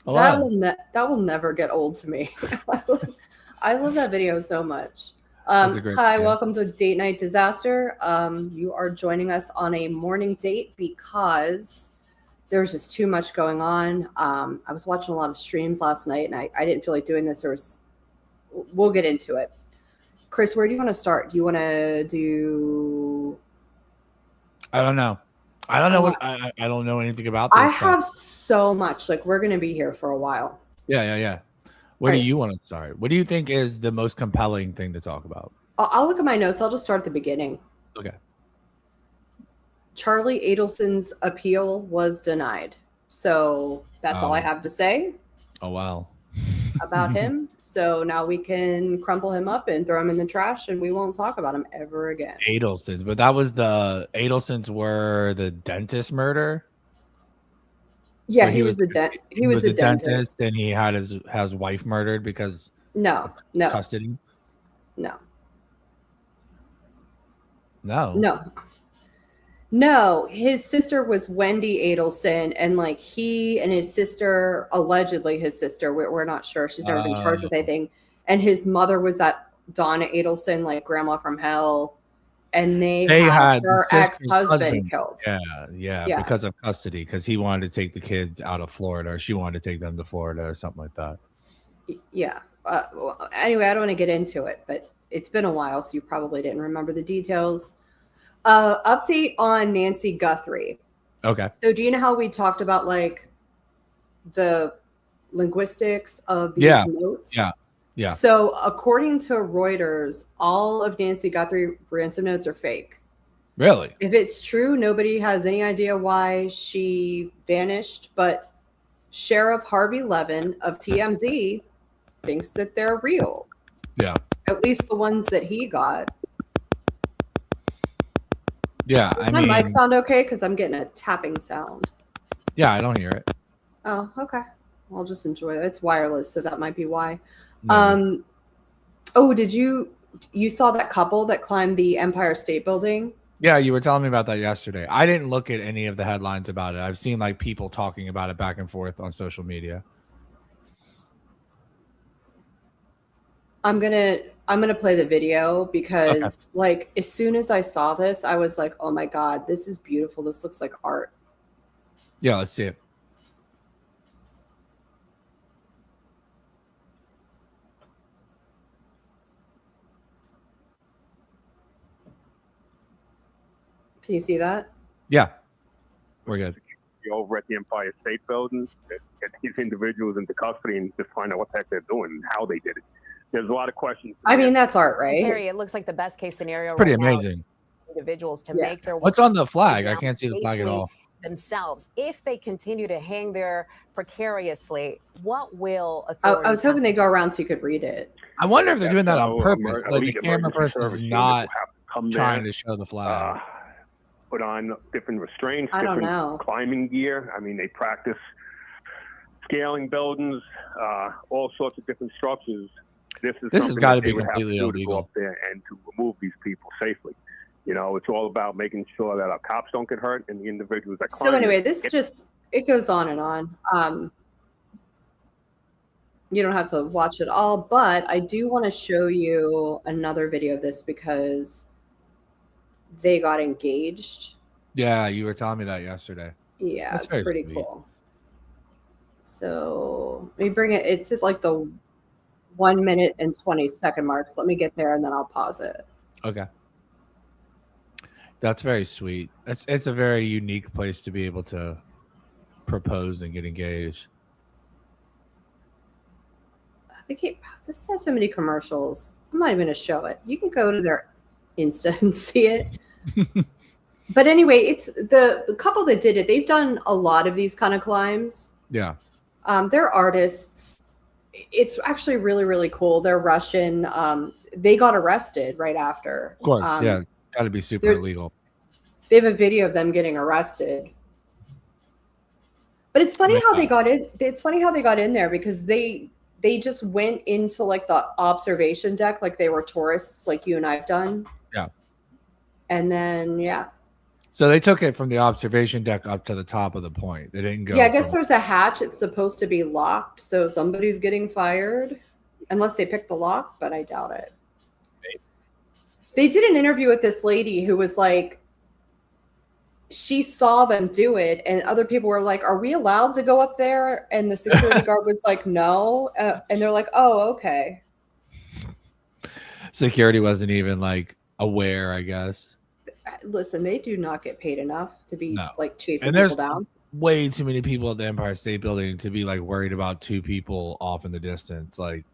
Hello. That will never get old to me. I love that video so much. That's a great Hi, video. welcome to Date Night Disaster. You are joining us on a morning date because there's just too much going on. I was watching a lot of streams last night, and I didn't feel like doing this. We'll get into it. Chris, where do you want to start? Do you want to do? I don't know. I don't know Uh, what I don't know anything about I this stuff. have so much. Like we're gonna be here for a while. Yeah. Where All do right, you want to start? What do you think is the most compelling thing to talk about? I'll look at my notes. I'll just start at the beginning. Okay. Charlie Adelson's appeal was denied. So that's all I Oh. have to say Oh wow. about him. So now we can crumple him up and throw him in the trash and we won't talk about him ever again. Adelsons, but that was the Adelsons were the dentist murder Yeah, where he he was was a a dentist dentist. and he had his wife murdered because No, of no, custody. no, No. no. No, his sister was Wendy Adelson, and like he and his sister, allegedly his sister, we're not sure. She's never been charged with Uh, anything. And his mother was that Donna Adelson, like grandma from hell, and they They had had the her sister's ex-husband husband. killed. Yeah, Yeah, because of custody, because he wanted to take the kids out of Florida, or she wanted to take them to Florida, or something like that. yeah. Well, anyway, I don't want to get into it, but it's been a while, so you probably didn't remember the details. Update on Nancy Guthrie. Okay. So, do you know how we talked about like the linguistics of these Yeah, notes? yeah, yeah. So, according to Reuters, all of Nancy Guthrie ransom notes are fake. Really? If it's true, nobody has any idea why she vanished, but Sheriff Harvey Levin of TMZ thinks that they're real, Yeah, at least the ones that he got. yeah. Does I my mic mean, sound okay? Because I'm getting a tapping sound. yeah. I don't hear it. Oh, okay. I'll just enjoy it. It's wireless, so that might be why. Maybe. Um, oh, you saw that couple that climbed the Empire State Building? Yeah, you were telling me about that yesterday. I didn't look at any of the headlines about it. I've seen like people talking about it back and forth on social media. I'm gonna I'm gonna play the video Okay. because like as soon as I saw this, I was like, oh my god, this is beautiful. This looks like art. Yeah, let's see it. Can you see that? Yeah, we're good. Over at the Empire State Building, get these individuals into custody and just find out what the heck they're doing and how they did it. There's a lot of questions. I mean, that's art, Well, right? Terry, it looks like the best case scenario It's pretty right now amazing. is individuals to Yeah. make their way What's on the flag? I down can't see the flag at safely all. themselves. If they continue to hang there precariously, what will I authorities was hoping have they to go do? around so you could read it. I wonder if they're doing that on So, purpose. Like the elite camera emergency person is service units not will have to come trying there, to show the flag. put on different restraints, I don't different know. climbing gear. I mean, they practice scaling buildings, all sorts of different structures. This This has something gotta that they be would have to completely do to go illegal. up there and to remove these people safely. You know, it's all about making sure that our cops don't get hurt and the individuals that climb. So anyway, this just it goes on and on. You don't have to watch it all, but I do want to show you another video of this because they got engaged. Yeah, you were telling me that yesterday. Yeah, That's it's very pretty sweet. cool. So let me bring it. It's at like the 1 minute and 20-second mark. So let me get there and then I'll pause it. Okay. That's very sweet. It's a very unique place to be able to propose and get engaged. I think this has so many commercials. I'm not even going to show it. You can go to their Insta and see it. But anyway, it's the couple that did it. They've done a lot of these kind of climbs. Yeah. They're artists. It's actually really, really cool. They're Russian. They got arrested right after. Of course. Yeah. Gotta be super there's- illegal. They have a video of them getting arrested. But it's funny how they got in. It's funny how they got in there because they just went into like the observation deck like they were tourists, like you and I've done. Yeah. And then So they took it from the observation deck up to the top of the point. They didn't go. Yeah, I guess there's a hatch. It's supposed to be locked, so somebody's getting fired, unless they pick the lock, but I doubt it. They did an interview with this lady who was like, she saw them do it, and other people were like, "Are we allowed to go up there?" And the security guard was like, "No," and they're like, "Oh, okay." Security wasn't even like aware, I guess. Listen, they do not get paid enough to be like chasing And people down. Way too many people at the Empire State Building to be like worried about two people off in the distance. Like,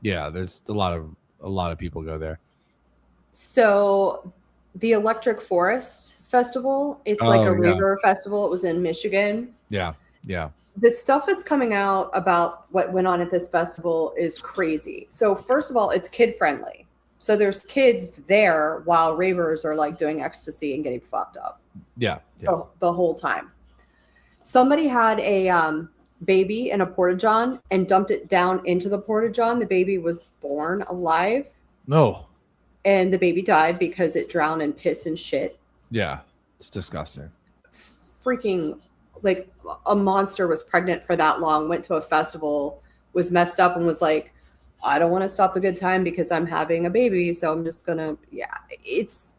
yeah, there's a lot of people go there. So the Electric Forest Festival, it's like a river festival. It was in Michigan. Yeah. The stuff that's coming out about what went on at this festival is crazy. So first of all, it's kid friendly. So there's kids there while ravers are like doing ecstasy and getting fucked up. Yeah. The whole time. Somebody had a baby in a porta-john and dumped it down into the porta-john. The baby was born alive. No. And the baby died because it drowned in piss and shit. Yeah. It's disgusting. Freaking, like, a monster was pregnant for that long, went to a festival, was messed up, and was like, I don't want to stop the good time because I'm having a baby, so I'm just gonna, it's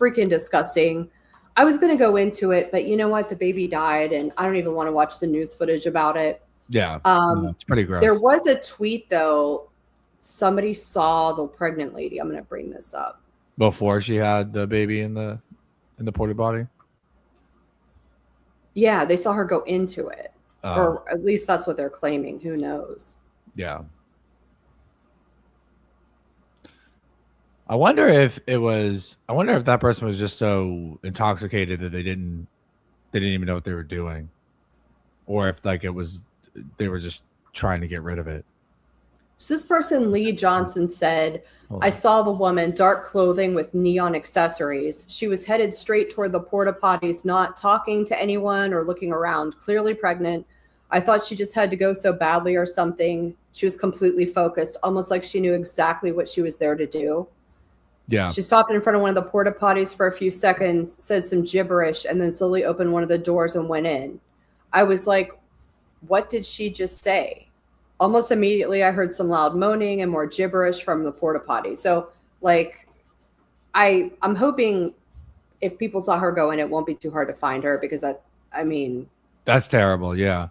freaking disgusting. I was gonna go into it, but you know what? The baby died, and I don't even want to watch the news footage about it. Yeah, it's pretty gross. There was a tweet though. Somebody saw the pregnant lady. I'm gonna bring this up. Before she had the baby in the porta potty. Yeah, they saw her go into it, or at least that's what they're claiming. Who knows? Yeah. I wonder if that person was just so intoxicated that they didn't even know what they were doing, or if like they were just trying to get rid of it. So this person, Lee Johnson, said, I saw the woman, dark clothing with neon accessories. She was headed straight toward the porta potties, not talking to anyone or looking around, clearly pregnant. I thought she just had to go so badly or something. She was completely focused, almost like she knew exactly what she was there to do. Yeah. She stopped in front of one of the porta potties for a few seconds, said some gibberish, and then slowly opened one of the doors and went in. I was like, what did she just say? Almost immediately, I heard some loud moaning and more gibberish from the porta potty. So, like, I'm hoping if people saw her go in, it won't be too hard to find her because I mean, that's terrible. Yeah.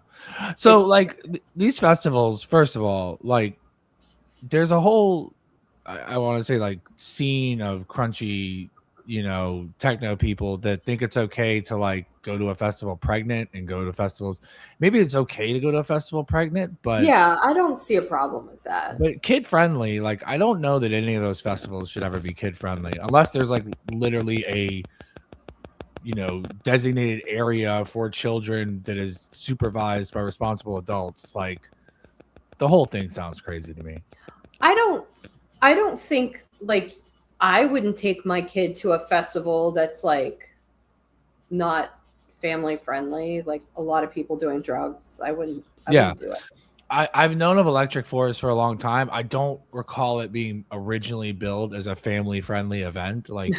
So, like, these festivals, first of all, like, there's a whole, I want to say, like, scene of crunchy, techno people that think it's okay to like go to a festival pregnant and go to festivals. Maybe it's okay to go to a festival pregnant, but yeah, I don't see a problem with that. But kid friendly, like, I don't know that any of those festivals should ever be kid friendly unless there's like literally a designated area for children that is supervised by responsible adults. Like, the whole thing sounds crazy to me. I don't think, like, I wouldn't take my kid to a festival that's like not family friendly, like a lot of people doing drugs. I wouldn't do it. I've known of Electric Forest for a long time. I don't recall it being originally billed as a family friendly event. Like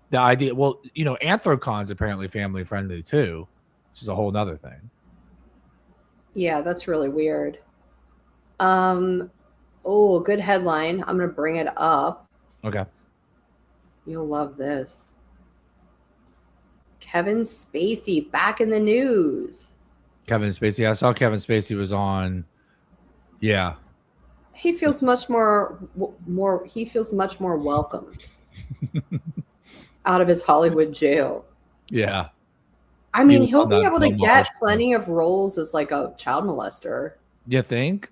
the idea, well, Anthrocon's apparently family friendly too, which is a whole nother thing. Yeah, that's really weird. Good headline. I'm gonna bring it up. Okay. You'll love this. Kevin Spacey back in the news. Kevin Spacey. I saw Kevin Spacey was on. Yeah. He feels much more welcomed out of his Hollywood jail. Yeah. I mean, he'll be able to get plenty of roles as like a child molester. You think?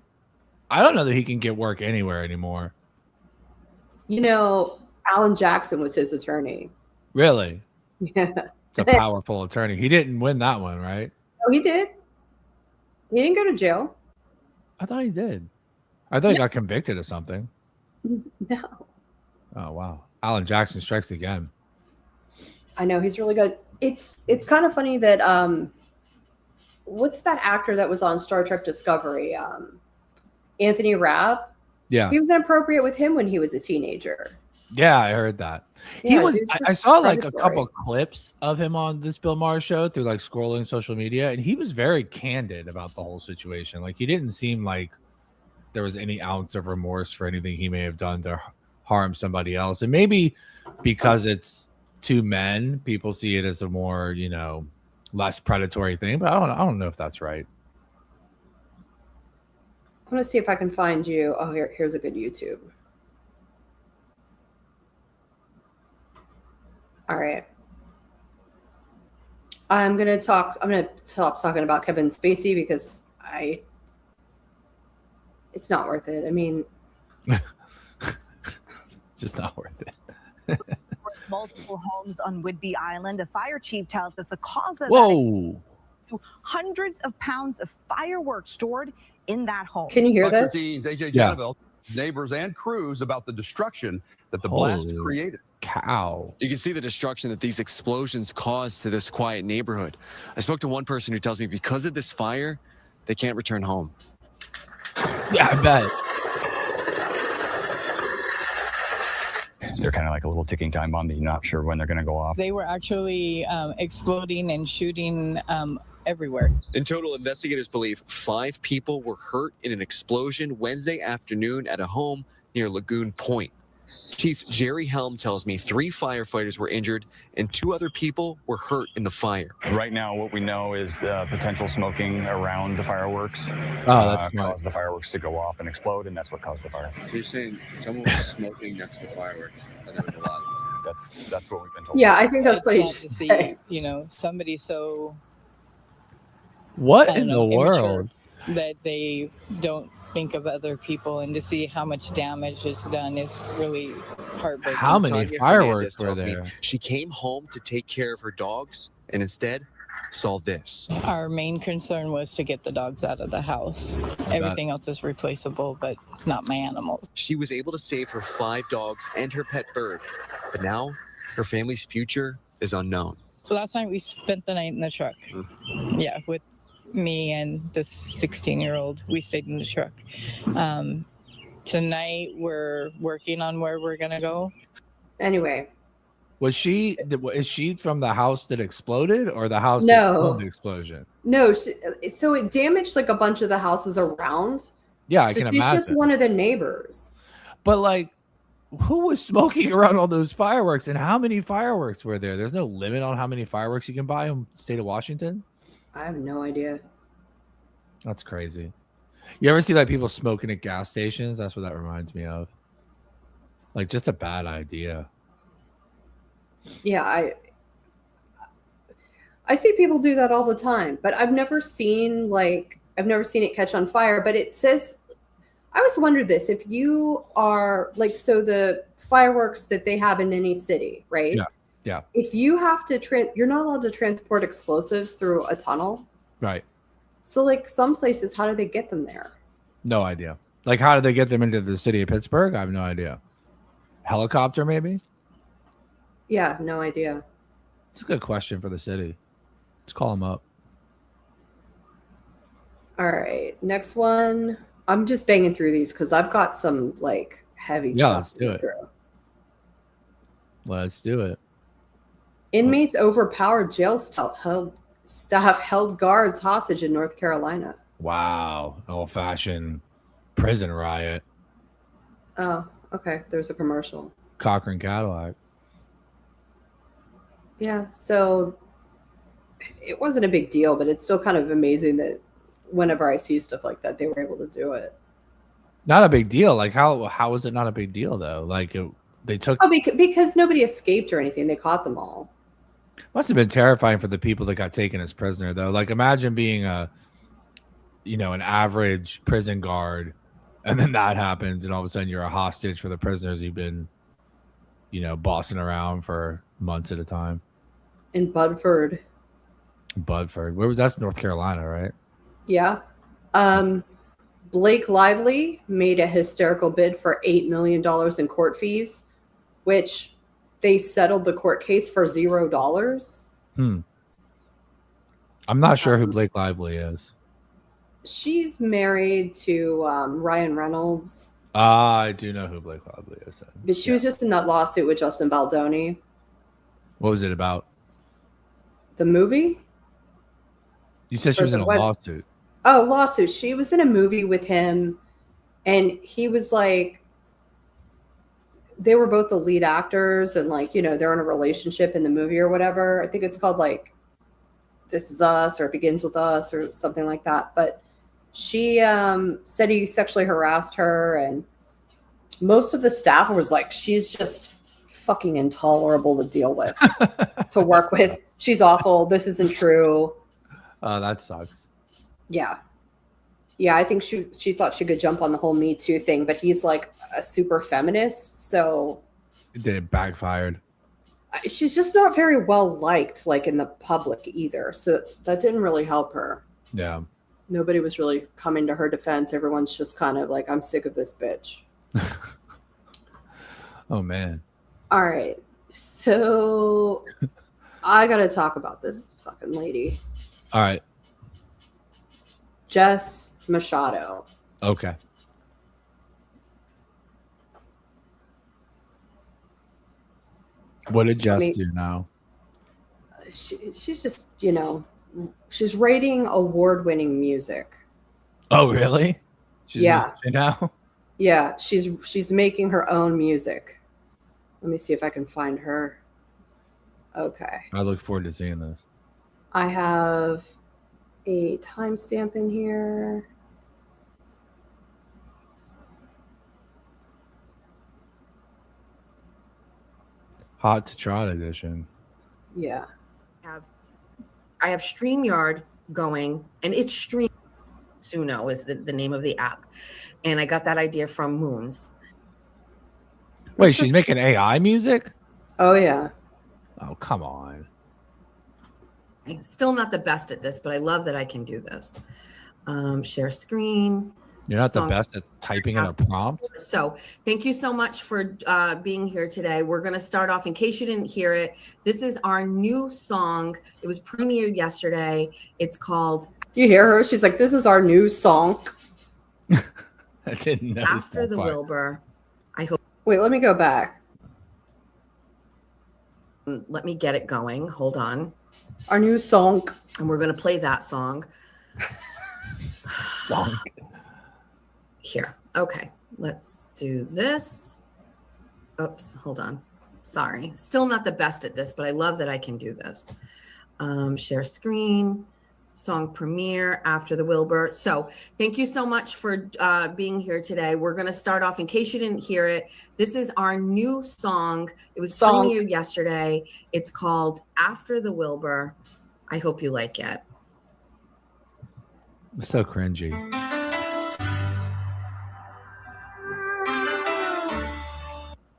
I don't know that he can get work anywhere anymore. Alan Jackson was his attorney. Really? Yeah. It's a powerful attorney. He didn't win that one, right? Oh, he did. He didn't go to jail. I thought he did. I thought he got convicted of something. No. Oh, wow. Alan Jackson strikes again. I know, he's really good. It's kind of funny that what's that actor that was on Star Trek Discovery? Anthony Rapp. Yeah. He was inappropriate with him when he was a teenager. Yeah, I heard that. He Yeah, was. dude's I just saw like a predatory. couple clips of him on this Bill Maher show through like scrolling social media, and he was very candid about the whole situation. Like he didn't seem like there was any ounce of remorse for anything he may have done to harm somebody else. And maybe because it's two men, people see it as a more, less predatory thing. But I don't know if that's right. I'm gonna see if I can find you. Oh, here's a good YouTube. All right. I'm gonna stop talking about Kevin Spacey because it's not worth it. I mean, It's just not worth it. Multiple homes on Whidbey Island. A fire chief tells us the cause of Whoa. that hundreds of pounds of fireworks stored in that home. can you hear Fox this? 13's AJ Yeah. Janeville, neighbors and crews about the destruction that the Holy blast created. cow. You can see the destruction that these explosions caused to this quiet neighborhood. I spoke to one person who tells me because of this fire, they can't return home. Yeah, I bet. They're kind of like a little ticking time bomb that you're not sure when they're going to go off. They were actually exploding and shooting everywhere. In total, investigators believe 5 people were hurt in an explosion Wednesday afternoon at a home near Lagoon Point. Chief Jerry Helm tells me 3 firefighters were injured and 2 other people were hurt in the fire. Right now, what we know is the potential smoking around the fireworks That's caused the fireworks to go off and explode, and that's what caused the fire. So you're saying someone was smoking next to fireworks, and there was a lot of That's what we've been told. Yeah, I think that's what he Sad just to see, said. somebody so What I don't in know, the world? that they don't think of other people, and to see how much damage is done is really heartbreaking. How many Tanya fireworks Hernandez were tells me there? she came home to take care of her dogs and instead saw this. Our main concern was to get the dogs out of the house. Everything else is replaceable, but not my animals. She was able to save her 5 dogs and her pet bird, but now her family's future is unknown. Last night we spent the night in the truck. Yeah, with me and this 16-year-old. We stayed in the truck. Tonight we're working on where we're gonna go. Anyway, Is she from the house that exploded or the house No. that caused the explosion? no. So it damaged like a bunch of the houses around. Yeah, I So can she's imagine. just one of the neighbors. But like, who was smoking around all those fireworks, and how many fireworks were there? There's no limit on how many fireworks you can buy in the state of Washington. I have no idea. That's crazy. You ever see like people smoking at gas stations? That's what that reminds me of. Like, just a bad idea. Yeah, I see people do that all the time, but I've never seen it catch on fire. But it says, I always wondered this: if you are like, so the fireworks that they have in any city, right? Yeah. If you have to you're not allowed to transport explosives through a tunnel. Right. So like some places, how do they get them there? No idea. Like, how did they get them into the city of Pittsburgh? I have no idea. Helicopter, maybe? Yeah, no idea. It's a good question for the city. Let's call them up. All right, next one. I'm just banging through these because I've got some like heavy stuff let's to do go it. through. Let's do it. Inmates overpowered jail staff held guards hostage in North Carolina. Wow. Old-fashioned prison riot. Oh, okay. There's a commercial. Cochran Cadillac. Yeah, so it wasn't a big deal, but it's still kind of amazing that whenever I see stuff like that, they were able to do it. Not a big deal. Like, how is it not a big deal though? Like, they took. Oh, because nobody escaped or anything. They caught them all. Must have been terrifying for the people that got taken as prisoner though. Like, imagine being an average prison guard, and then that happens, and all of a sudden you're a hostage for the prisoners you've been, bossing around for months at a time. In Budford. That's North Carolina, right? Yeah. Blake Lively made a hysterical bid for $8 million in court fees, which they settled the court case for $0. I'm not sure who Blake Lively is. She's married to Ryan Reynolds. I do know who Blake Lively is. But she was just in that lawsuit with Justin Baldoni. What was it about? The movie? You said she was in a lawsuit. Oh, lawsuit. She was in a movie with him, and he was like, they were both the lead actors, and like, you know, they're in a relationship in the movie or whatever. I think it's called like This Is Us, or It Begins With Us, or something like that. But she said he sexually harassed her, and most of the staff was like, she's just fucking intolerable to deal with, to work with. She's awful. This isn't true. Oh, that sucks. Yeah. Yeah, I think she thought she could jump on the whole Me Too thing, but he's like a super feminist, so It backfired. she's just not very well liked, like in the public either. So that didn't really help her. Yeah. Nobody was really coming to her defense. Everyone's just kind of like, I'm sick of this bitch. Oh man. All right. So I gotta talk about this fucking lady. All right. Jess Machado. Okay. What did Jess do now? She's just, you know, she's rating award-winning music. Oh, really? She's Yeah. now? Yeah, she's making her own music. Let me see if I can find her. Okay. I look forward to seeing this. I have a timestamp in here. Hot to Trot edition. Yeah. I have StreamYard going, and it's Stream Suno is the name of the app. And I got that idea from Moons. Wait, she's making AI music? Oh, yeah. Oh, come on. I'm still not the best at this, but I love that I can do this. Share screen. You're not the best at typing in a prompt? So thank you so much for being here today. We're going to start off, in case you didn't hear it, this is our new song. It was premiered yesterday. It's called... You hear her? She's like, this is our new song. I didn't know. After the Wilbur. I hope... Wait, let me go back. Let me get it going. Hold on. Our new song. And we're going to play that song. Here. Okay. Let's do this. Oops. Hold on. Sorry. Still not the best at this, but I love that I can do this. Share screen. Song premiere after the Wilbur. So thank you so much for being here today. We're going to start off, in case you didn't hear it. This is our new song. It was premiered yesterday. It's called After the Wilbur. I hope you like it. It's so cringy.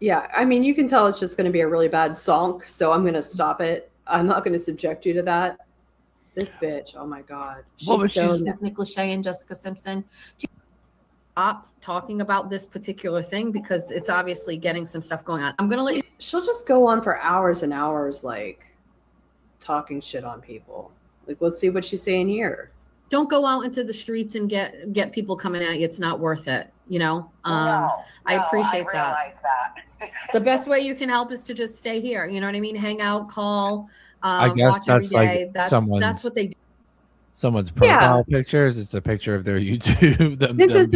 Yeah, I mean, you can tell it's just going to be a really bad song, so I'm going to stop it. I'm not going to subject you to that. This bitch, oh my God. She's so with Nick Lachey and Jessica Simpson. Do you stop talking about this particular thing? Because it's obviously getting some stuff going on. I'm going to let you. She'll just go on for hours and hours, like, talking shit on people. Like, let's see what she's saying here. Don't go out into the streets and get people coming at you. It's not worth it. You know, I appreciate that. The best way you can help is to just stay here. You know what I mean? Hang out, call, I guess watch that's every day. like That's what they do. Someone's profile pictures. It's a picture of their YouTube. This is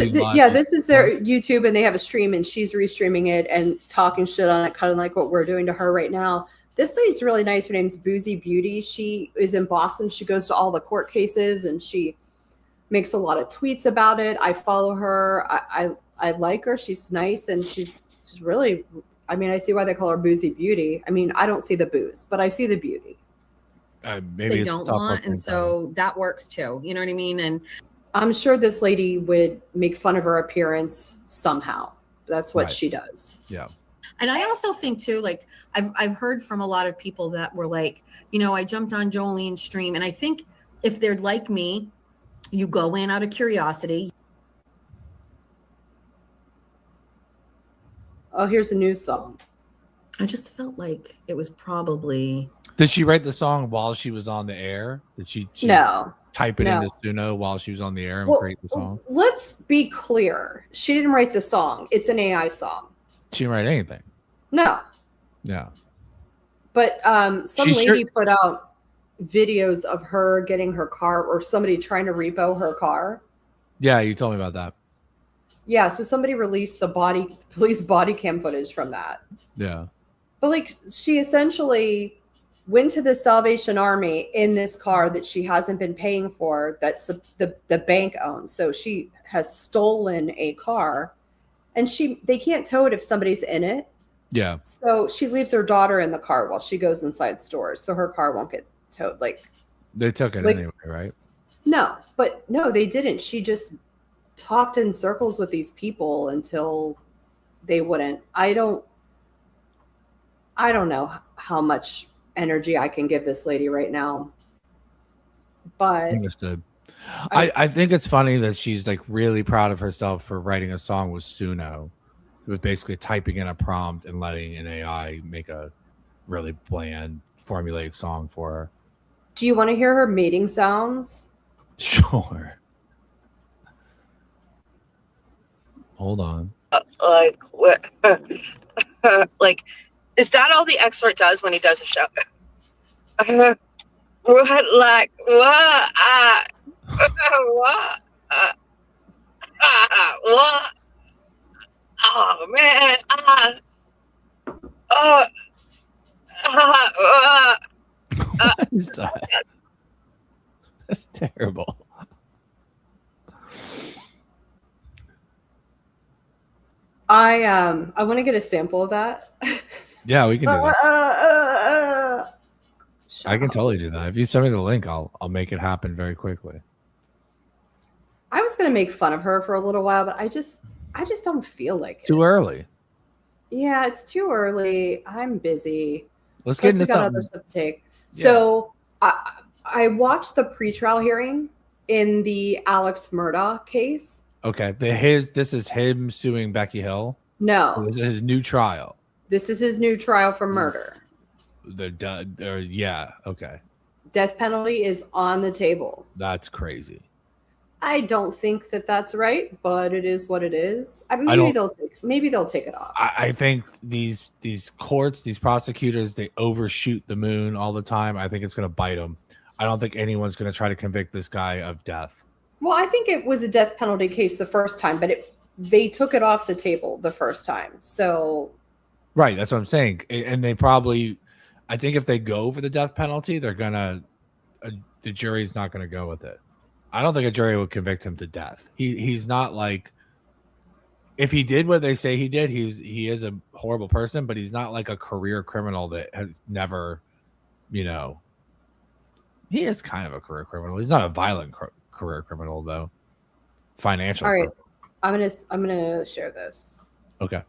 their YouTube, and they have a stream, and she's restreaming it and talking shit on it, kind of like what we're doing to her right now. This lady's really nice. Her name's Boozy Beauty. She is in Boston. She goes to all the court cases, and she makes a lot of tweets about it. I follow her. I like her. She's nice, and she's really, I mean, I see why they call her Boozy Beauty. I mean, I don't see the booze, but I see the beauty. Maybe they don't want, and so that works too. You know what I mean? And I'm sure this lady would make fun of her appearance somehow. That's what she does. Yeah. And I also think too, like I've heard from a lot of people that were like, you know, I jumped on Jolene's stream, and I think if they're like me, you go in out of curiosity. Oh, here's a new song. I just felt like it was probably. Did she write the song while she was on the air? Did she? No. type it No. into Suno while she was on the air and Well, create the song? let's be clear. She didn't write the song. It's an AI song. She didn't write anything. No. Yeah. But some She lady sure- put out videos of her getting her car, or somebody trying to repo her car. Yeah, you told me about that. Yeah, so somebody released the police body cam footage from that. Yeah. But like, she essentially went to the Salvation Army in this car that she hasn't been paying for, that's the bank owns. So she has stolen a car, and they can't tow it if somebody's in it. Yeah. So she leaves her daughter in the car while she goes inside stores, so her car won't get towed. Like, They took it Like- anyway, right? no, they didn't. She just talked in circles with these people until they wouldn't. I don't know how much energy I can give this lady right now. But Understood. I think it's funny that she's like really proud of herself for writing a song with Suno. It was basically typing in a prompt and letting an AI make a really bland, formulaic song for her. do you want to hear her mating sounds? Sure. Hold on. Like what? Like, is that all the expert does when he does a show? What? Like what? What? What? Oh man! What is that? That's terrible. I want to get a sample of that. Yeah, we can do that. Shut I can up. totally do that. If you send me the link, I'll make it happen very quickly. I was gonna make fun of her for a little while, but I just don't feel like it. Too early. Yeah, it's too early. I'm busy. Let's get Plus, we into got something. other stuff to take. Yeah. So I watched the pretrial hearing in the Alex Murdaugh case. Okay. This is him suing Becky Hill. No, This is his new trial. this is his new trial for murder. Yeah. Okay. Death penalty is on the table. That's crazy. I don't think that that's right, but it is what it is. Maybe don't- they'll take it off. I think these courts, these prosecutors, they overshoot the moon all the time. I think it's going to bite them. I don't think anyone's going to try to convict this guy of death. Well, I think it was a death penalty case the first time, but they took it off the table the first time. So Right. That's what I'm saying. And they probably, I think if they go for the death penalty, they're going to, the jury's not going to go with it. I don't think a jury would convict him to death. He's not like, if he did what they say he did, he is a horrible person, but he's not like a career criminal that has never, he is kind of a career criminal. He's not a violent career criminal though. Financial. all right, criminal. I'm gonna share this. Okay.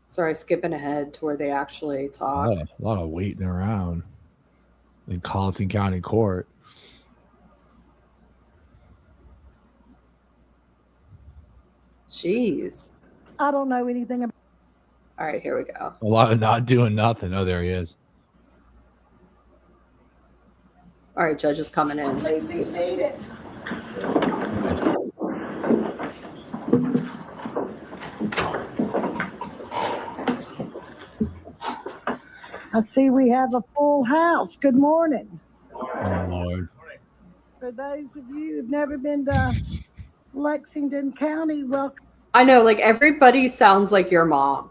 Sorry, skipping ahead to where they actually talk. A lot of waiting around in Colleton County Court. Jeez. I don't know anything about. All right, here we go. A lot of not doing nothing. Oh, there he is. All right, judge is coming in. They made it. I see we have a full house. Good morning. Oh, Lord. For those of you who've never been to Lexington County, welcome. I know, like everybody sounds like your mom.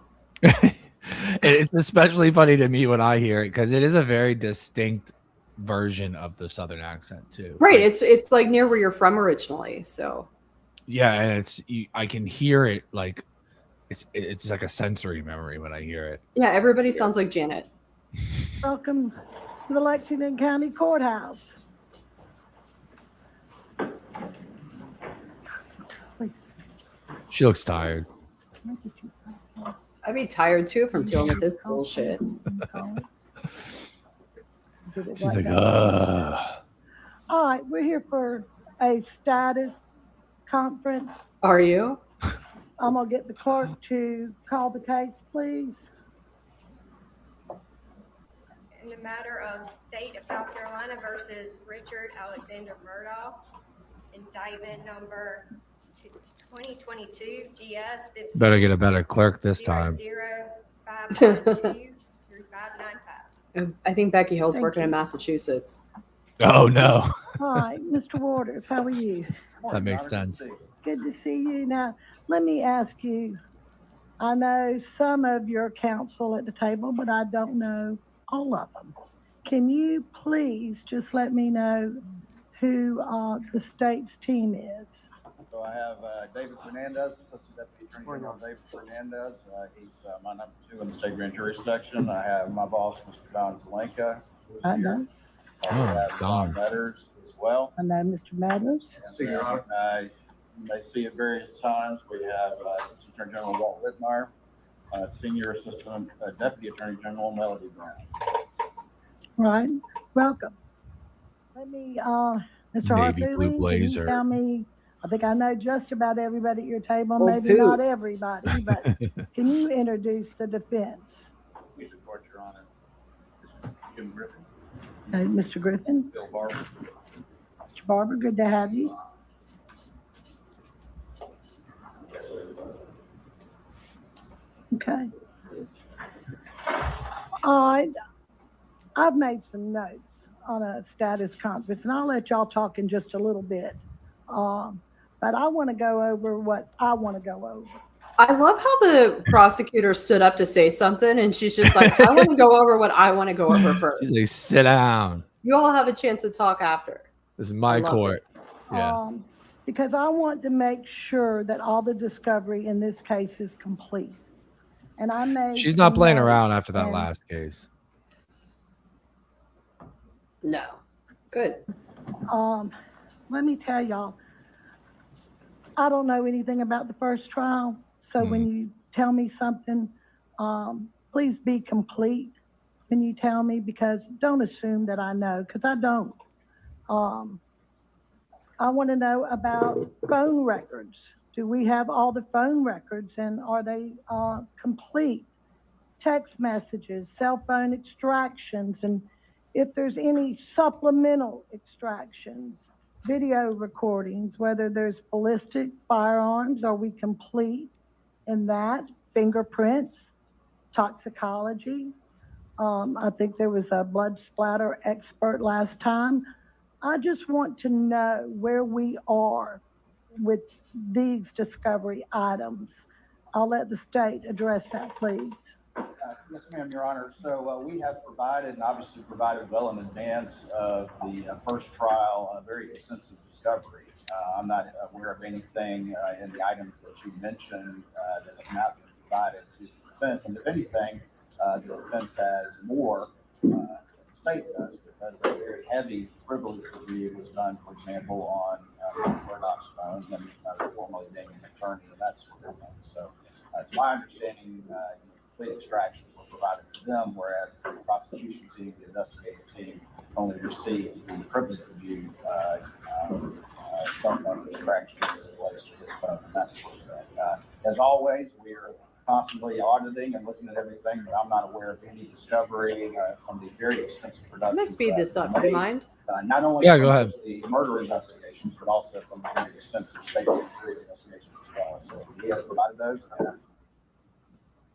It's especially funny to me when I hear it because it is a very distinct version of the Southern accent too. Right. Like, It's like near where you're from originally. So yeah, and I can hear it like it's like a sensory memory when I hear it. yeah, everybody sounds like Janet. Welcome to the Lexington County Courthouse. She looks tired. I'd be tired too from dealing with this bullshit. She's like, ugh. All right, we're here for a status conference. Are you? I'm going to get the clerk to call the case, please. In the matter of State of South Carolina versus Richard Alexander Murdaugh, indictment number 2022 GS 15. Better get a better clerk this time. 0512 through 595. I think Becky Hill's working in Massachusetts. Oh no. Hi, Mr. Waters, how are you? That makes sense. Good to see you. Now, let me ask you, I know some of your counsel at the table, but I don't know all of them. Can you please just let me know who the state's team is? So I have David Fernandez, Assistant Deputy Attorney General David Fernandez. He's my number 2 in the state grand jury section. I have my boss, Mr. Don Zelenka. I know. I have Don Metters as well. I know Mr. Matters. And then, you may see at various times we have Assistant Attorney General Walt Whitmire, Senior Assistant Deputy Attorney General Melody Brown. Right. Welcome. Let me, Mr. Navy blue Harpoon, blazer. can you tell me, I think I know just about everybody at your table, Oh, maybe poop. not everybody, but can you introduce the defense? We support Your Honor. Jim Griffin, Mr. Griffin, Bill Barber. Mr. Barber, good to have you. Okay. All right. I've made some notes on a status conference, and I'll let y'all talk in just a little bit. But I want to go over what I want to go over. I love how the prosecutor stood up to say something, and she's just like, I want to go over what I want to go over first. She's like, sit down. You all have a chance to talk after. This is my court. Yeah. Because I want to make sure that all the discovery in this case is complete. And I made She's not playing notes, around after that and- last case. No. Good. Let me tell y'all, I don't know anything about the first trial. So when you tell me something, please be complete when you tell me, because don't assume that I know, because I don't. I want to know about phone records. Do we have all the phone records, and are they complete? Text messages, cell phone extractions, and if there's any supplemental extractions, video recordings, whether there's ballistic firearms, are we complete in that? Fingerprints, toxicology. I think there was a blood splatter expert last time. I just want to know where we are with these discovery items. I'll let the state address that, please. Yes, ma'am, Your Honor. So we have provided, and obviously provided well in advance of the first trial, very extensive discovery. I'm not aware of anything in the items that you mentioned that have not been provided to the defense. And if anything, the defense has more than the state does, because a very heavy privilege review was done, for example, on Murdaugh's phone, and formally being an attorney and that sort of thing. So it's my understanding complete extractions were provided to them, whereas the prosecution team, the investigative team, only received the privilege review cell phone extractions as well as his phone and that sort of thing. As always, we are constantly auditing and looking at everything, but I'm not aware of any discovery from the very extensive production. Let me speed this up, do you mind? Not only Yeah, from go ahead. the murder investigations, but also from the very extensive state investigations as well. So we have provided those.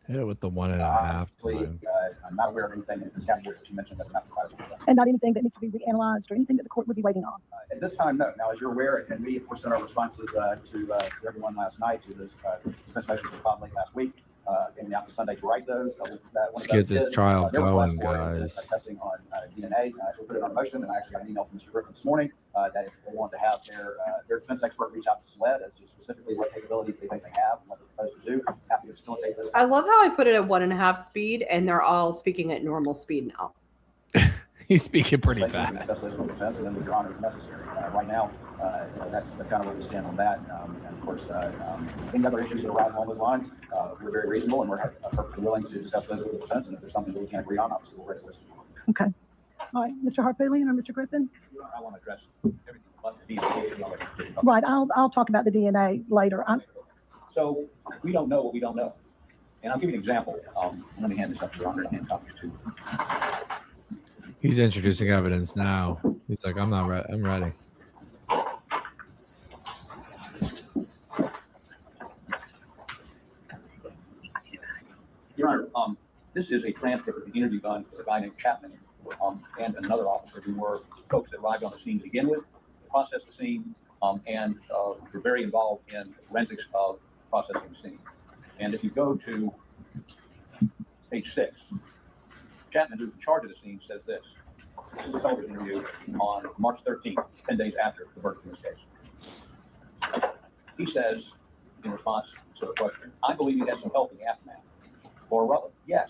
Hit it with the 1.5 Obviously, time. I'm not aware of anything in the categories that you mentioned that's not provided. And not anything that needs to be reanalyzed or anything that the court would be waiting on. At this time, no. Now, as you're aware, and we, of course, sent our responses to everyone last night to those defense measures we filed late last week. Getting out to Sunday to write those. Let's get this trial going, guys. Testing on DNA. We put it on motion, and I actually got an email from Mr. Griffin this morning that if they want to have their defense expert reach out to SLED as to specifically what capabilities they think they have and what they're supposed to do, happy to facilitate those. I love how I put it at 1.5 speed, and they're all speaking at normal speed now. He's speaking pretty Discuss fast. those with defense, and then with Your Honor if necessary. Right now, that's kind of where we stand on that. And of course, any other issues that arise along those lines, we're very reasonable, and we're perfectly willing to discuss those with the defense. And if there's something that we can't agree on, obviously we'll raise those. Okay. All right, Mr. Harpoon or Mr. Griffin? I want to address everything. Right. I'll talk about the DNA later. So we don't know what we don't know. And I'll give you an example. Let me hand this up to Your Honor and hand copies too. He's introducing evidence now. He's like, I'm not ready. I'm ready. Your Honor, this is a transcript of the interview done with a guy named Chapman and another officer who were folks that arrived on the scene to begin with, processed the scene, and were very involved in forensics of processing the scene. And if you go to page 6, Chapman, who's in charge of the scene, says this. This is a television interview on March 13th, 10 days after the verdict in this case. He says, in response to the question, I believe he had some help in the aftermath. Or Rutland, yes.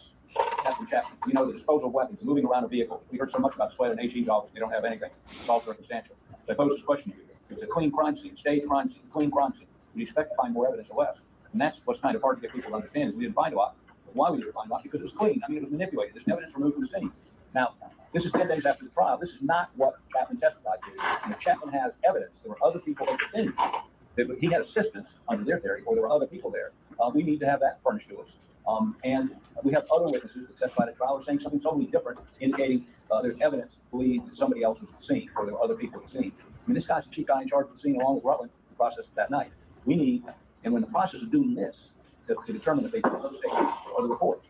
Captain Chapman, you know the disposal of weapons, moving around a vehicle. We heard so much about Sweat and AG's office, they don't have anything. It's all circumstantial. So I pose this question to you. It was a clean crime scene, staged crime scene, clean crime scene. We expect to find more evidence or less. And that's what's kind of hard to get people to understand is we didn't find a lot. Why we didn't find a lot? Because it was clean. I mean, it was manipulated. There's evidence removed from the scene. Now, this is 10 days after the trial. This is not what Chapman testified to. And if Chapman has evidence, there were other people at the scene. That he had assistants under their theory, or there were other people there. We need to have that furnished to us. And we have other witnesses that testified at trial are saying something totally different, indicating there's evidence to believe that somebody else was at the scene, or there were other people at the scene. I mean, this guy's the chief guy in charge of the scene along with Rutland, who processed it that night. We need, and when the process is doing this, to determine if they did those statements or the reports.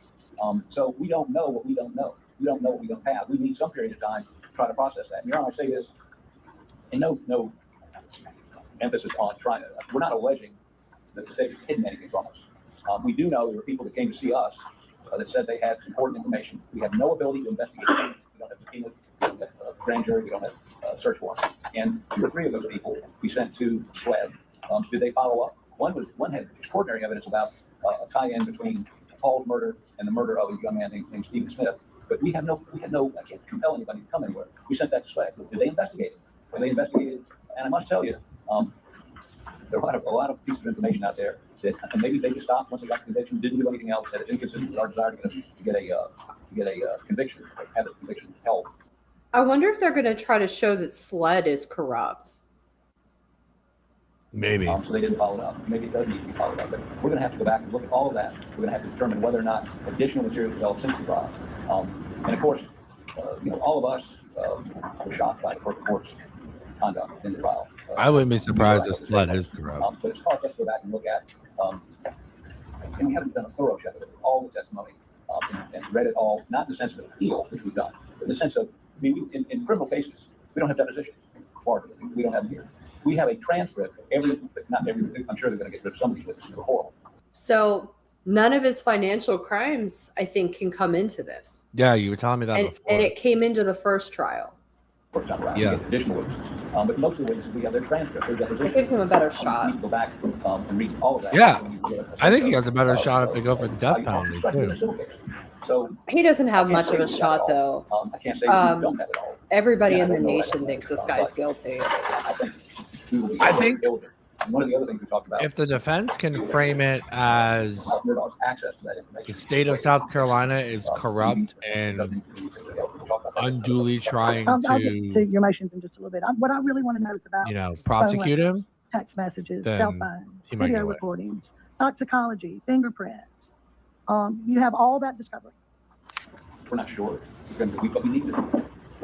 So we don't know what we don't know. We don't know what we don't have. We need some period of time to try to process that. And Your Honor, I say this, and no emphasis on trying to, we're not alleging that the state has hidden anything from us. We do know there were people that came to see us that said they had important information. We have no ability to investigate. We don't have subpoenas, we don't have a grand jury, we don't have search warrants. And 2 or 3 of those people we sent to SLED. Did they follow up? One had extraordinary evidence about a tie-in between Paul's murder and the murder of a young man named Stephen Smith. But we had no, I can't compel anybody to come anywhere. We sent that to SLED. Did they investigate it? When they investigated, and I must tell you, there are a lot of pieces of information out there that maybe they just stopped once they got the conviction, didn't do anything else, that is inconsistent with our desire to get a conviction, have a conviction held. I wonder if they're going to try to show that SLED is corrupt. Maybe. So they didn't follow it up. Maybe it does need to be followed up. But we're going to have to go back and look at all of that. We're going to have to determine whether or not additional material developed since the trial. And of course, all of us were shocked by the court's conduct in the trial. I wouldn't be surprised if SLED is corrupt. But it's hard for us to go back and look at, and we haven't done a thorough check of it, all the testimony, and read it all, not in the sense of appeal, which we've done, but in the sense of, I mean, in criminal cases, we don't have depositions. We don't have them here. We have a transcript of not every, I'm sure they're going to get rid of some of these witnesses. They're horrible. So none of his financial crimes, I think, can come into this. Yeah, you were telling me that before. And it came into the first trial. Yeah. Additional witnesses. But most of the witnesses, we have their transcript. It gives him a better shot. We need to go back and read all of that. Yeah, I think he has a better shot if they go for the death penalty, too. So he doesn't have much of a shot, though. I can't say we don't have it all. Everybody in the nation thinks this guy's guilty. I think one of the other things we talked about, if the defense can frame it as the state of South Carolina is corrupt and unduly trying I'll get to your motions in just a little bit. What I really want to know is about prosecute him, text messages, then cell phones, he might video get away. recordings, toxicology, fingerprints. You have all that discovery. we're not sure. But we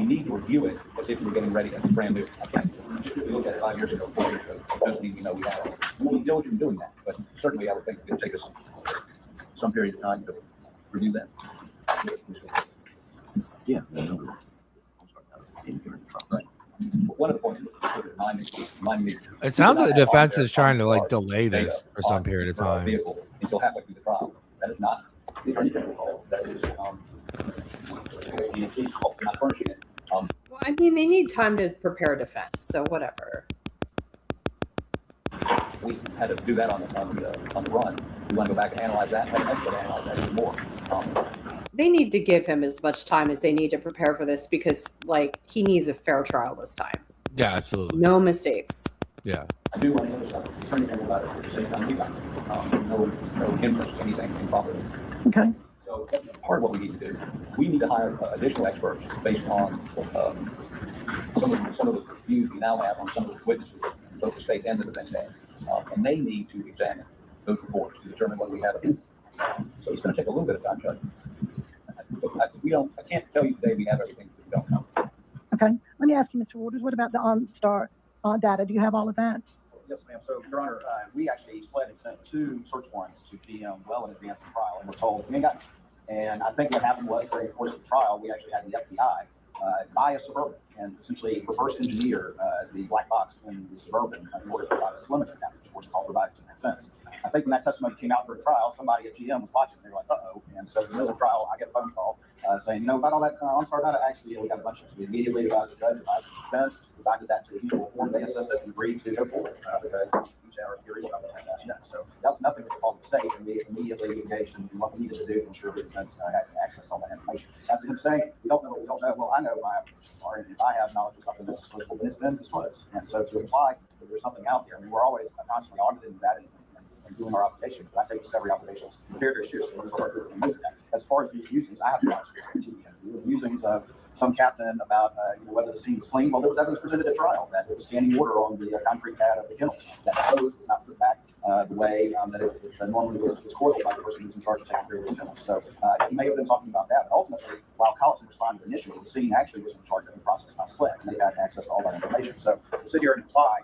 need to review it as if we're getting ready as brand new. I can't. We looked at it 5 years ago, 4 years ago. It doesn't mean we know we have it. We'll be diligent in doing that, but certainly I would think it'll take us some period of time to review that. Yeah. Right. One of the points remind me. It sounds like the defense is trying to delay this for some period of time. Vehicle until halfway through the trial. That is not the attorney general. That is not furnishing it. Well, I mean, they need time to prepare a defense, so whatever. We had to do that on the run. We want to go back and analyze that. And analyze that even more. They need to give him as much time as they need to prepare for this because, he needs a fair trial this time. Yeah, absolutely. No mistakes. Yeah. I do want to emphasize the attorney general about it at the same time we got no inference, anything improperly. Okay. So part of what we need to do, we need to hire additional experts based on some of the views we now have on some of the witnesses, both the state and the defense have. And they need to examine those reports to determine whether we have it. So it's going to take a little bit of time, Judge. I can't tell you today we have everything we don't know. Okay. Let me ask you, Mr. Waters, what about the OnStar data? Do you have all of that? Yes, ma'am. So, Your Honor, we actually SLED had sent 2 search warrants to GM well in advance of the trial, and we're told we ain't got them. And I think what happened was during the course of the trial, we actually had the FBI buy a Suburban and essentially reverse engineer the black box in the Suburban in order to provide us limited coverage, which was called provided to defense. I think when that testimony came out for a trial, somebody at GM was watching. They were like, uh-oh. And so in the middle of the trial, I get a phone call saying, about all that OnStar data, actually, we got a bunch of it. We immediately advised the judge, advised the defense, provided that to the usual form. They assessed it and agreed to go forward because each hour period of that. So that was nothing to call the state, and we immediately engaged in what we needed to do to ensure the defense had access to all that information. As to him saying, we don't know what we don't know, well, I know my applications are, and if I have knowledge of something that's disclosable, then it's been disclosed. And so to imply that there's something out there, I mean, we're always constantly auditing that and doing our application, but I take discovery obligations very seriously. As far as these musings, I have to watch this. Musings of some captain about whether the scene was clean. Well, there was evidence presented at trial that there was standing water on the concrete pad of the kennels. That hose was not put back the way that it normally was coiled by the person who's in charge of taking care of the kennels. So he may have been talking about that, but ultimately, while Collison responded initially, the scene actually was in charge of the process by SLED, and they had access to all that information. So to sit here and imply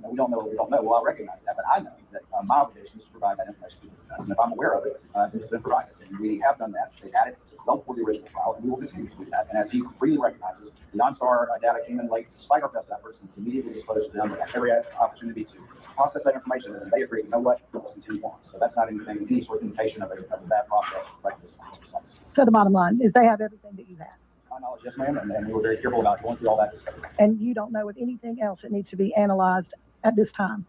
we don't know what we don't know. Well, I recognize that, but I know that my obligation is to provide that information to the defense. And if I'm aware of it, it's been provided. And we have done that. They had it well before the original trial, and we will continue to do that. And as he freely recognizes, the OnStar data came in late despite our best efforts, and immediately disclosed to them that every opportunity to process that information, and they agreed, you know what, let's continue on. So that's not anything, any sort of indication of a bad process. So the bottom line is they have everything that you have. Knowledge, yes, ma'am, and we were very careful about going through all that discovery. And you don't know of anything else that needs to be analyzed at this time?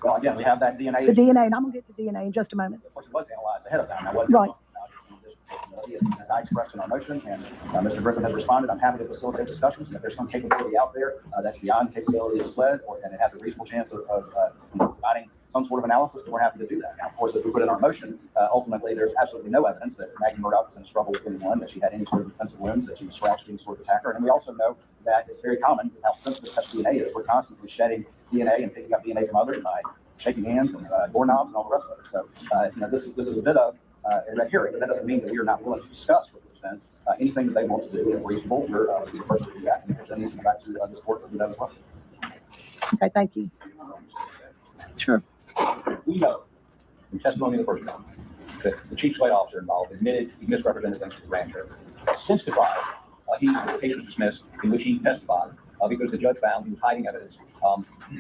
Well, again, we have that DNA. The DNA, and I'm going to get to DNA in just a moment. Of course, it was analyzed ahead of time. Now, wasn't right. As I expressed in our motion, and Mr. Griffin has responded, I'm happy to facilitate discussions. And if there's some capability out there that's beyond the capability of SLED, and it has a reasonable chance of providing some sort of analysis, then we're happy to do that. Now, of course, as we put in our motion, ultimately, there's absolutely no evidence that Maggie Murdaugh was in a struggle with anyone, that she had any sort of defensive wounds, that she was scratched any sort of attacker. And we also know that it's very common how sensitive such DNA is. We're constantly shedding DNA and picking up DNA from others by shaking hands and doorknobs and all the rest of it. So, this is a bit of a red herring, but that doesn't mean that we are not willing to discuss with the defense anything that they want to do if reasonable. We're the first to do that. And if there's anything back to this court, we'll do that as well. Okay, thank you. Sure. We know from testimony in the first trial that the chief SLED officer involved admitted he misrepresented things to the grand jury. Since the trial, the case was dismissed, in which he testified because the judge found he was hiding evidence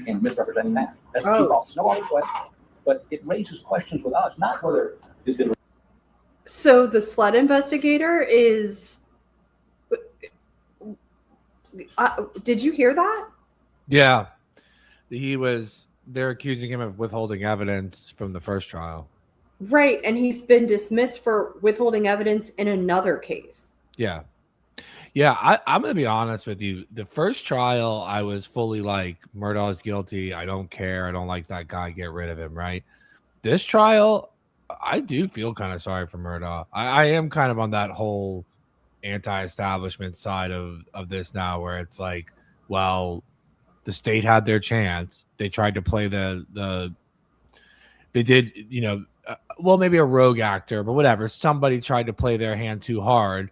and misrepresenting that. That's the chief officer. No other question. But it raises questions with us, not whether this did. So the SLED investigator is. Did you hear that? Yeah, they're accusing him of withholding evidence from the first trial. Right, and he's been dismissed for withholding evidence in another case. Yeah. I'm gonna be honest with you. The first trial, I was fully like, Murdaugh's guilty. I don't care. I don't like that guy. Get rid of him. Right. This trial, I do feel kind of sorry for Murdaugh. I am kind of on that whole anti-establishment side of this now, where it's like, well, the state had their chance. They tried to play they did, well, maybe a rogue actor, but whatever. Somebody tried to play their hand too hard.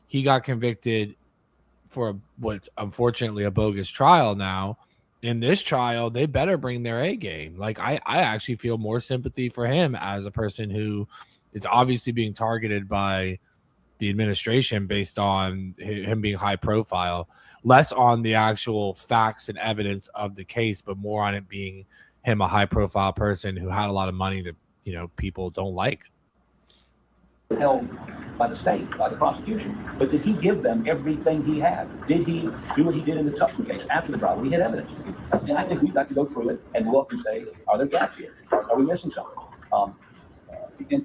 He got convicted for what's unfortunately a bogus trial now. In this trial, they better bring their A game. Like, I actually feel more sympathy for him as a person who is obviously being targeted by the administration based on him being high profile, less on the actual facts and evidence of the case, but more on it being him a high profile person who had a lot of money that, people don't like. Held by the state, by the prosecution. But did he give them everything he had? Did he do what he did in the Tuckman case after the trial? We had evidence. And I think we've got to go through it and look and say, are there gaps here? Are we missing something?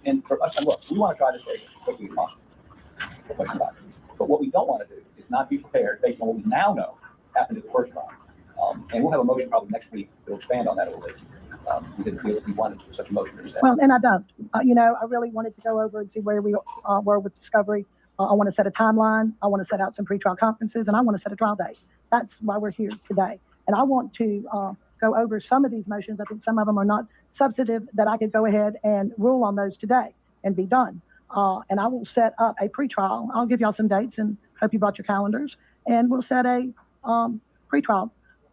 And for us, look, we want to try this case as quickly as possible. But what we don't want to do is not be prepared based on what we now know happened at the first trial. And we'll have a motion probably next week to expand on that a little bit. We didn't feel we wanted such a motion. Well, and I don't. I really wanted to go over and see where we were with discovery. I want to set a timeline. I want to set out some pretrial conferences, and I want to set a trial date. That's why we're here today. And I want to go over some of these motions. I think some of them are not substantive that I could go ahead and rule on those today and be done. And I will set up a pretrial. I'll give y'all some dates and hope you brought your calendars. And we'll set a pretrial.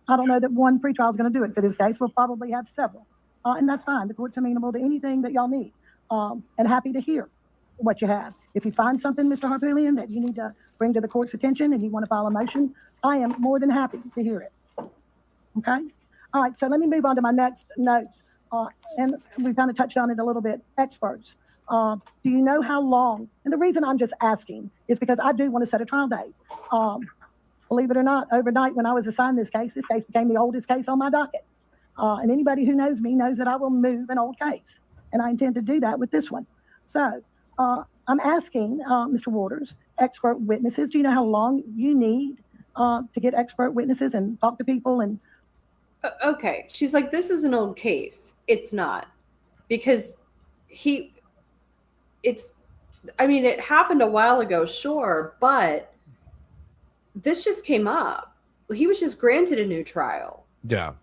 I don't know that one pretrial is going to do it for this case. We'll probably have several. And that's fine. The court's amenable to anything that y'all need. And happy to hear what you have. If you find something, Mr. Harpootlian, that you need to bring to the court's attention and you want to file a motion, I am more than happy to hear it. Okay? All right, so let me move on to my next notes. And we kind of touched on it a little bit. Experts. Do you know how long? And the reason I'm just asking is because I do want to set a trial date. Believe it or not, overnight when I was assigned this case became the oldest case on my docket. And anybody who knows me knows that I will move an old case. And I intend to do that with this one. So I'm asking Mr. Waters, expert witnesses, do you know how long you need to get expert witnesses and talk to people? And okay, she's like, this is an old case. It's not, because it happened a while ago, sure, but this just came up. He was just granted a new trial. Yeah.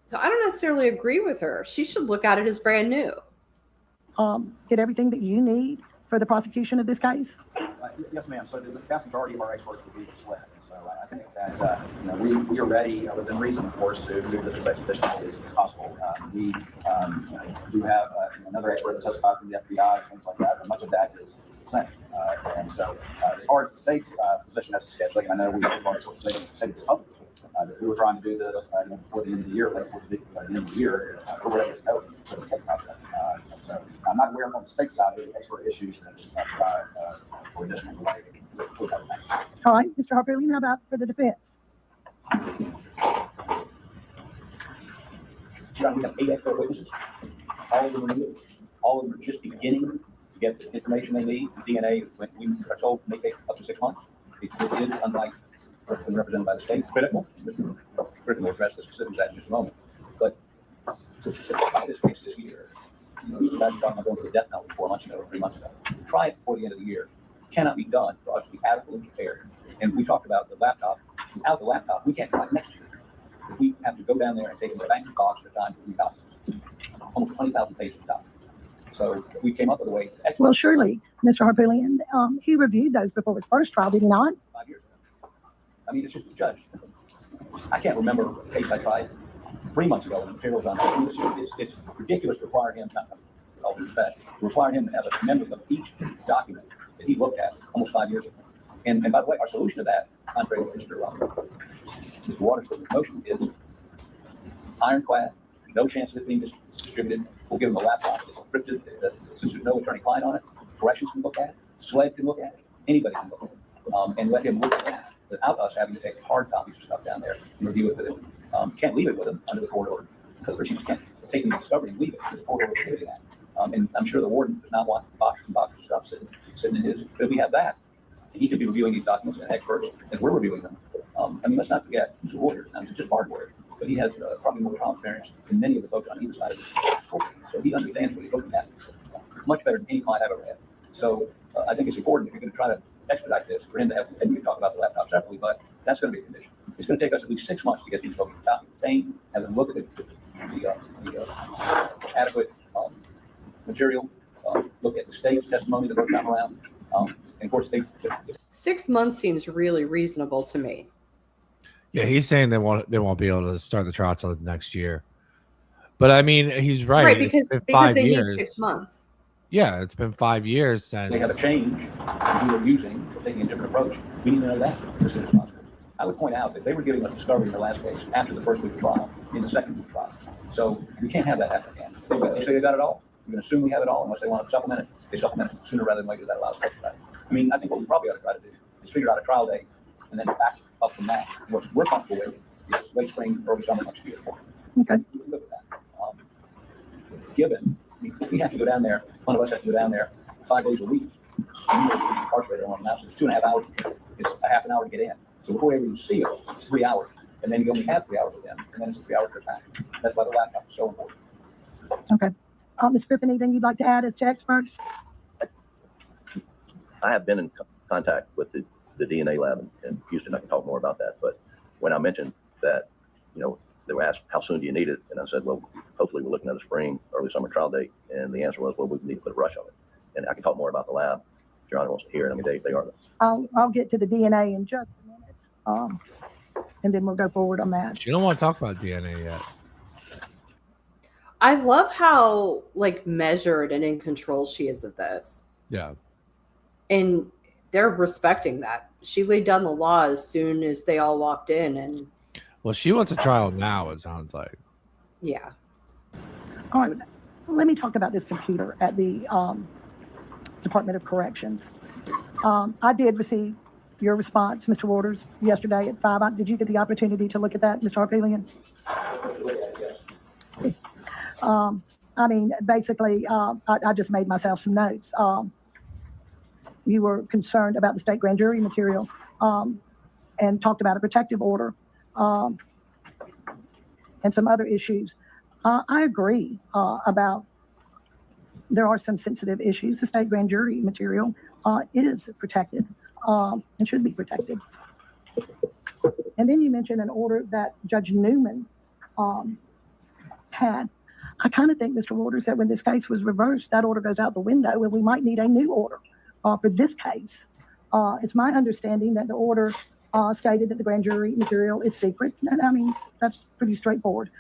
So I don't necessarily agree with her. She should look at it as brand new. Get everything that you need for the prosecution of this case? Yes, ma'am. So the vast majority of our experts will be SLED. So I think that we are ready, within reason, of course, to do this as expeditiously as possible. We do have another expert that testified from the FBI, things like that, but much of that is the same. And so as far as the state's position as to scheduling, I know we've already sort of said this publicly, that we were trying to do this before the end of the year, late before the end of the year, for whatever it's known. So I'm not aware on the state side of any expert issues that for additional delay. All right, Mr. Harpootlian, how about for the defense? We have 8 expert witnesses. All of them are new. All of them are just beginning to get the information they need. The DNA, when we are told, may take up to 6 months. It is, unlike what's been represented by the state, critical. Mr. Griffin will address the specifics of that in just a moment. But to try this case this year, we started talking about going to the death penalty 4 months ago or 3 months ago. Try it before the end of the year. Cannot be done for us to be adequately prepared. And we talked about the laptop. Without the laptop, we can't come back next year. If we have to go down there and take a bank box at a time to read documents, almost 20,000 pages of documents. So we came up with a way. Well, surely, Mr. Harpootlian, he reviewed those before his first trial, did he not? 5 years ago. I mean, it's just a judge. I can't remember a case I tried 3 months ago when the materials on it's ridiculous to require him, not all due respect, to require him to have a memory of each document that he looked at almost 5 years ago. And by the way, our solution to that, contrary to Mr. Waters' motion, is ironclad, no chance of it being distributed. We'll give him a laptop. It's encrypted. Since there's no attorney-client on it, corrections can look at it, SLED can look at it, anybody can look at it, and let him look at that without us having to take hard copies of stuff down there and review it with him. Can't leave it with him under the court order, because Richie can't take the discovery and leave it. The court order is doing that. And I'm sure the warden does not want boxes and boxes of stuff sitting in his. But if we have that, he could be reviewing these documents and experts, and we're reviewing them. I mean, let's not forget, he's a lawyer. I mean, it's just hardware, but he has probably more trial experience than many of the folks on either side of the court. So he understands what he's looking at much better than any client I've ever had. So I think it's important if you're going to try to expedite this for him to have, and we can talk about the laptop separately, but that's going to be a condition. It's going to take us at least 6 months to get these folks obtained, have them look at the adequate material, look at the state's testimony that wrote down around, and of course, 6 months seems really reasonable to me. Yeah, he's saying they won't be able to start the trial till next year. But I mean, he's right. Right, because they need 6 months. Yeah, it's been 5 years since they have a change in who they're using, taking a different approach. We need to know that as soon as possible. I would point out that they were giving us discovery in the last case after the first week of trial, in the second week of trial. So we can't have that happen again. They say they got it all. We're going to assume we have it all unless they want to supplement it. They supplement it sooner rather than later. That allows us to. I mean, I think what we probably ought to try to do is figure out a trial date and then back up from that. What we're comfortable with is late spring, early summer next year. Okay. We can live with that. Given, if we have to go down there, one of us has to go down there 5 days a week. And we're incarcerated on now, so it's 2.5 hours. It's a half an hour to get in. So before we ever even see it, it's 3 hours. And then you only have 3 hours with them, and then it's 3 hours per time. That's why the laptop is so important. Okay. Ms. Griffin, anything you'd like to add as to experts? I have been in contact with the the DNA lab in Houston. I can talk more about that. But when I mentioned that, they were asked, how soon do you need it? And I said, well, hopefully we're looking at a spring, early summer trial date. And the answer was, well, we need to put a rush on it. And I can talk more about the lab if Your Honor wants to hear it. I mean, they are. I'll get to the DNA in just a minute. And then we'll go forward on that. You don't want to talk about DNA yet. I love how measured and in control she is of this. Yeah. And they're respecting that. She laid down the law as soon as they all walked in, and well, she wants a trial now, it sounds like. Yeah. All right. Let me talk about this computer at the Department of Corrections. I did receive your response, Mr. Waters, yesterday at 5. Did you get the opportunity to look at that, Mr. Harpelian? I mean, basically, I just made myself some notes. You were concerned about the state grand jury material and talked about a protective order and some other issues. I agree about there are some sensitive issues. The state grand jury material is protected and should be protected. And then you mentioned an order that Judge Newman had. I kind of think, Mr. Waters, that when this case was reversed, that order goes out the window and we might need a new order for this case. It's my understanding that the order stated that the grand jury material is secret. And I mean, that's pretty straightforward.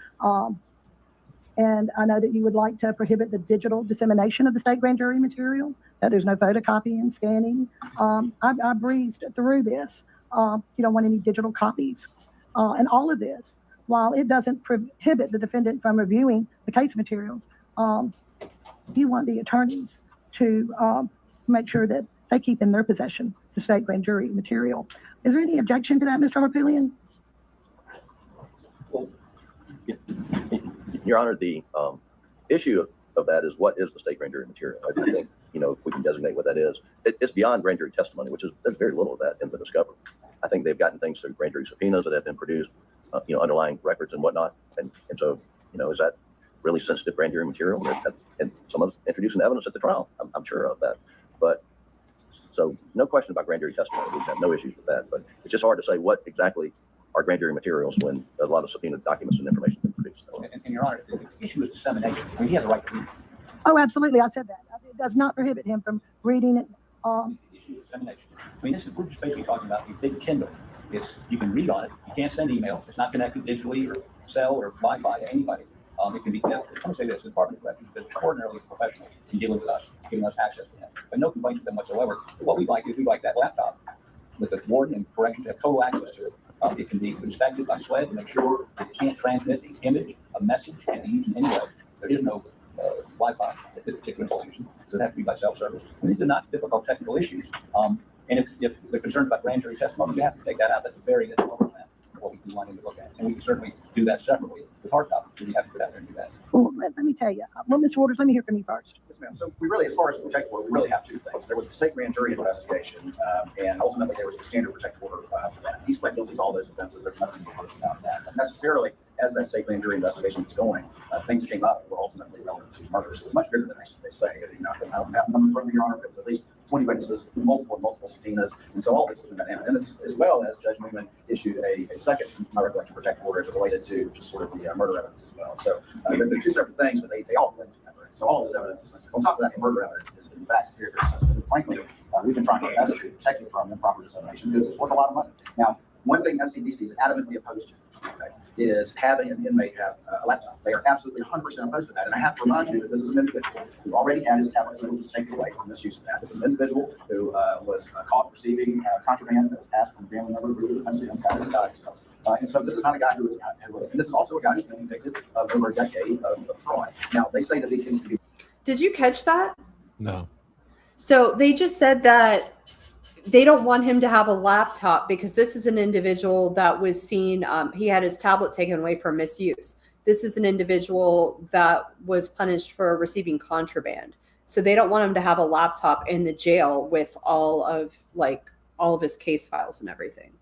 And I know that you would like to prohibit the digital dissemination of the state grand jury material, that there's no photocopying, scanning. I breezed through this. You don't want any digital copies. And all of this, while it doesn't prohibit the defendant from reviewing the case materials, you want the attorneys to make sure that they keep in their possession the state grand jury material. Is there any objection to that, Mr. Harpelian? Well, Your Honor, the issue of that is what is the state grand jury material? I think, if we can designate what that is, it's beyond grand jury testimony, which is there's very little of that in the discovery. I think they've gotten things through grand jury subpoenas that have been produced, underlying records and whatnot. And so, is that really sensitive grand jury material? And some of us introducing evidence at the trial, I'm sure of that. But so no question about grand jury testimony. We have no issues with that. But it's just hard to say what exactly are grand jury materials when a lot of subpoenaed documents and information have been produced. And Your Honor, the issue is dissemination. I mean, he has a right to read. Oh, absolutely. I said that. It does not prohibit him from reading it. Dissemination. I mean, we're just basically talking about a big Kindle. You can read on it. You can't send email. It's not connected digitally or cell or Wi-Fi to anybody. It can be. I want to say this: the Department of Corrections is extraordinarily professional in dealing with us, giving us access to that. But no complaints with them whatsoever. What we like is we like that laptop with the warden and corrections have total access to it. It can be inspected by SLED to make sure it can't transmit the image, a message, and be used in any way. There is no Wi-Fi at this particular institution, so it has to be by self-service. And these are not difficult technical issues. And if they're concerned about grand jury testimony, we have to take that out. That's very difficult for them, what we want them to look at. And we can certainly do that separately with hard copies, so we have to go out there and do that. Well, let me tell you. Well, Mr. Waters, let me hear from you first. Yes, ma'am. So we really, as far as the protective order, we really have two things. There was the state grand jury investigation, and ultimately there was the standard protective order for that. He's pled guilty to all those offenses. There's nothing about that. But necessarily, as that state grand jury investigation was going, things came up that were ultimately relevant to murder. So it's much bigger than they say. I don't have numbers from Your Honor, but it's at least 20 witnesses, multiple subpoenas, and so all this was in that. And it's, as well as Judge Newman issued a second, my recollection, protective order as it related to just sort of the murder evidence as well. So they're two separate things, but they all blend together. So all of this evidence is sensitive. On top of that, the murder evidence is in fact very, very sensitive. And frankly, we've been trying to best to protect it from improper dissemination because it's worth a lot of money. Now, one thing SCDC is adamantly opposed to, is having an inmate have a laptop. They are absolutely 100% opposed to that. And I have to remind you that this is an individual who already had his tablet that was taken away from misuse of that. This is an individual who was caught receiving contraband that was passed from a family member who was and so this is not a guy who is, and this is also a guy who's been convicted of over a decade of fraud. Now, they say that these things can be. Did you catch that? No. So they just said that they don't want him to have a laptop because this is an individual that was seen. He had his tablet taken away for misuse. This is an individual that was punished for receiving contraband. So they don't want him to have a laptop in the jail with all of his case files and everything.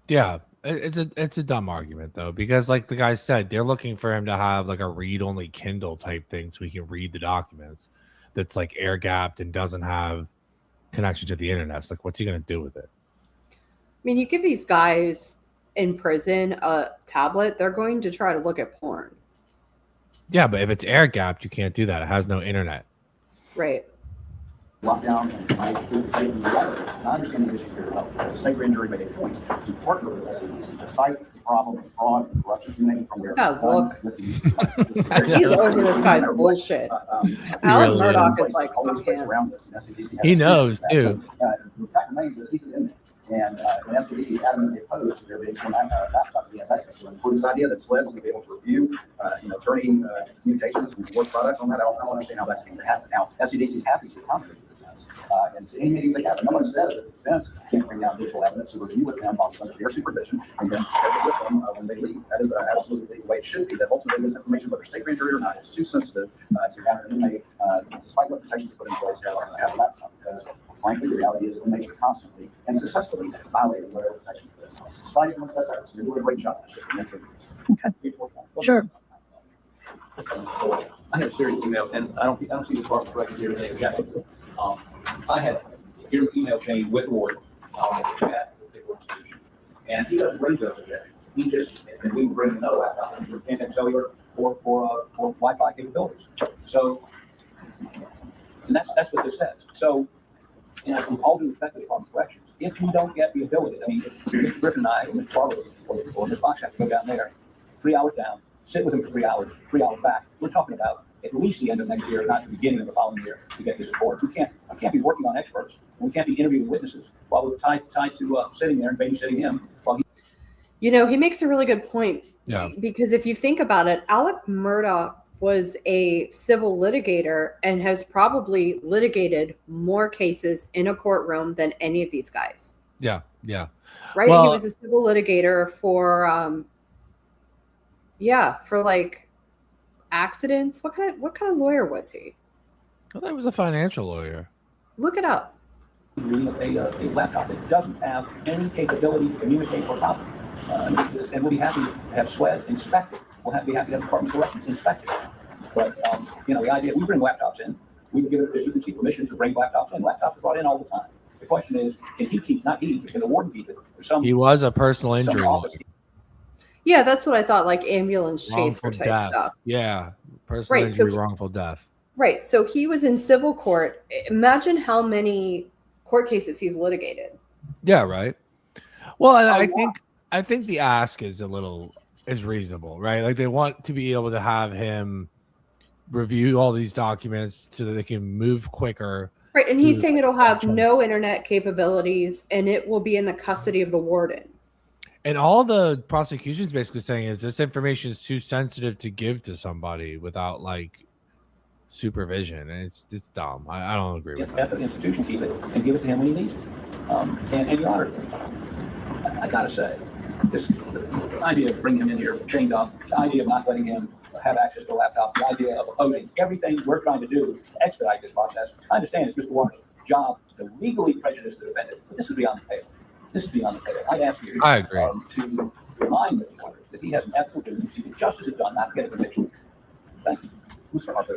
Yeah, it's a dumb argument though, because like the guy said, they're looking for him to have like a read-only Kindle type thing so he can read the documents. That's like air gapped and doesn't have connection to the internet. It's like, what's he going to do with it? mean, you give these guys in prison a tablet, they're going to try to look at porn. Yeah, but if it's air gapped, you can't do that. It has no internet. Right. Lockdown and I would say the letter, I understand the issue here. As a state grand jury made a point to partner with SCDC to fight the problem of fraud and corruption emanating from their look. He's over this guy's bullshit. Alan really Murdaugh is. is like, fuck him. He knows, too. The fact remains is he's an inmate. And SCDC adamantly opposed to there being some laptop he has access to. And for this idea that SLED is going to be able to review, attorney communications and work product on that, I don't understand how that's going to happen. Now, SCDC is happy to accommodate the defense. And to any meetings they have, no one says that the defense can't bring down visual evidence to review with them while under their supervision and then share it with them when they leave. That is absolutely the way it should be. That ultimately this information, whether state grand jury or not, is too sensitive to have an inmate, despite what protections put in place, have a laptop. Because frankly, the reality is inmates are constantly and successfully violating whatever protections put in place. Despite once that's happened, you're doing a great job. Okay. Sure. I have a serious email, and I don't see the department corrected here today. I had your email chain with Ward and he doesn't raise those objections. He just, and we bring another laptop and cellular for Wi-Fi capabilities. So, and that's what this says. So, from all due respect to the Department of Corrections, if you don't get the ability, I mean, if Mr. Griffin and I, or Ms. Barlow, or Ms. Fox have to go down there, 3 hours down, sit with him for 3 hours back, we're talking about at least the end of next year, not the beginning of the following year, to get this support. I can't be working on experts. We can't be interviewing witnesses while we're tied to sitting there and babysitting him while he. He makes a really good point. Yeah. Because if you think about it, Alec Murdaugh was a civil litigator and has probably litigated more cases in a courtroom than any of these guys. Yeah. Yeah. Right? Well, he was a civil litigator for like accidents. What kind of lawyer was he? I thought he was a financial lawyer. Look it up. A laptop that doesn't have any capability to communicate or copy. And we'll be happy to have SWED inspect it. We'll be happy to have the Department of Corrections inspect it. But, the idea, we bring laptops in. We give it, as you can see, permission to bring laptops in. Laptops are brought in all the time. The question is, can he keep, not he, can the warden keep it? He was a personal injury lawyer. Yeah, that's what I thought, like ambulance chaser type death. stuff. Yeah, personal injury, wrongful death. Right, so he was in civil court. Imagine how many court cases he's litigated. Yeah, right. Well, I think the ask is reasonable, right? Like they want to be able to have him review all these documents so that they can move quicker. Right, and he's saying it'll have no internet capabilities and it will be in the custody of the warden. And all the prosecution's basically saying is this information is too sensitive to give to somebody without like supervision, and it's dumb. I don't agree with that. The institution keep it and give it to him when he needs it. And Your Honor, I gotta say, this the idea of bringing him in here chained up, the idea of not letting him have access to a laptop, the idea of opposing everything we're trying to do to expedite this process. I understand it's Mr. Warren's job to legally prejudice the defendant, but this is beyond the table. This is beyond the table. I'd ask you I agree. To remind Mr. Warren that he has an ethical duty to do justice is done, not to get a conviction. Thank you. Mr. Harper,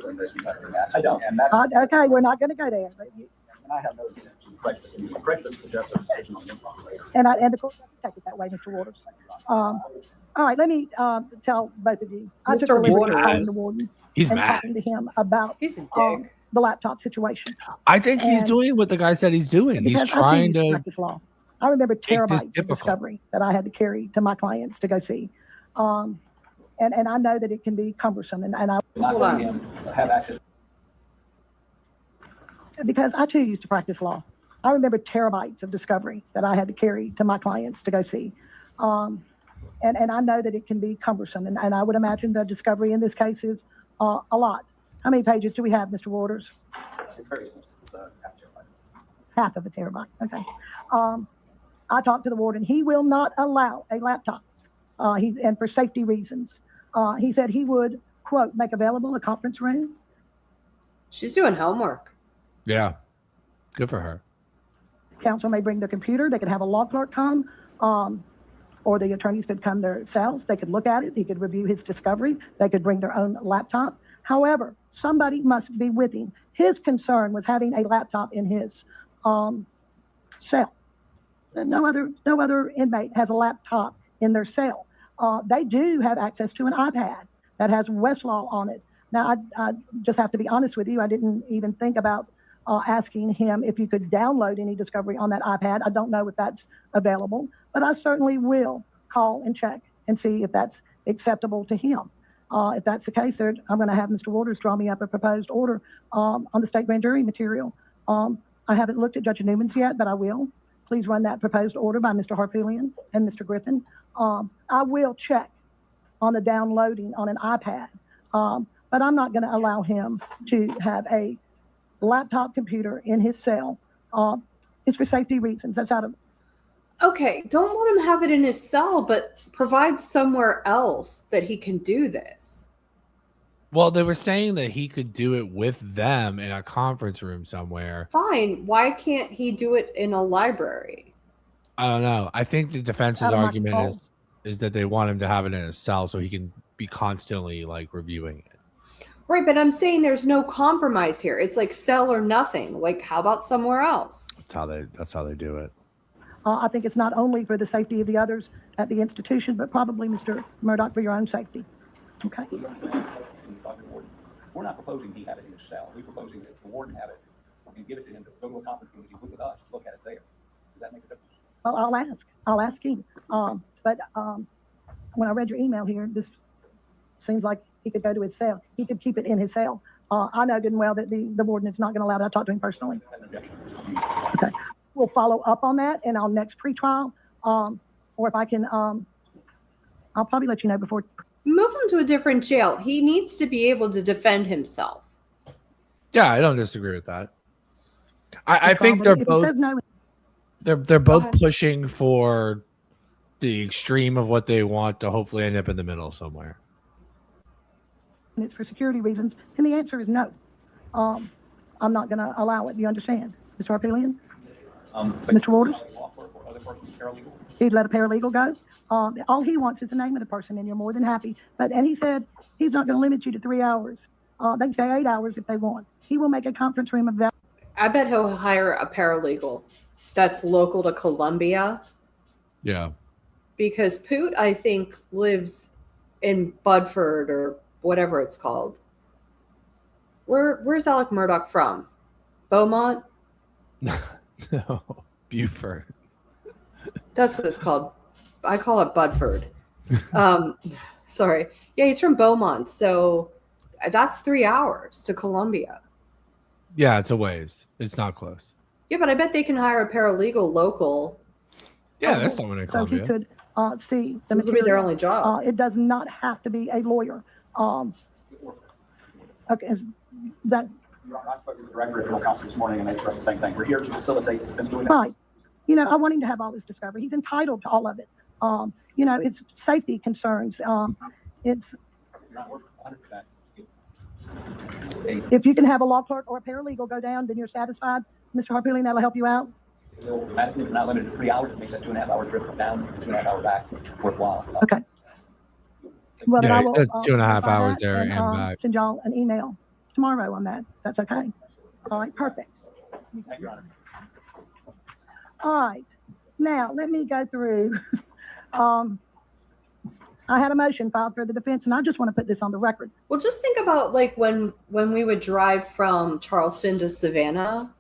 I don't. And that, Okay, we're not going to go there. But and I have no intent to prejudice. Prejudice suggests a decision on the improper. and the court take it that way, Mr. Waters. All right, let me tell both of you. I took a risk of calling the warden. He's and mad. talking to him about He's a dick. The laptop situation. I think he's doing what the guy said he's doing. He's trying to practice law. I remember terabytes of discovery that I had to carry to my clients to go see. And I know that it can be cumbersome. And I Not letting him have access. Because I too used to practice law. I remember terabytes of discovery that I had to carry to my clients to go see. And I know that it can be cumbersome. And I would imagine the discovery in this case is a lot. How many pages do we have, Mr. Waters? It's very simple. Half of a terabyte. Okay. I talked to the warden. He will not allow a laptop. And for safety reasons. He said he would, quote, make available a conference room. She's doing homework. Yeah. Good for her. Counsel may bring their computer. They could have a law clerk come, or the attorneys could come themselves. They could look at it. He could review his discovery. They could bring their own laptop. However, somebody must be with him. His concern was having a laptop in his cell. No other inmate has a laptop in their cell. They do have access to an iPad that has Westlaw on it. Now, I just have to be honest with you. I didn't even think about asking him if you could download any discovery on that iPad. I don't know if that's available, but I certainly will call and check and see if that's acceptable to him. If that's the case, I'm going to have Mr. Waters draw me up a proposed order on the state grand jury material. I haven't looked at Judge Newman's yet, but I will. Please run that proposed order by Mr. Harpelian and Mr. Griffin. I will check on the downloading on an iPad, but I'm not going to allow him to have a laptop computer in his cell. It's for safety reasons. That's out of. Okay, don't let him have it in his cell, but provide somewhere else that he can do this. Well, they were saying that he could do it with them in a conference room somewhere. Fine. Why can't he do it in a library? I don't know. I think the defense's argument is that they want him to have it in a cell so he can be constantly like reviewing it. Right, but I'm saying there's no compromise here. It's like sell or nothing. Like, how about somewhere else? That's how they do it. I think it's not only for the safety of the others at the institution, but probably, Mr. Murdaugh, for your own safety. Okay. We're not proposing he have it in his cell. We're proposing that the warden have it and give it to him to go to a conference room with us, look at it there. Does that make a difference? Well, I'll ask him. But when I read your email here, this seems like he could go to his cell. He could keep it in his cell. I know good and well that the warden is not going to allow that. I talked to him personally. Okay. We'll follow up on that in our next pretrial. Or if I can, I'll probably let you know before. Move him to a different jail. He needs to be able to defend himself. Yeah, I don't disagree with that. I think they're both they're both pushing for the extreme of what they want to hopefully end up in the middle somewhere. And it's for security reasons. And the answer is no. I'm not going to allow it. Do you understand, Mr. Harpelian? Mr. Waters? He'd let a paralegal go. All he wants is the name of the person, and you're more than happy. And he said he's not going to limit you to 3 hours. They can stay 8 hours if they want. He will make a conference room available. I bet he'll hire a paralegal that's local to Columbia. Yeah. Because Poot, I think, lives in Budford or whatever it's called. Where's Alec Murdaugh from? Beaumont? No, Buford. That's what it's called. I call it Budford. Sorry. Yeah, he's from Beaumont. So that's 3 hours to Columbia. Yeah, it's a ways. It's not close. Yeah, but I bet they can hire a paralegal local. Yeah, there's someone in Columbia. So he could see the This will be their only job. It does not have to be a lawyer. Okay, that. I spoke with the director at the council this morning, and they expressed the same thing. We're here to facilitate defense doing that. Right. I want him to have all this discovery. He's entitled to all of it. It's safety concerns. It's. If you can have a law clerk or a paralegal go down, then you're satisfied. Mr. Harpelian, that'll help you out. Automatically, we're not limited to 3 hours. It makes that 2.5 hour trip down, 2.5 hour back worthwhile. Okay. Well, then Yeah, I he will, says 2.5 hours that there and back. Send y'all an email tomorrow on that. That's okay. All right, perfect. Thank you, Your Honor. All right. Now, let me go through. I had a motion filed for the defense, and I just want to put this on the record. Well, just think about like when we would drive from Charleston to Savannah.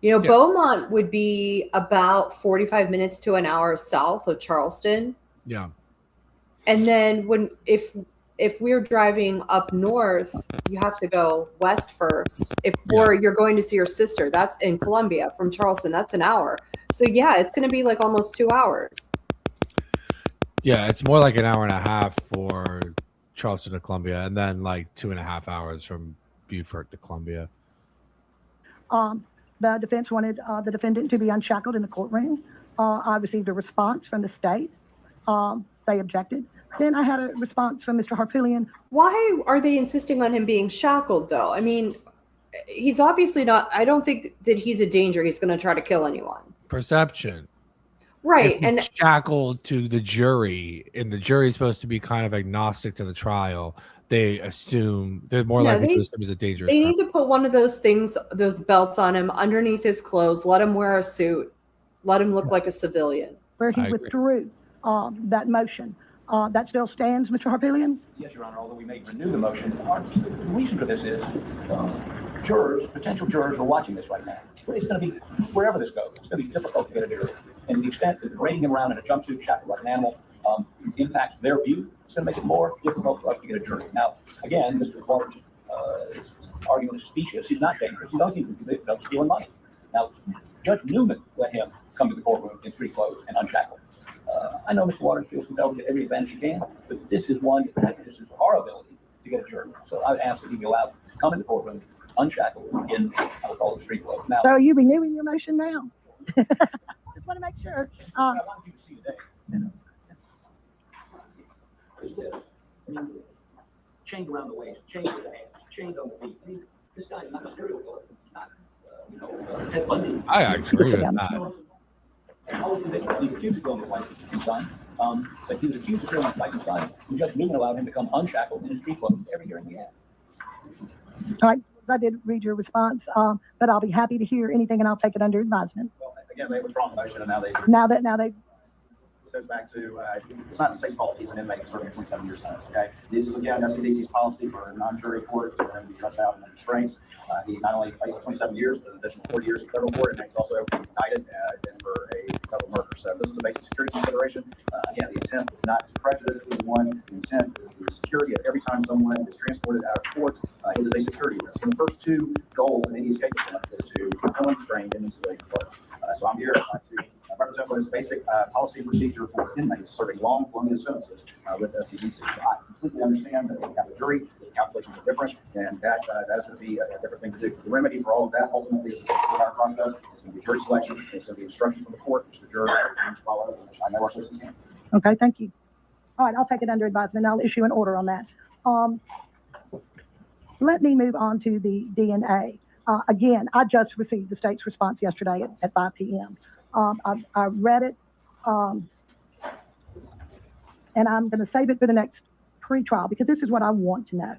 Yeah. Beaumont would be about 45 minutes to an hour south of Charleston. Yeah. And then if we're driving up north, you have to go west first. Or you're going to see your sister, that's in Columbia from Charleston, that's an hour. So yeah, it's going to be like almost 2 hours. Yeah, it's more like an hour and a half for Charleston to Columbia, and then like 2.5 hours from Beaufort to Columbia. The defense wanted the defendant to be unshackled in the courtroom. I received a response from the state. They objected. Then I had a response from Mr. Harpelian. Why are they insisting on him being shackled, though? I mean, he's obviously not. I don't think that he's a danger. He's going to try to kill anyone. Perception. Right. If And he's shackled to the jury, and the jury is supposed to be kind of agnostic to the trial, they assume they're more likely to assume he's a dangerous they person. need to put one of those things, those belts on him underneath his clothes, let him wear a suit, Let him look like a civilian. where he withdrew that motion. That still stands, Mr. Harpilian? Yes, Your Honor, although we may renew the motion, the reason for this is potential jurors are watching this right now. It's going to be, wherever this goes, it's going to be difficult to get a jury. And the extent that parading him around in a jumpsuit shackled like an animal impacts their view, it's going to make it more difficult for us to get a jury. Now, again, Mr. Clark's argument is specious. He's not dangerous. He doesn't even convict of stealing money. Now, Judge Newman let him come to the courtroom in street clothes and unshackled. I know Mr. Waters feels compelled to get every advantage he can, but this is our ability to get a jury. So I would ask that he be allowed to come in the courtroom unshackled in, I would call it street clothes. Now, So are you renewing your motion now? Just want to make sure. what I want you to see today is this. I mean, chained around the waist, chained to the hands, chained on the feet. I mean, this guy is not a serial killer. He's not, Ted Bundy. I agree with that. And how was he convicted? He refused to go on the Frankenstein, but he was accused of killing Frankenstein, and Judge Newman allowed him to come unshackled in his street clothes every hearing he had. All right, I did read your response, but I'll be happy to hear anything and I'll take it under advisement. Well, again, they withdraw the motion, and now they. Now they. This goes back to, it's not the state's fault, he's an inmate serving a 27-year sentence, okay? This is, again, SCDC's policy for a non-jury court, for him to be dressed out in the restraints. He not only faces 27 years, but an additional 40 years in federal court, and he's also indicted for a double murder. So this is a basic security consideration. Again, the intent is not to prejudice anyone. The intent is the security of every time someone is transported out of court. It is a security risk. And the first two goals in any escape attempt is to keep no one restrained and insulated clerk. So I'm here to represent what is basic policy and procedure for inmates serving long colonial sentences with SCDC. I completely understand that we have a jury, the calculations are different, and that is going to be a different thing to do. The remedy for all of that ultimately is our process. It's going to be jury selection. It's going to be instruction from the court, which the jurors are going to follow, which I know our systems can. Okay, thank you. All right, I'll take it under advisement. I'll issue an order on that. Let me move on to the DNA. Again, I just received the state's response yesterday at 5 p.m. I read it, and I'm going to save it for the next pre-trial because this is what I want to know.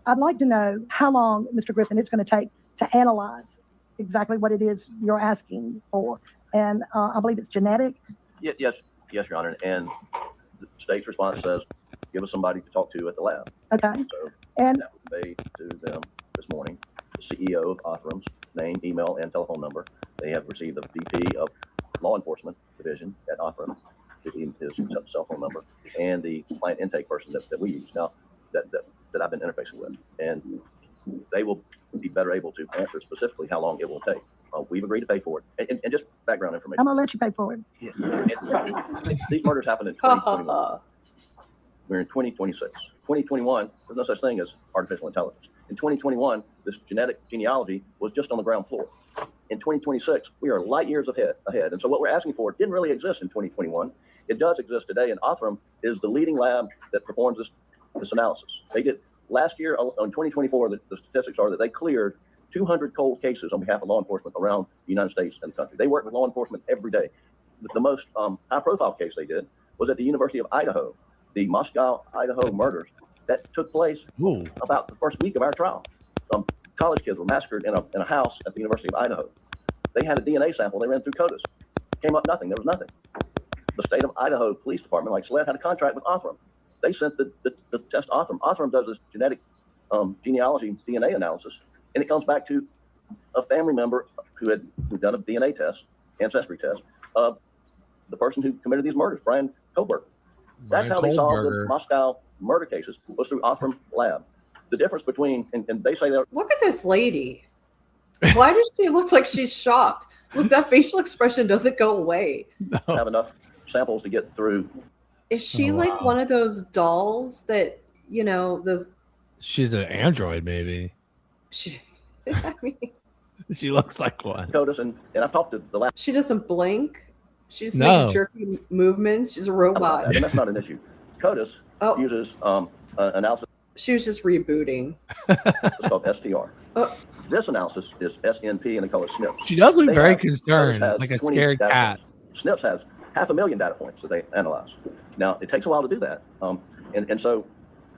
I'd like to know how long, Mr. Griffin, it's going to take to analyze exactly what it is you're asking for. And I believe it's genetic. Yes, Your Honor. And the state's response says, give us somebody to talk to at the lab. Okay. So and that was conveyed to them this morning. The CEO of Othram's name, email, and telephone number. They have received the VP of Law Enforcement Division at Othram, his cell phone number, and the client intake person that we use now that I've been interfacing with. And they will be better able to answer specifically how long it will take. We've agreed to pay for it. And just background information. I'm going to let you pay for it. Yeah. These murders happened in 2021. We're in 2026. 2021, there's no such thing as artificial intelligence. In 2021, this genetic genealogy was just on the ground floor. In 2026, we are light years ahead. And so what we're asking for didn't really exist in 2021. It does exist today, and Othram is the leading lab that performs this analysis. They did last year, in 2024, the statistics are that they cleared 200 cold cases on behalf of law enforcement around the United States and the country. They work with law enforcement every day. The most high-profile case they did was at the University of Idaho, the Moscow, Idaho murders that took place about the first week of our trial. College kids were massacred in a house at the University of Idaho. They had a DNA sample they ran through CODIS. Came up nothing. There was nothing. The state of Idaho Police Department, like SLED, had a contract with Othram. They sent the test to Othram. Othram does this genetic genealogy DNA analysis, and it comes back to a family member who had done a DNA test, ancestry test, of the person who committed these murders, Brian Kohlberger. That's how they solved the Moscow murder cases, was through Othram lab. The difference between, and they say that. Look at this lady. Why does she look like she's shocked? Look, that facial expression doesn't go away. Have enough samples to get through. Is she like one of those dolls that, those? She's an android, maybe. I mean, she looks like one. CODIS, and I talked to the lab. She doesn't blink. She just makes jerky movements. She's a robot. And that's not an issue. CODIS uses analysis. She was just rebooting. It's called STR. This analysis is SNP, and they call it SNP. She does look very concerned, like a scared cat. SNPs has 500,000 data points that they analyze. Now, it takes a while to do that. And so,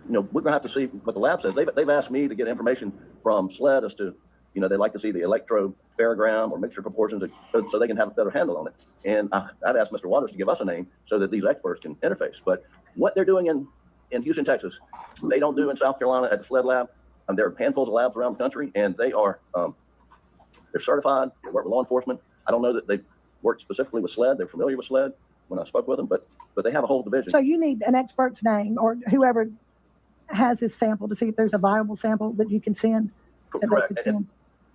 we're going to have to see what the lab says. They've asked me to get information from SLED as to You know, they like to see the electropharogram or mixture proportions so they can have a better handle on it. And I've asked Mr. Waters to give us a name so that these experts can interface. But what they're doing in Houston, Texas, they don't do in South Carolina at the SLED lab. There are handfuls of labs around the country, and they are they're certified. They work with law enforcement. I don't know that they work specifically with SLED. They're familiar with SLED when I spoke with them, but they have a whole division. So you need an expert's name or whoever has this sample to see if there's a viable sample that you can send. Correct.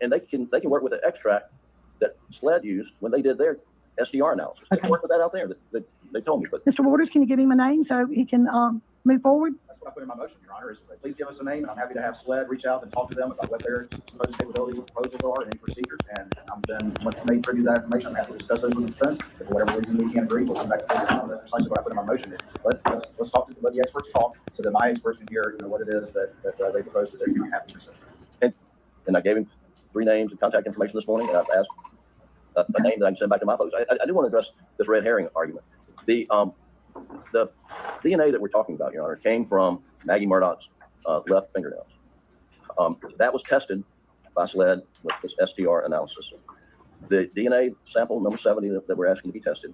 And they can work with the extract that SLED used when they did their SDR analysis. They can work with that out there. They told me. But Mr. Waters, can you give him a name so he can move forward? That's what I put in my motion, Your Honor, is please give us a name, and I'm happy to have SLED reach out and talk to them about what their supposed capabilities and proposals are and any procedures. And then once they privy that information, I'm happy to discuss those with the defense. If for whatever reason we can't agree, we'll come back to that's precisely what I put in my motion. Let's talk let the experts talk so that my experts can hear what it is that they propose to do. I'm happy to say. And I gave him 3 names and contact information this morning, and I've asked a name that I can send back to my folks. I do want to address this red herring argument. The DNA that we're talking about, Your Honor, came from Maggie Murdaugh's left fingernails. That was tested by SLED with this STR analysis. The DNA sample number 70 that we're asking to be tested,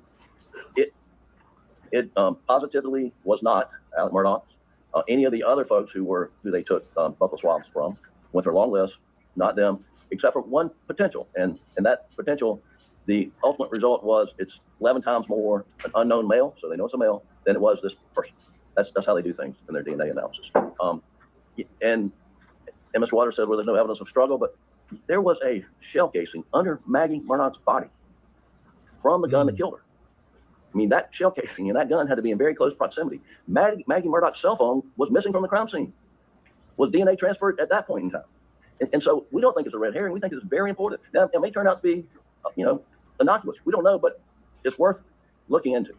it positively was not Alec Murdaugh's. Any of the other folks who they took buccal swabs from went through a long list, not them, except for one potential. And that potential, the ultimate result was it's 11 times more an unknown male, so they know it's a male, than it was this person. That's how they do things in their DNA analysis. And Mr. Waters said, well, there's no evidence of struggle, but there was a shell casing under Maggie Murdaugh's body from the gun that killed her. I mean, that shell casing and that gun had to be in very close proximity. Maggie Murdaugh's cell phone was missing from the crime scene. Was DNA transferred at that point in time? And so we don't think it's a red herring. We think it's very important. Now, it may turn out to be, innocuous. We don't know, but it's worth looking into.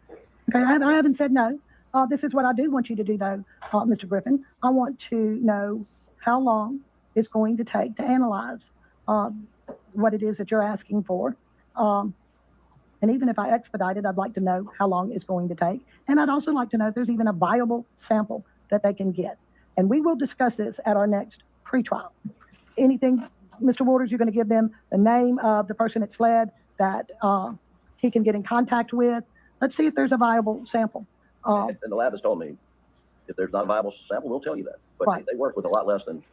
Okay, I haven't said no. This is what I do want you to do, though, Mr. Griffin. I want to know how long it's going to take to analyze what it is that you're asking for. And even if I expedite it, I'd like to know how long it's going to take. And I'd also like to know if there's even a viable sample that they can get. And we will discuss this at our next pretrial. Anything, Mr. Waters, you're going to give them the name of the person at SLED that he can get in contact with. Let's see if there's a viable sample. And the lab has told me if there's not a viable sample, we'll tell you that. But right. They work with a lot less than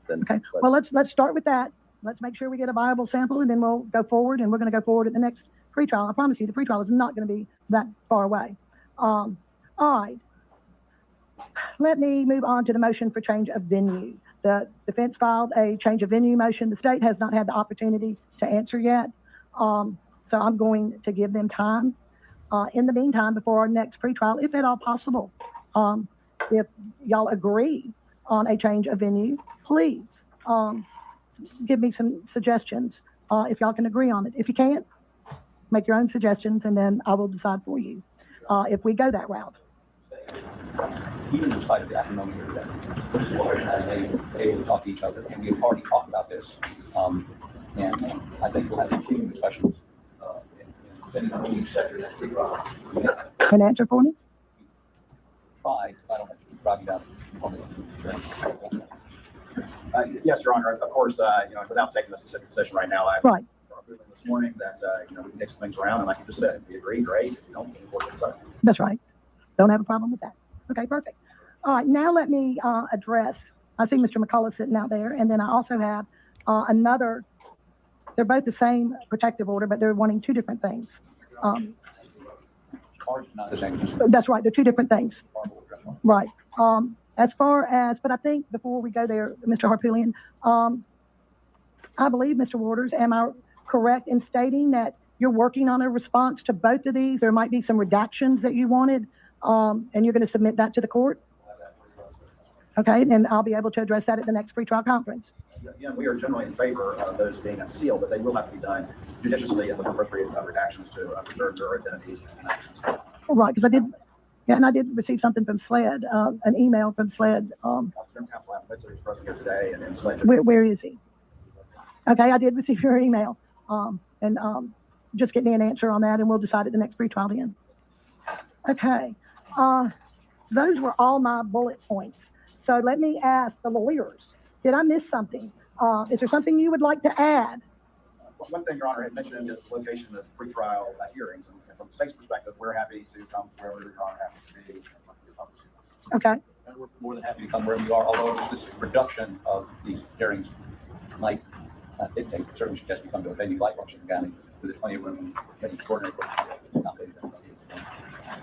okay. Well, let's start with that. Let's make sure we get a viable sample, and then we'll go forward. And we're going to go forward at the next pretrial. I promise you, the pretrial is not going to be that far away. All right. Let me move on to the motion for change of venue. The defense filed a change of venue motion. The state has not had the opportunity to answer yet. So I'm going to give them time. In the meantime, before our next pretrial, if at all possible, if y'all agree on a change of venue, please give me some suggestions if y'all can agree on it. If you can't, make your own suggestions, and then I will decide for you if we go that route. Even in spite of the acrimony here today, this is what we're able to talk to each other, and we've already talked about this. And I think we'll have continuing discussions in the sector that we An answer for me? try. I don't have to keep driving down. Yes, Your Honor. Of course, without taking a specific position right now, right. This morning that we can take some things around, and like you just said, if we agree, great. If we don't, then we'll decide. That's right. Don't have a problem with that. Okay, perfect. All right, now let me address. I see Mr. McCullough sitting out there, and then I also have another. They're both the same protective order, but they're wanting 2 different things. Not the same. That's right. They're 2 different things. Right. As far as, but I think before we go there, Mr. Harpootlian, I believe, Mr. Waters, am I correct in stating that you're working on a response to both of these? There might be some redactions that you wanted, and you're going to submit that to the court? Okay, and I'll be able to address that at the next pretrial conference. Again, we are generally in favor of those being unsealed, but they will have to be done judiciously and with appropriate redactions to preserve their identities and actions. Right, because I did receive something from SLED, an email from SLED. Where is he? Okay, I did receive your email, and just get me an answer on that, and we'll decide at the next pretrial then. Okay, those were all my bullet points. So let me ask the lawyers, did I miss something? Is there something you would like to add? One thing Your Honor had mentioned is the location of pretrial hearings. And from the state's perspective, we're happy to come wherever Your Honor happens to be. Okay. And we're more than happy to come wherever you are, although this production of these hearings might dictate. Certainly suggest you come to a venue like Washington County, so there's plenty of room and many extraordinary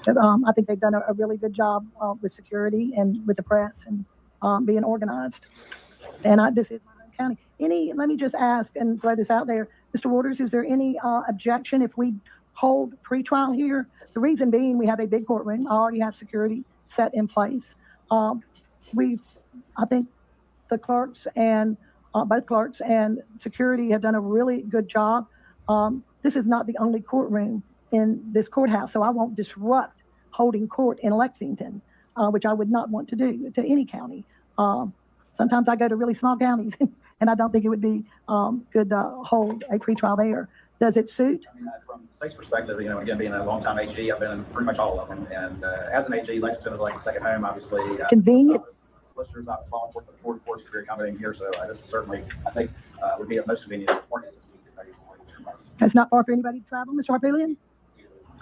I think they've done a really good job with security and with the press and being organized. And this is my own county. Let me just ask and throw this out there. Mr. Waters, is there any objection if we hold pretrial here? The reason being we have a big courtroom. I already have security set in place. I think the clerks and both clerks and security have done a really good job. This is not the only courtroom in this courthouse, so I won't disrupt holding court in Lexington, which I would not want to do to any county. Sometimes I go to really small counties, and I don't think it would be good to hold a pretrial there. Does it suit? I mean, from the state's perspective, again, being a long-time AG, I've been in pretty much all of them. And as an AG, Lexington is like a second home, obviously. Convenient. Solicitors, law enforcement, court, of course, very accommodating here. So this is certainly, I think, would be a most convenient ordinance. It's not far for anybody to travel, Mr. Harpelian?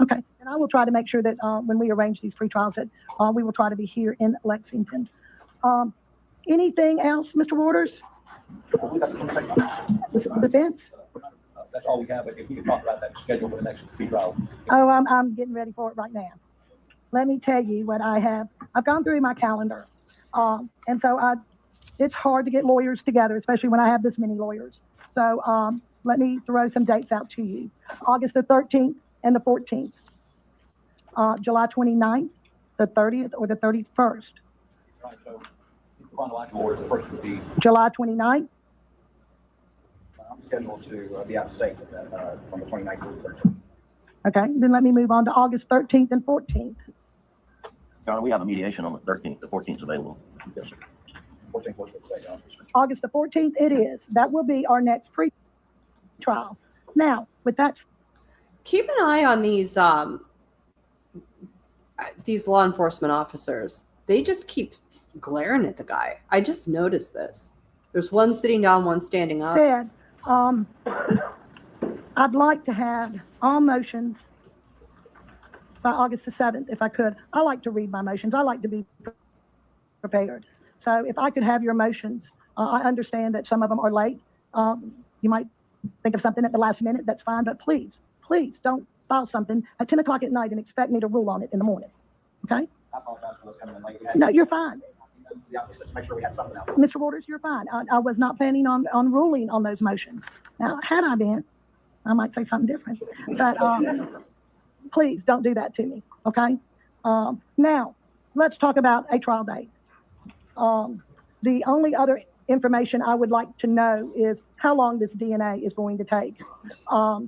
Okay. And I will try to make sure that when we arrange these pretrials that we will try to be here in Lexington. Anything else, Mr. Waters? Defense? That's all we have, but if we could talk about that schedule for the next pretrial. Oh, I'm getting ready for it right now. Let me tell you what I have. I've gone through my calendar. And so it's hard to get lawyers together, especially when I have this many lawyers. So let me throw some dates out to you. August the 13th and the 14th. July 29th, the 30th, or the 31st. Right, so chronological order, the first would be July 29th. I'm scheduled to be out of state from the 29th to the 30th. Okay, then let me move on to August 13th and 14th. John, we have a mediation on the 13th. The 14th is available. Yes, sir. 14th works for the state. August the 14th it is. That will be our next pre-trial. Now, with that, keep an eye on these law enforcement officers. They just keep glaring at the guy. I just noticed this. There's one sitting down, one standing up. said, I'd like to have all motions by August the 7th, if I could. I like to read my motions. I like to be prepared. So if I could have your motions, I understand that some of them are late. You might think of something at the last minute. That's fine. But please don't file something at 10 o'clock at night and expect me to rule on it in the morning. Okay? I apologize for those coming in late. No, you're fine. Yeah, just to make sure we had something out. Mr. Waters, you're fine. I was not planning on ruling on those motions. Now, had I been, I might say something different. But please don't do that to me, okay? Now, let's talk about a trial date. The only other information I would like to know is how long this DNA is going to take. I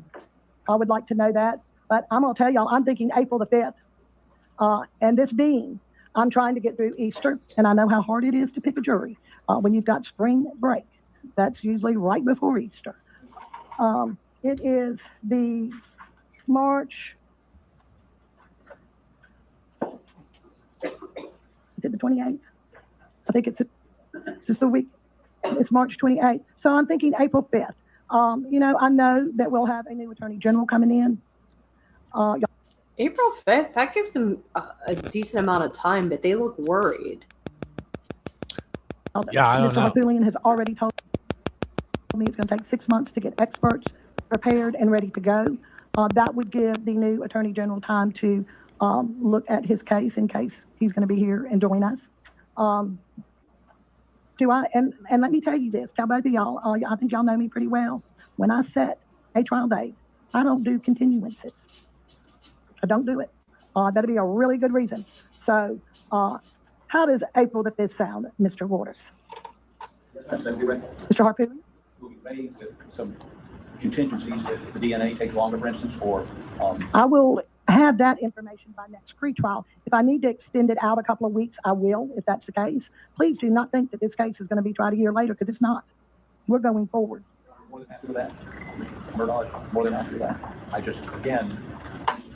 would like to know that. But I'm going to tell y'all, I'm thinking April the 5th. And this being, I'm trying to get through Easter, and I know how hard it is to pick a jury when you've got spring break. That's usually right before Easter. It is the March, is it the 28th? I think it's just the week. It's March 28th. So I'm thinking April 5th. I know that we'll have a new attorney general coming in. April 5th, that gives them a decent amount of time, but they look worried. Yeah, I don't know. Mr. Harpelian has already told me it's going to take 6 months to get experts prepared and ready to go. That would give the new attorney general time to look at his case in case he's going to be here and join us. And let me tell you this, tell both of y'all, I think y'all know me pretty well. When I set a trial date, I don't do continuances. I don't do it. That'll be a really good reason. So how does April the 5th sound, Mr. Waters? Mr. Harpelian? Will be made with some contingencies if the DNA takes longer, for instance, or I will have that information by next pre-trial. If I need to extend it out a couple of weeks, I will, if that's the case. Please do not think that this case is going to be tried a year later, because it's not. We're going forward. more than happy with that. Murdaugh, more than happy with that. I just, again,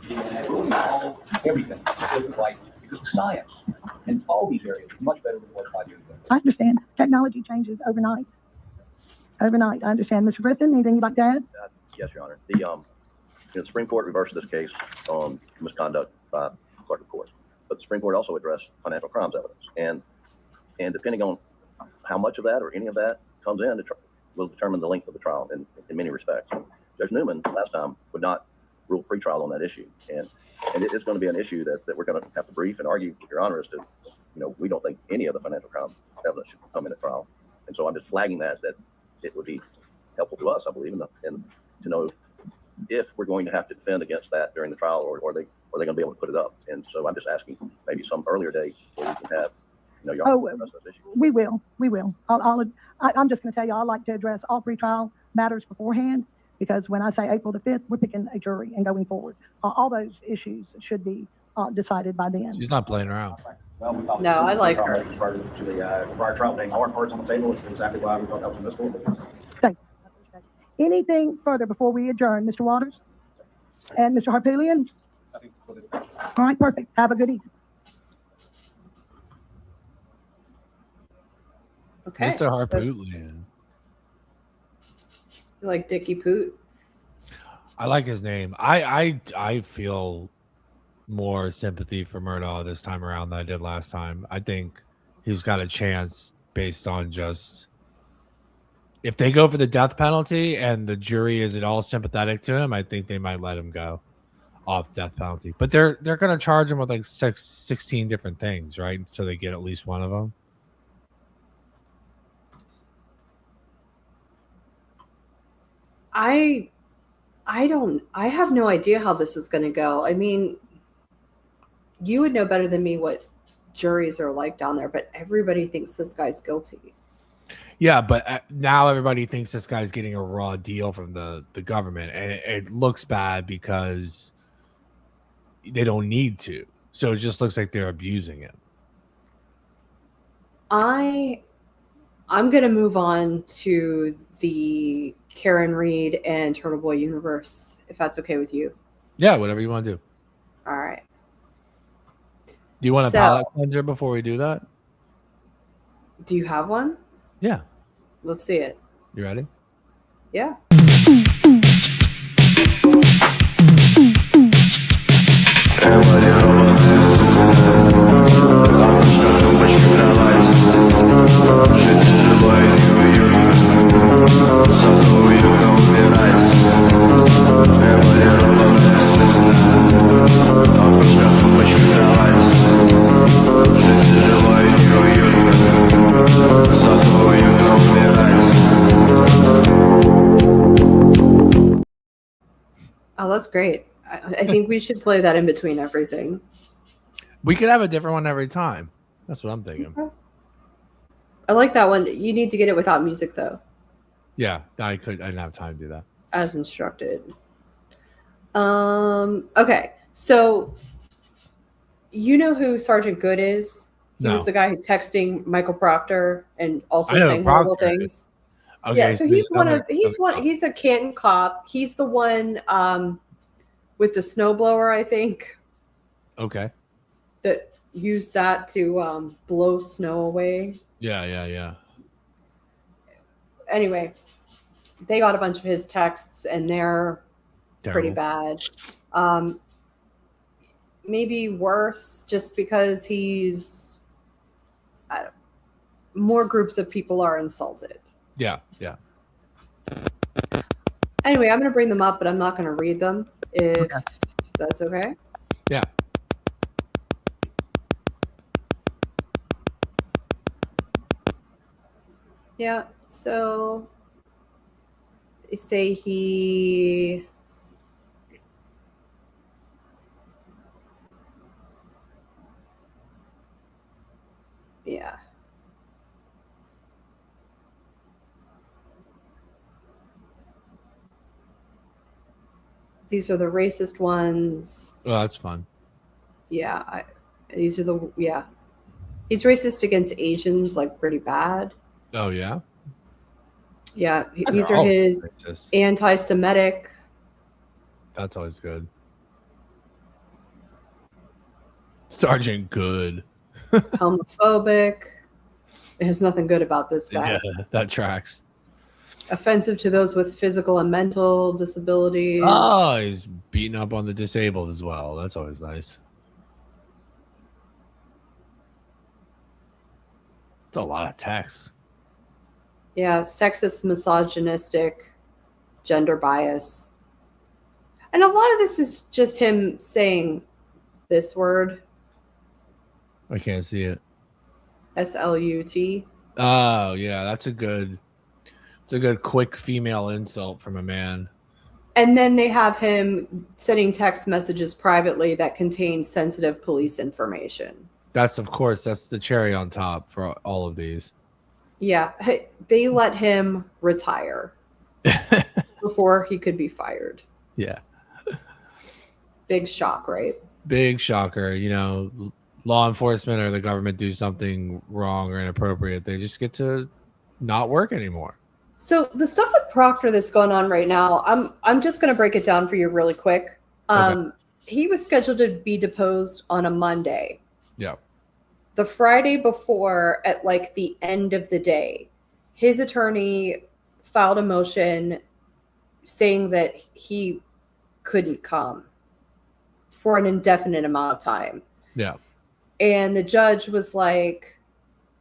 DNA, everything, like, because the science in all these areas is much better than it was 5 years ago. I understand. Technology changes overnight. overnight. I understand. Mr. Griffin, anything you'd like to add? Yes, Your Honor. The Supreme Court reversed this case on misconduct by clerk of court, but the Supreme Court also addressed financial crimes evidence, and depending on how much of that or any of that comes in, will determine the length of the trial in many respects. Judge Newman last time would not rule pretrial on that issue, and it is going to be an issue that we're going to have to brief and argue with Your Honor as to, we don't think any of the financial crime evidence should come in at trial, and so I'm just flagging that it would be helpful to us, I believe, and to know if we're going to have to defend against that during the trial, or are they going to be able to put it up? And so I'm just asking maybe some earlier date where we can have, Your Honor, address those issues. We will. I'm just going to tell you, I like to address all pretrial matters beforehand, because when I say April the 5th, we're picking a jury and going forward. All those issues should be decided by then. She's not playing around. Well, No, I like her. To the prior trial, being hard cards on the table is exactly why we thought that was in this court. Thank you. Anything further before we adjourn, Mr. Waters and Mr. Harpootlian? All right, perfect. Have a good evening. Okay. Mr. Harpootlian. You like Dickie Poot? I like his name. I feel more sympathy for Murdaugh this time around than I did last time. I think he's got a chance based on just if they go for the death penalty and the jury is at all sympathetic to him, I think they might let him go off death penalty. But they're going to charge him with like 16 different things, right? So they get at least one of them. I have no idea how this is going to go. I mean, you would know better than me what juries are like down there, but everybody thinks this guy's guilty. Yeah, but now everybody thinks this guy's getting a raw deal from the government, and it looks bad because they don't need to. So it just looks like they're abusing it. I'm going to move on to the Karen Reed and Turtle Boy universe, if that's okay with you. Yeah, whatever you want to do. All right. Do you want a palate cleanser before we do that? Do you have one? Yeah. Let's see it. You ready? Yeah. Oh, that's great. I think we should play that in between everything. We could have a different one every time. That's what I'm thinking. Okay. I like that one. You need to get it without music, though. Yeah, I didn't have time to do that. As instructed. Okay, so you know who Sergeant Good is? He was the guy who texting Michael Proctor and also saying horrible things. Okay, yeah, so he's a Canton cop. He's the one with the snowblower, I think. Okay. That used that to blow snow away. Yeah. Anyway, they got a bunch of his texts and they're pretty bad. Maybe worse just because more groups of people are insulted. Yeah. Anyway, I'm going to bring them up, but I'm not going to read them if that's okay. Yeah. Yeah, so they say he yeah. These are the racist ones. Oh, that's fun. Yeah, these are He's racist against Asians, like pretty bad. Oh, yeah? Yeah, these are his racist. Anti-Semitic. That's always good. Sergeant Good. Homophobic. There's nothing good about this guy. Yeah, that tracks. offensive to those with physical and mental disabilities. Oh, he's beating up on the disabled as well. That's always nice. It's a lot of text. Yeah, sexist, misogynistic, gender bias. And a lot of this is just him saying this word. I can't see it. SLUT. Oh, yeah, it's a good quick female insult from a man. And then they have him sending text messages privately that contain sensitive police information. That's the cherry on top for all of these. Yeah, they let him retire before he could be fired. Yeah. Big shock, right? Big shocker. You know, law enforcement or the government do something wrong or inappropriate, they just get to not work anymore. So the stuff with Proctor that's going on right now, I'm just going to break it down for you really quick. Okay. He was scheduled to be deposed on a Monday. Yeah. The Friday before, at like the end of the day, his attorney filed a motion saying that he couldn't come for an indefinite amount of time. Yeah. And the judge was like,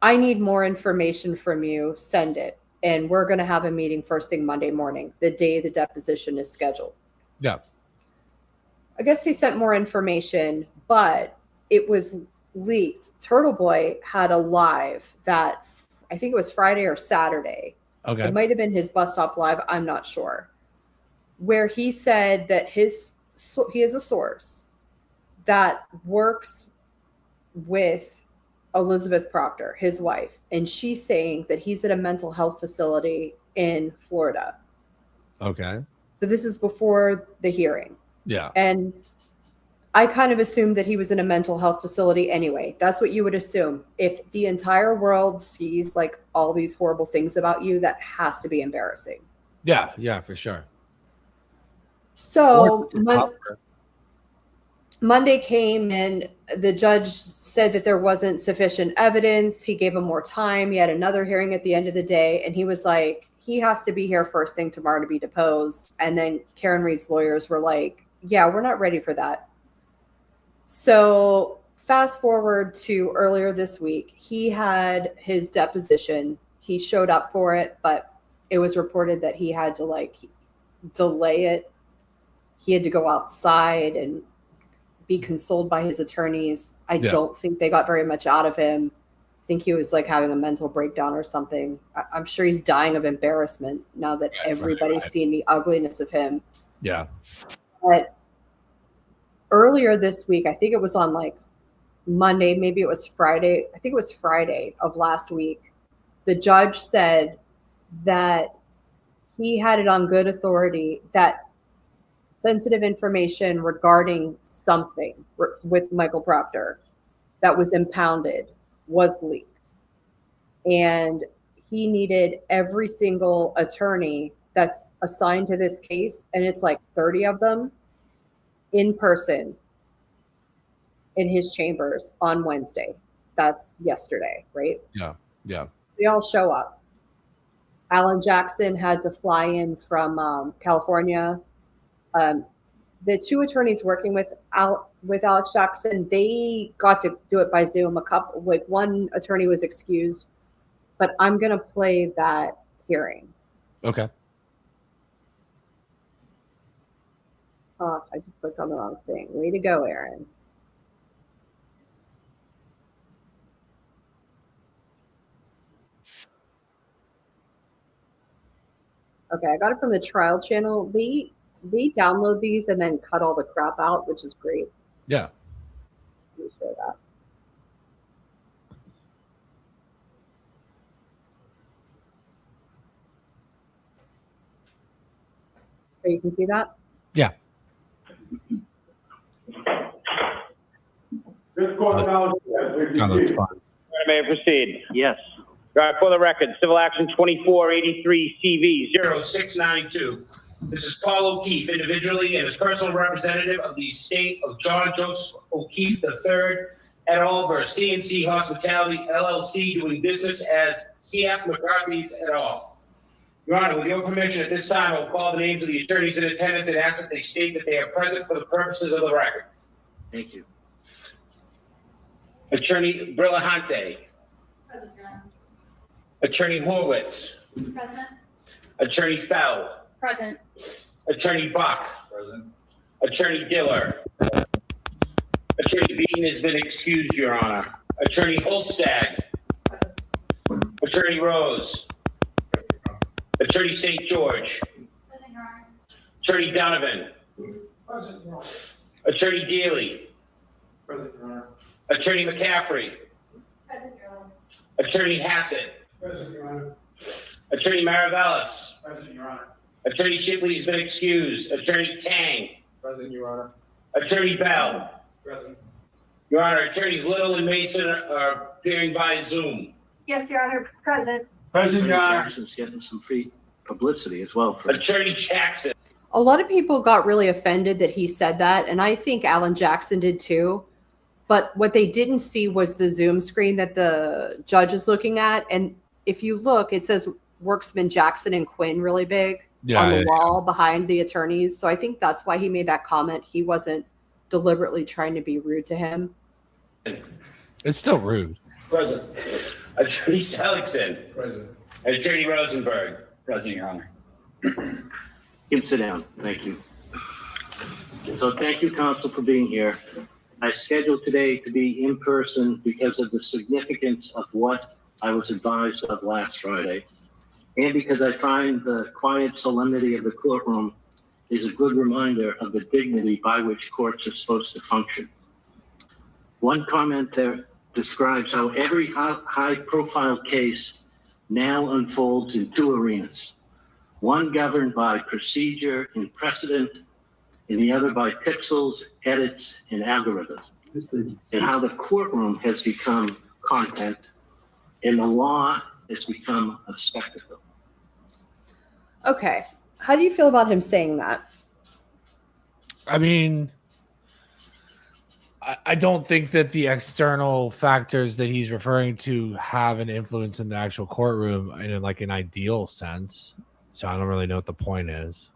I need more information from you. Send it. And we're going to have a meeting first thing Monday morning, the day the deposition is scheduled. Yeah. I guess they sent more information, but it was leaked. Turtle Boy had a live that I think it was Friday or Saturday. Okay. It might have been his bus stop live. I'm not sure. Where he said that he is a source that works with Elizabeth Proctor, his wife, and she's saying that he's at a mental health facility in Florida. Okay. So this is before the hearing. Yeah. And I kind of assumed that he was in a mental health facility anyway. That's what you would assume. If the entire world sees like all these horrible things about you, that has to be embarrassing. Yeah, yeah, for sure. So Monday came and the judge said that there wasn't sufficient evidence. He gave him more time. He had another hearing at the end of the day. And he was like, he has to be here first thing tomorrow to be deposed. And then Karen Reed's lawyers were like, yeah, we're not ready for that. So fast forward to earlier this week, he had his deposition. He showed up for it, but it was reported that he had to like delay it. He had to go outside and be consoled by his attorneys. I don't think they got very much out of him. I think he was like having a mental breakdown or something. I'm sure he's dying of embarrassment now that everybody's seen the ugliness of him. Yeah. But earlier this week, I think it was on like Monday, maybe it was Friday. I think it was Friday of last week. The judge said that he had it on good authority that sensitive information regarding something with Michael Proctor that was impounded was leaked. And he needed every single attorney that's assigned to this case, and it's like 30 of them, in person in his chambers on Wednesday. That's yesterday, right? Yeah, yeah. They all show up. Alan Jackson had to fly in from California. The two attorneys working with Alex Jackson, they got to do it by Zoom. One attorney was excused, but I'm gonna play that hearing. Okay. Oh, I just clicked on the wrong thing. Way to go, Aaron. Okay, I got it from the trial channel. They download these and then cut all the crap out, which is great. Yeah. Let me show that. So you can see that? Yeah. This court now looks fun. May I proceed? Yes. For the record, civil action 2483 CV 0692. This is Paul O'Keefe, individually and as personal representative of the estate of John Joseph O'Keefe III, et al. versus CNC Hospitality LLC, doing business as CF McCarthy's et al. Your Honor, with your permission, at this time, I'll call the names of the attorneys in attendance and ask that they state that they are present for the purposes of the record. Thank you. Attorney Brillahante. Present, Your Honor. Attorney Horwitz. Present. Attorney Fell. Present. Attorney Buck. Present. Attorney Diller. Attorney Beaton has been excused, Your Honor. Attorney Holstag. Attorney Rose. Attorney St. George. Present, Your Honor. Attorney Donovan. Present, Your Honor. Attorney Daly. Present, Your Honor. Attorney McCaffrey. Present, Your Honor. Attorney Hassett. Present, Your Honor. Attorney Maravellis. Present, Your Honor. Attorney Shipley has been excused. Attorney Tang. Present, Your Honor. Attorney Bell. Present. Your Honor, Attorneys Little and Mason are appearing by Zoom. Yes, Your Honor. Present. Present, Your Honor. Jackson's getting some free publicity as well. Attorney Jackson. A lot of people got really offended that he said that, and I think Alan Jackson did too. But what they didn't see was the Zoom screen that the judge is looking at. And if you look, it says Worksman Jackson and Quinn really big on the wall behind the attorneys. So I think that's why he made that comment. He wasn't deliberately trying to be rude to him. It's still rude. Present. Attorney Seligson. Present. And Attorney Rosenberg. Present, Your Honor. You can sit down. Thank you. So thank you, counsel, for being here. I scheduled today to be in person because of the significance of what I was advised of last Friday, and because I find the quiet solemnity of the courtroom is a good reminder of the dignity by which courts are supposed to function. One commenter describes how every high-profile case now unfolds in two arenas, one governed by procedure and precedent, and the other by pixels, edits, and algorithms, and how the courtroom has become content and the law has become a spectacle. Okay. How do you feel about him saying that? I mean, I don't think that the external factors that he's referring to have an influence in the actual courtroom in like an ideal sense. So I don't really know what the point is.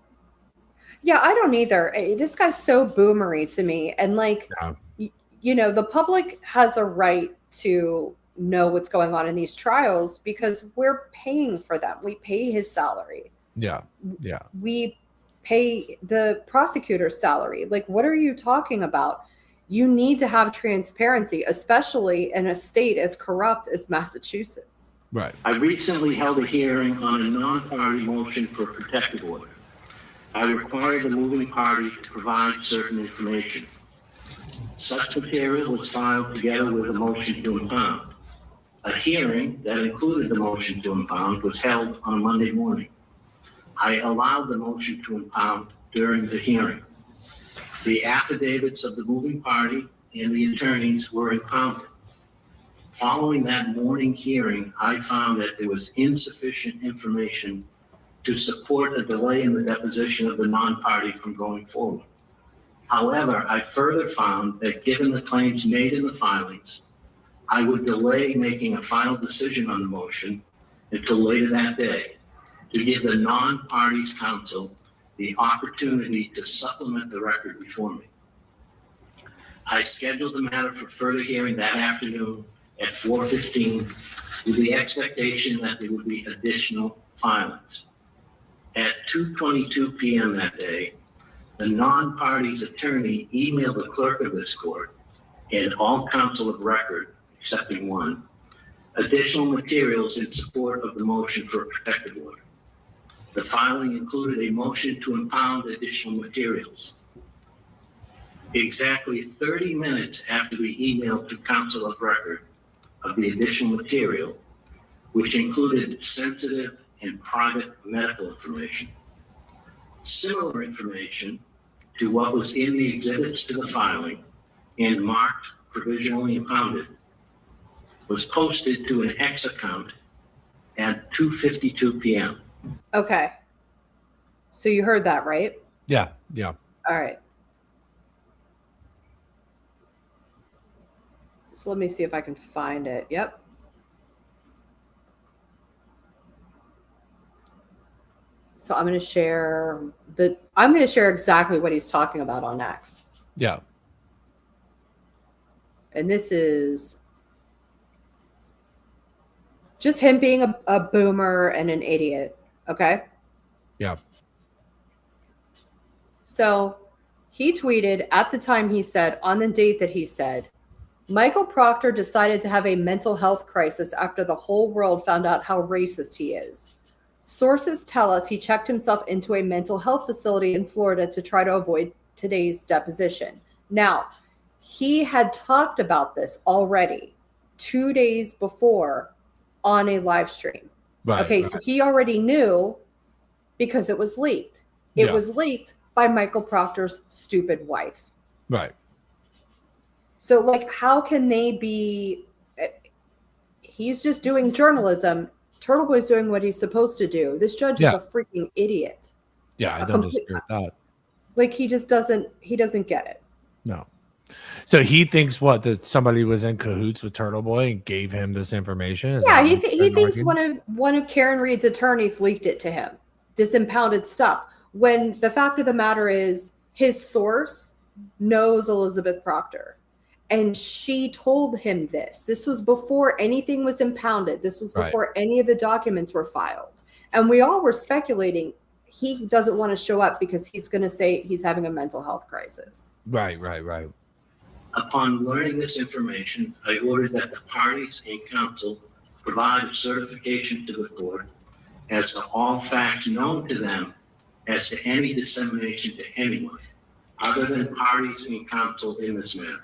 Yeah, I don't either. This guy's so boomery to me. And like, you know, the public has a right to know what's going on in these trials because we're paying for them. We pay his salary. Yeah. Yeah. We pay the prosecutor's salary. Like, what are you talking about? You need to have transparency, especially in a state as corrupt as Massachusetts. Right. I recently held a hearing on a non-party motion for a protective order. I required the moving party to provide certain information. Such material was filed together with a motion to impound. A hearing that included the motion to impound was held on Monday morning. I allowed the motion to impound during the hearing. The affidavits of the moving party and the attorneys were impounded. Following that morning hearing, I found that there was insufficient information to support a delay in the deposition of the non-party from going forward. However, I further found that given the claims made in the filings, I would delay making a final decision on the motion until later that day to give the non-party's counsel the opportunity to supplement the record before me. I scheduled the matter for further hearing that afternoon at 4:15 with the expectation that there would be additional filings. At 2:22 p.m. that day, the non-party's attorney emailed the clerk of this court and all counsel of record, excepting one, additional materials in support of the motion for a protective order. The filing included a motion to impound additional materials. Exactly 30 minutes after we emailed to counsel of record of the additional material, which included sensitive and private medical information. Similar information to what was in the exhibits to the filing and marked provisionally impounded was posted to an X account at 2:52 p.m. Okay. So you heard that, right? Yeah. Yeah. All right. So let me see if I can find it. Yep. So I'm going to share exactly what he's talking about on X. Yeah. And this is just him being a boomer and an idiot. Okay. Yeah. So he tweeted at the time he said, on the date that he said, Michael Proctor decided to have a mental health crisis after the whole world found out how racist he is. Sources tell us he checked himself into a mental health facility in Florida to try to avoid today's deposition. Now, he had talked about this already 2 days before on a live stream. Right, okay, right. so he already knew because it was leaked. It was leaked by Michael Proctor's stupid wife. Right. So, like, how can they be? He's just doing journalism. Turtle Boy's doing what he's supposed to do. This judge is a freaking idiot. Yeah, I don't disagree with that. Like, he just doesn't get it. No. So he thinks that somebody was in cahoots with Turtle Boy and gave him this information? Is Yeah, that he what thinks arguing? one of Karen Reed's attorneys leaked it to him. This impounded stuff. When the fact of the matter is, his source knows Elizabeth Proctor. And she told him this. This was before anything was impounded. This was before any of the documents were filed. And we all were speculating he doesn't want to show up because he's going to say he's having a mental health crisis. Right. Upon learning this information, I ordered that the parties and counsel provide a certification to the court as to all facts known to them as to any dissemination to anyone other than parties and counsel in this matter.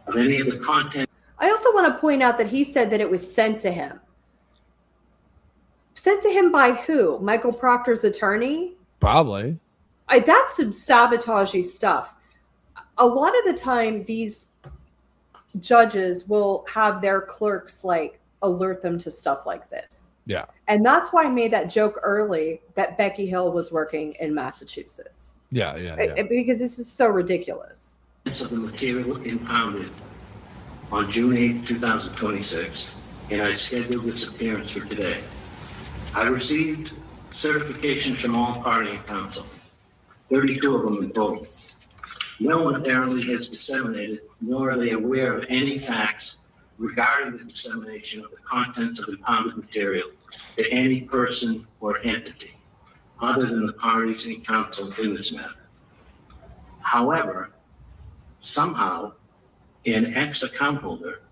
Of any of the content. I also want to point out that he said that it was sent to him. Sent to him by who? Michael Proctor's attorney? Probably. That's some sabotagey stuff. A lot of the time, these judges will have their clerks like alert them to stuff like this. Yeah. And that's why I made that joke early that Becky Hill was working in Massachusetts. Yeah. Because this is so ridiculous. Of the material impounded on June 8th, 2026, and I scheduled this appearance for today. I received certifications from all party and counsel, 32 of them in total. No one apparently has disseminated, nor are they aware of any facts regarding the dissemination of the contents of impounded material to any person or entity, other than the parties and counsel in this matter. However, somehow, an ex-account holder,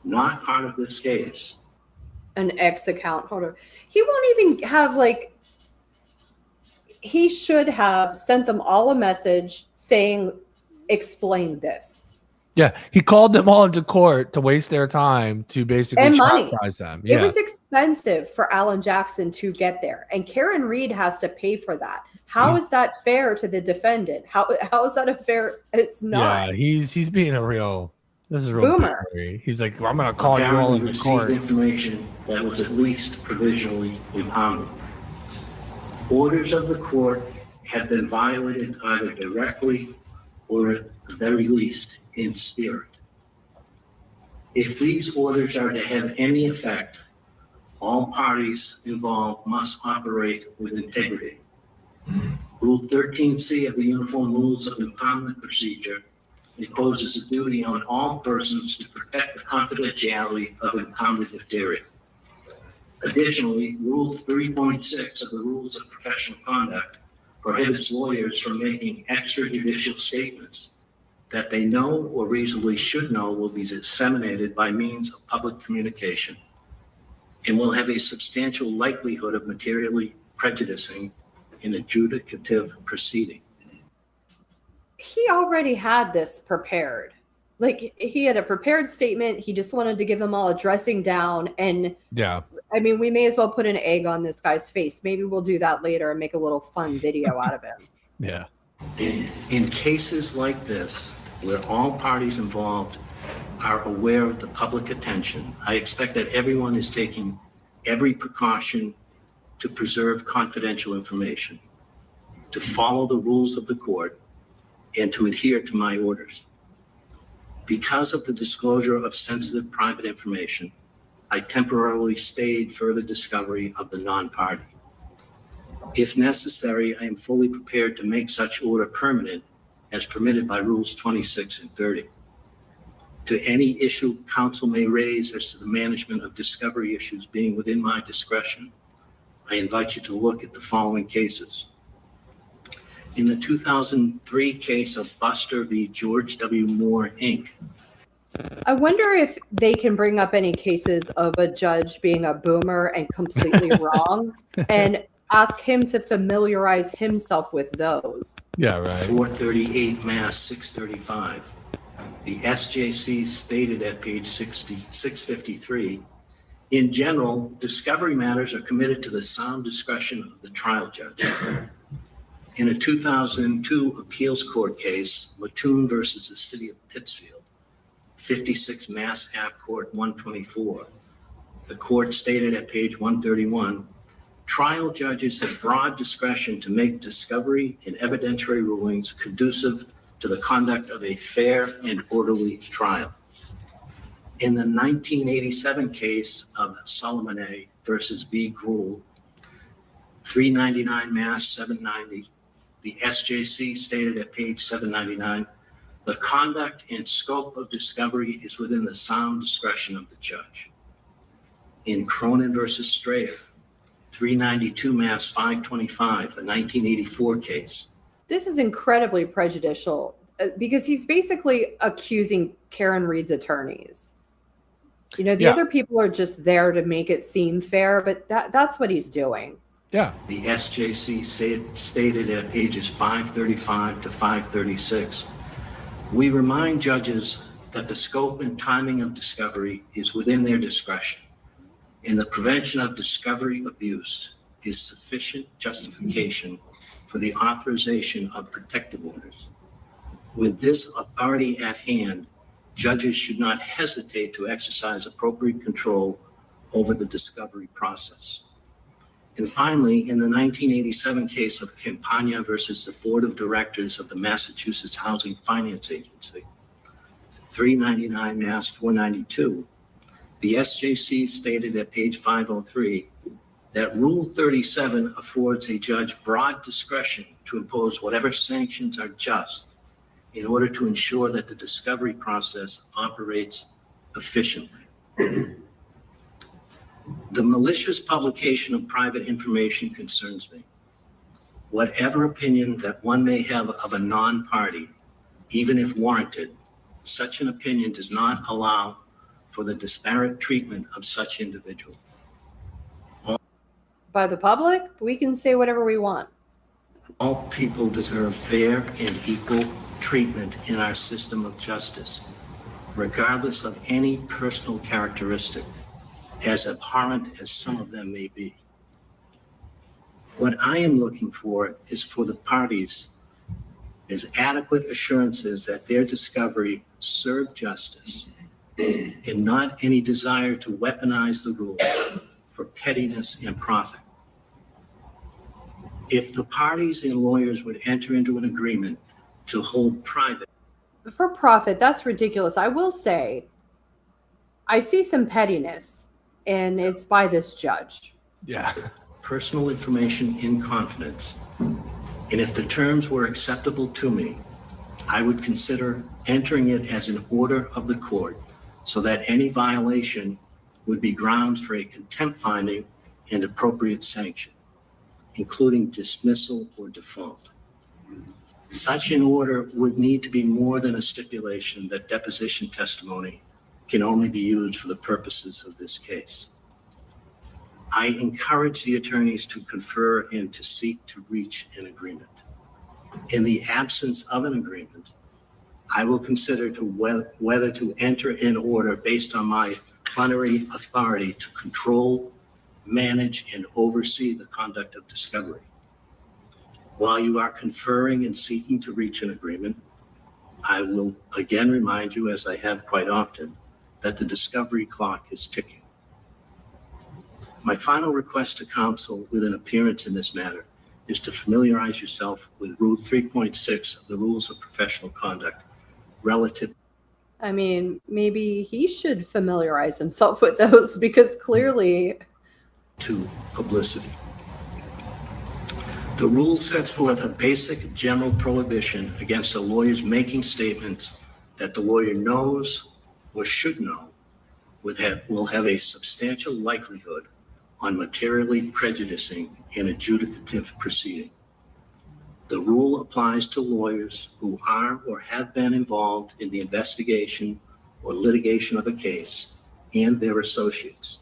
not part of this case. An ex-account holder. He won't even have, like, he should have sent them all a message saying, explain this. Yeah. He called them all into court to waste their time to basically And money. chastise them. Yeah. It was expensive for Alan Jackson to get there. And Karen Reed has to pay for that. How is that fair to the defendant? How is that a fair? It's not. Yeah, he's being a real. This is real Boomer. boomery. He's like, well, I'm gonna call you all Apparently into court. received information that was at least provisionally impounded. Orders of the court have been violated either directly or at the very least in spirit. If these orders are to have any effect, all parties involved must operate with integrity. Rule 13C of the Uniform Rules of Impoundment Procedure imposes a duty on all persons to protect the confidentiality of impounded material. Additionally, Rule 3.6 of the Rules of Professional Conduct prohibits lawyers from making extrajudicial statements that they know or reasonably should know will be disseminated by means of public communication and will have a substantial likelihood of materially prejudicing an adjudicative proceeding. He already had this prepared. Like, he had a prepared statement. He just wanted to give them all a dressing down. And Yeah. I mean, we may as well put an egg on this guy's face. Maybe we'll do that later and make a little fun video out of him. Yeah. In cases like this, where all parties involved are aware of the public attention, I expect that everyone is taking every precaution to preserve confidential information, to follow the rules of the court, and to adhere to my orders. Because of the disclosure of sensitive private information, I temporarily stayed further discovery of the non-party. If necessary, I am fully prepared to make such order permanent as permitted by Rules 26 and 30. To any issue council may raise as to the management of discovery issues being within my discretion, I invite you to look at the following cases. In the 2003 case of Buster v. George W. Moore, Inc., I wonder if they can bring up any cases of a judge being a boomer and completely wrong and ask him to familiarize himself with those. Yeah, right. 438 Mass 635. The SJC stated at page 653, in general, discovery matters are committed to the sound discretion of the trial judge. In a 2002 appeals court case, Mattoon versus the City of Pittsfield, 56 Mass Ave Court 124, the court stated at page 131, trial judges have broad discretion to make discovery and evidentiary rulings conducive to the conduct of a fair and orderly trial. In the 1987 case of Solomon A. versus B. Gruhl, 399 Mass 790, the SJC stated at page 799, the conduct and scope of discovery is within the sound discretion of the judge. In Cronin versus Strayer, 392 Mass 525, a 1984 case. This is incredibly prejudicial because he's basically accusing Karen Reed's attorneys. You know, the other people are just there to make it seem fair, but that's what he's doing. Yeah. The SJC stated at pages 535 to 536, we remind judges that the scope and timing of discovery is within their discretion, and the prevention of discovery abuse is sufficient justification for the authorization of protective orders. With this authority at hand, judges should not hesitate to exercise appropriate control over the discovery process. And finally, in the 1987 case of Campagna versus the Board of Directors of the Massachusetts Housing Finance Agency, 399 Mass 492, the SJC stated at page 503 that Rule 37 affords a judge broad discretion to impose whatever sanctions are just in order to ensure that the discovery process operates efficiently. The malicious publication of private information concerns me. Whatever opinion that one may have of a non-party, even if warranted, such an opinion does not allow for the disparate treatment of such individuals. By the public, we can say whatever we want. All people deserve fair and equal treatment in our system of justice, regardless of any personal characteristic, as abhorrent as some of them may be. What I am looking for is for the parties is adequate assurances that their discovery served justice and not any desire to weaponize the rules for pettiness and profit. If the parties and lawyers would enter into an agreement to hold private. For profit, that's ridiculous. I will say, I see some pettiness, and it's by this judge. Yeah. Personal information in confidence. And if the terms were acceptable to me, I would consider entering it as an order of the court so that any violation would be grounds for a contempt finding and appropriate sanction, including dismissal or default. Such an order would need to be more than a stipulation that deposition testimony can only be used for the purposes of this case. I encourage the attorneys to confer and to seek to reach an agreement. In the absence of an agreement, I will consider whether to enter an order based on my plenary authority to control, manage, and oversee the conduct of discovery. While you are conferring and seeking to reach an agreement, I will again remind you, as I have quite often, that the discovery clock is ticking. My final request to counsel with an appearance in this matter is to familiarize yourself with Rule 3.6 of the Rules of Professional Conduct relative. I mean, maybe he should familiarize himself with those because clearly to publicity. The rule sets forth a basic general prohibition against a lawyer's making statements that the lawyer knows or should know will have a substantial likelihood on materially prejudicing an adjudicative proceeding. The rule applies to lawyers who are or have been involved in the investigation or litigation of a case and their associates.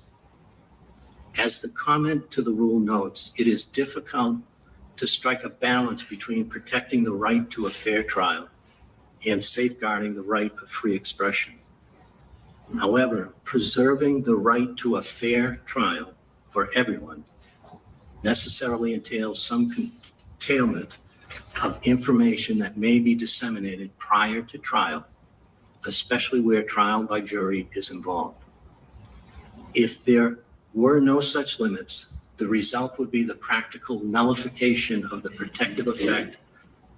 As the comment to the rule notes, it is difficult to strike a balance between protecting the right to a fair trial and safeguarding the right of free expression. However, preserving the right to a fair trial for everyone necessarily entails some curtailment of information that may be disseminated prior to trial, especially where trial by jury is involved. If there were no such limits, the result would be the practical nullification of the protective effect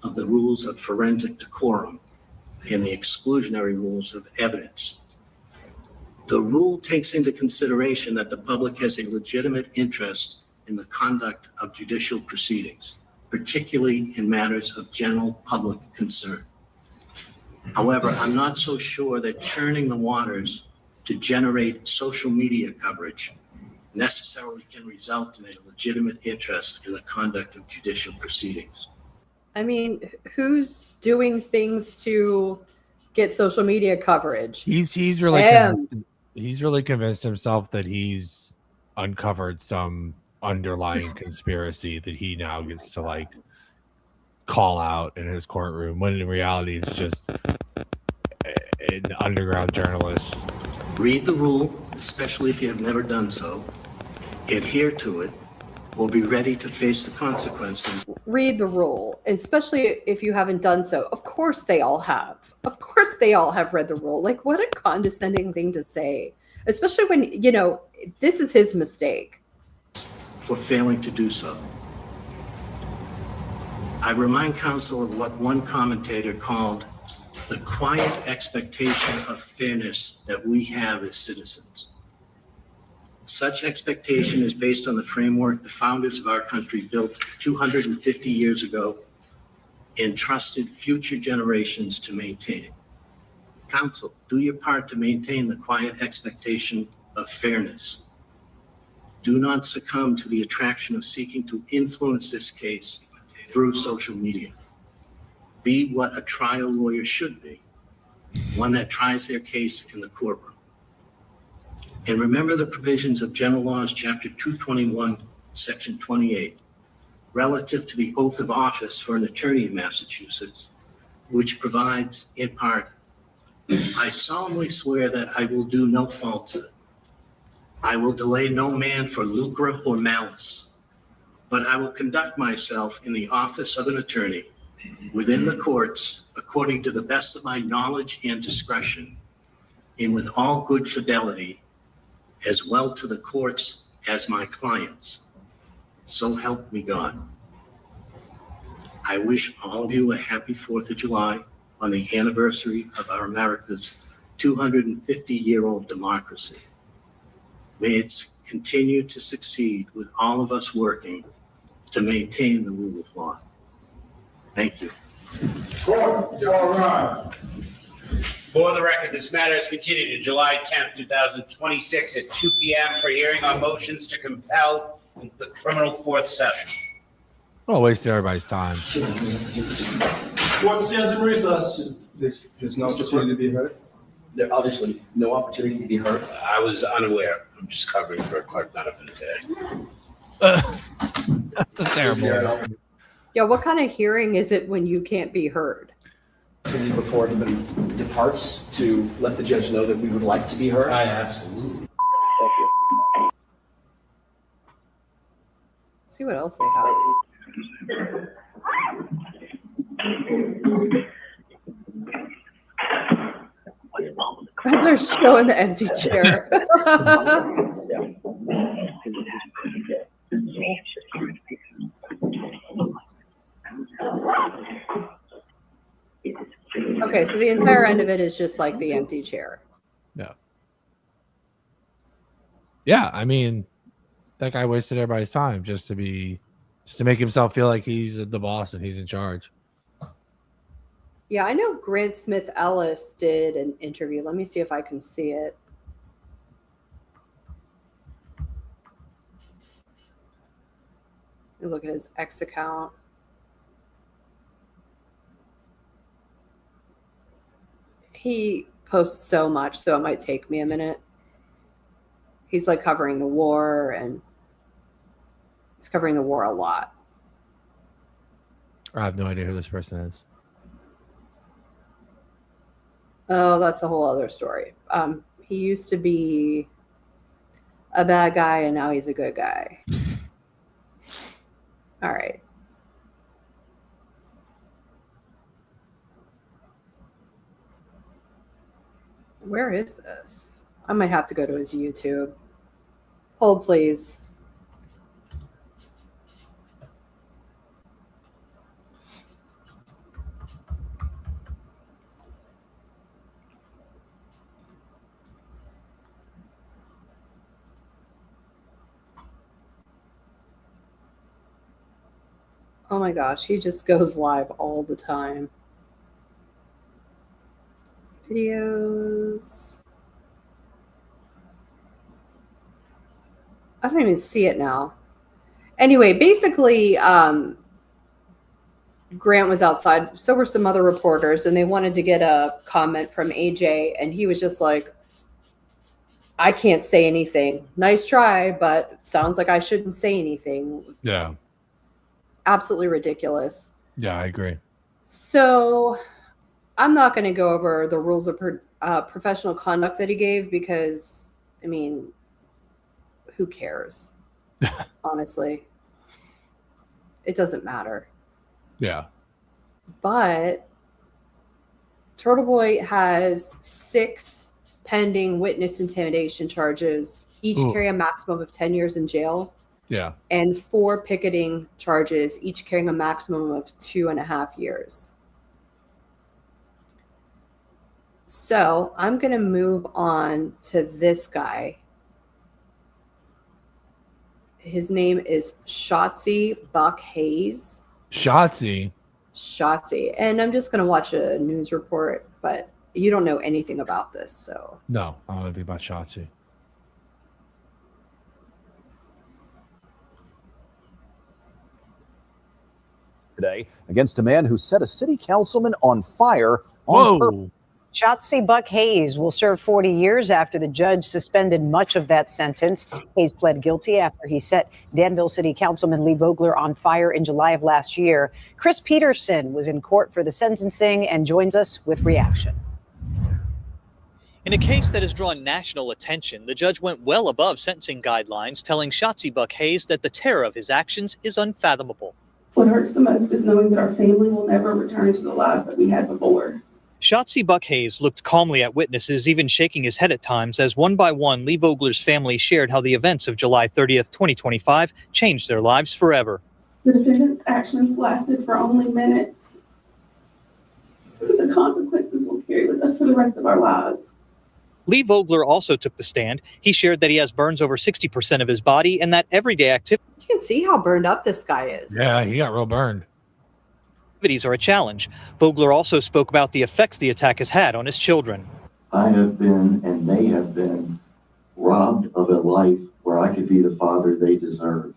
of the rules of forensic decorum and the exclusionary rules of evidence. The rule takes into consideration that the public has a legitimate interest in the conduct of judicial proceedings, particularly in matters of general public concern. However, I'm not so sure that churning the waters to generate social media coverage necessarily can result in a legitimate interest in the conduct of judicial proceedings. I mean, who's doing things to get social media coverage? He's really convinced himself that he's uncovered some underlying conspiracy that he now gets to like call out in his courtroom, when in reality it's just an underground journalist. Read the rule, especially if you have never done so. Adhere to it, or be ready to face the consequences. Read the rule, especially if you haven't done so. Of course they all have. Of course they all have read the rule. Like, what a condescending thing to say, especially when, you know, this is his mistake. For failing to do so. I remind counsel of what one commentator called the quiet expectation of fairness that we have as citizens. Such expectation is based on the framework the founders of our country built 250 years ago and trusted future generations to maintain. Counsel, do your part to maintain the quiet expectation of fairness. Do not succumb to the attraction of seeking to influence this case through social media. Be what a trial lawyer should be, one that tries their case in the courtroom. And remember the provisions of General Laws, Chapter 221, Section 28, relative to the oath of office for an attorney in Massachusetts, which provides, in part, I solemnly swear that I will do no falsehood. I will delay no man for lucre or malice, but I will conduct myself in the office of an attorney within the courts according to the best of my knowledge and discretion, and with all good fidelity, as well to the courts as my clients. So help me God. I wish all of you a happy 4th of July on the anniversary of our America's 250-year-old democracy. May it continue to succeed with all of us working to maintain the rule of law. Thank you. Court, you're right. For the record, this matter is continued to July 10th, 2026 at 2 p.m. for hearing on motions to compel the criminal fourth session. Well, wasting everybody's time. Court stands in recess. There's no opportunity to be heard? There obviously no opportunity to be heard. I was unaware. I'm just covering for Clark Donovan today. That's a terrible. Yeah, what kind of hearing is it when you can't be heard? Before anybody departs, to let the judge know that we would like to be heard. Absolutely. Thank you. See what else they have. They're showing the empty chair. Okay, so the entire end of it is just like the empty chair. Yeah. Yeah, I mean, that guy wasted everybody's time just to be Just to make himself feel like he's the boss and he's in charge. Yeah, I know Grant Smith Ellis did an interview. Let me see if I can see it. Look at his X account. He posts so much, so it might take me a minute. He's like covering the war, and he's covering the war a lot. I have no idea who this person is. Oh, that's a whole other story. He used to be a bad guy, and now he's a good guy. All right. Where is this? I might have to go to his YouTube. Hold, please. Oh my gosh, he just goes live all the time. Videos. I don't even see it now. Anyway, basically, Grant was outside. So were some other reporters, and they wanted to get a comment from AJ, and he was just like, I can't say anything. Nice try, but it sounds like I shouldn't say anything. Yeah. Absolutely ridiculous. Yeah, I agree. So I'm not going to go over the rules of professional conduct that he gave because, I mean, who cares? Honestly. It doesn't matter. Yeah. But Turtle Boy has 6 pending witness intimidation charges, each Ooh. carry a maximum of 10 years in jail. Yeah. And 4 picketing charges, each carrying a maximum of 2.5 years. So I'm going to move on to this guy. His name is Shotzi Buck Hayes. Shotzi. And I'm just going to watch a news report, but you don't know anything about this, so. No, I don't know anything about Shotzi. Today against a man who set a city councilman on fire on purpose. Shotzi Buck Hayes will serve 40 years after the judge suspended much of that sentence. Hayes pled guilty after he set Danville City Councilman Lee Vogler on fire in July of last year. Chris Peterson was in court for the sentencing and joins us with reaction. In a case that has drawn national attention, the judge went well above sentencing guidelines, telling Shotzi Buck Hayes that the terror of his actions is unfathomable. What hurts the most is knowing that our family will never return to the lives that we had before. Shotzi Buck Hayes looked calmly at witnesses, even shaking his head at times, as one by one Lee Vogler's family shared how the events of July 30th, 2025 changed their lives forever. The defendant's actions lasted for only minutes. The consequences will carry with us for the rest of our lives. Lee Vogler also took the stand. He shared that he has burns over 60% of his body and that everyday activities You can see how burned up this guy is. Yeah, he got real burned. are a challenge. Vogler also spoke about the effects the attack has had on his children. I have been, and they have been, robbed of a life where I could be the father they deserve.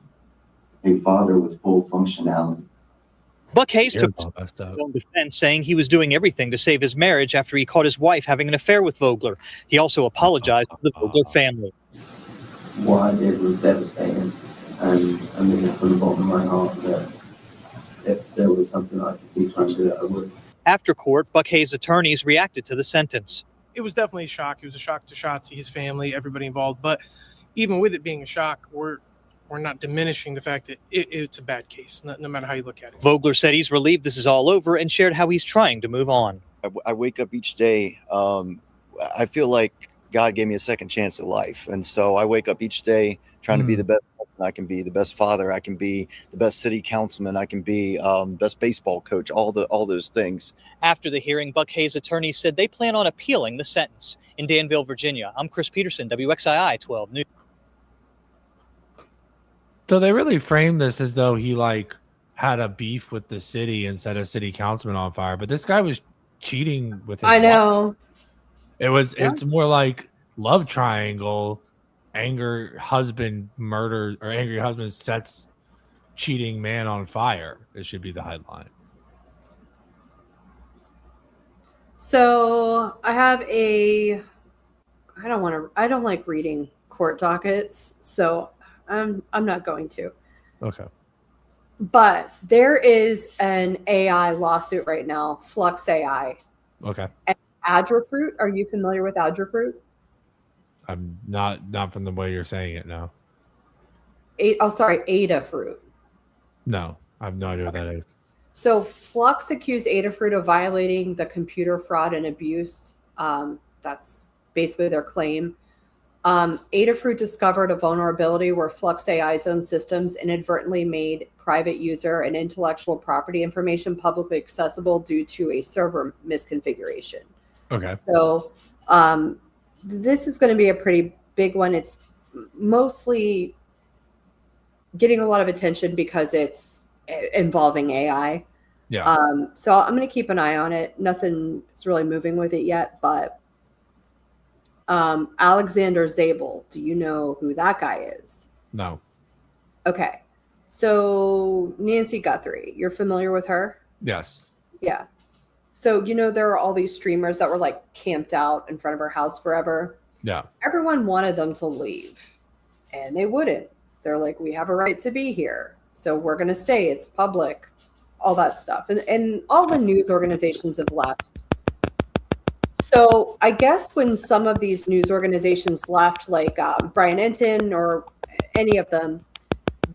A father with full functionality. Buck Hayes took his own defense, saying he was doing everything to save his marriage after he caught his wife having an affair with Vogler. He also apologized to the Vogler family. What I did was devastating. And I mean, from the bottom of my heart that if there was something I could be trying to do, I would. After court, Buck Hayes' attorneys reacted to the sentence. It was definitely a shock. It was a shock to Shotzi, his family, everybody involved. But even with it being a shock, we're not diminishing the fact that it's a bad case, no matter how you look at it. Vogler said he's relieved this is all over and shared how he's trying to move on. I wake up each day. I feel like God gave me a second chance at life. And so I wake up each day trying to be the best I can be, the best father I can be, the best city councilman I can be, best baseball coach, all those things. After the hearing, Buck Hayes' attorneys said they plan on appealing the sentence. In Danville, Virginia, I'm Chris Peterson, WXII 12 News. So they really framed this as though he like had a beef with the city and set a city councilman on fire, but this guy was cheating with his I wife. know. It's more like love triangle, anger husband murder, or angry husband sets cheating man on fire. It should be the headline. So I have I don't like reading court dockets, so I'm not going to. Okay. But there is an AI lawsuit right now, Flux AI. Okay. And Adrefruit, are you familiar with Adrefruit? I'm not from the way you're saying it now. Adafruit. No, I have no idea what that is. So Flux accused Adafruit of violating the computer fraud and abuse. That's basically their claim. Adafruit discovered a vulnerability where Flux AI's own systems inadvertently made private user and intellectual property information publicly accessible due to a server misconfiguration. Okay. So this is going to be a pretty big one. It's mostly getting a lot of attention because it's involving AI. Yeah. So I'm going to keep an eye on it. Nothing is really moving with it yet, but Alexander Zabel, do you know who that guy is? No. Okay. So Nancy Guthrie, you're familiar with her? Yes. Yeah. So, there are all these streamers that were like camped out in front of her house forever. Yeah. Everyone wanted them to leave and they wouldn't. They're like, we have a right to be here. So we're going to stay. It's public, all that stuff. And all the news organizations have left. So I guess when some of these news organizations left, like Brian Enton or any of them,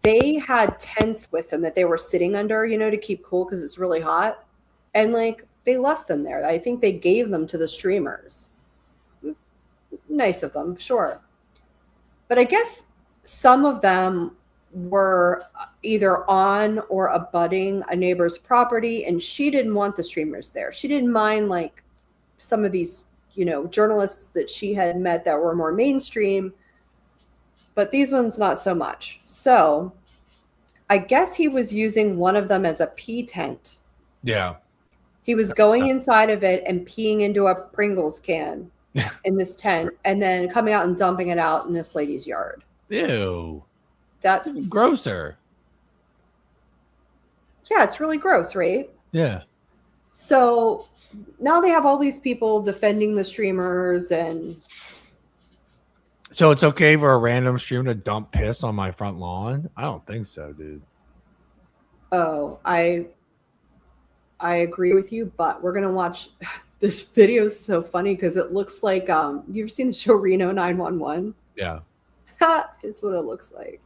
they had tents with them that they were sitting under, to keep cool because it's really hot. And like they left them there. I think they gave them to the streamers. Nice of them, sure. But I guess some of them were either on or abutting a neighbor's property, and she didn't want the streamers there. She didn't mind like some of these, journalists that she had met that were more mainstream, but these ones not so much. So I guess he was using one of them as a pee tent. Yeah. He was going inside of it and peeing into a Pringles can in this tent and then coming out and dumping it out in this lady's yard. Ew. That's grosser. Yeah, it's really gross, right? Yeah. So now they have all these people defending the streamers, and so it's okay for a random streamer to dump piss on my front lawn? I don't think so, dude. Oh, I agree with you, but we're gonna watch this video. Is so funny because it looks like you ever seen the show Reno 911? Yeah. It's what it looks like.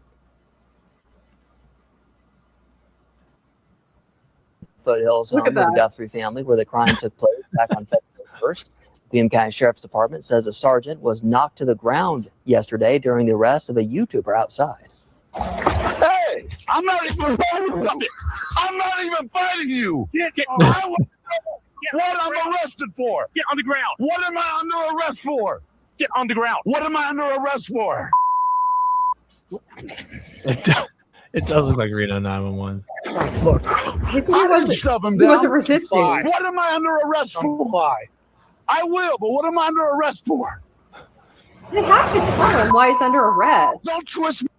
Foothills home of the Guthrie family, where the crime took place back on February 1st. The County Sheriff's Department says a sergeant was knocked to the ground yesterday during the arrest of a YouTuber outside. Hey, I'm not even fighting you. What I'm arrested for? Get on the ground. What am I under arrest for? Get on the ground. What am I under arrest for? It does look like Reno 911. Look, He wasn't resisting. What am I under arrest for? I will, but what am I under arrest for? They have to tell him why he's under arrest. Don't twist me.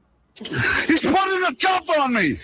He's putting a cuff on me.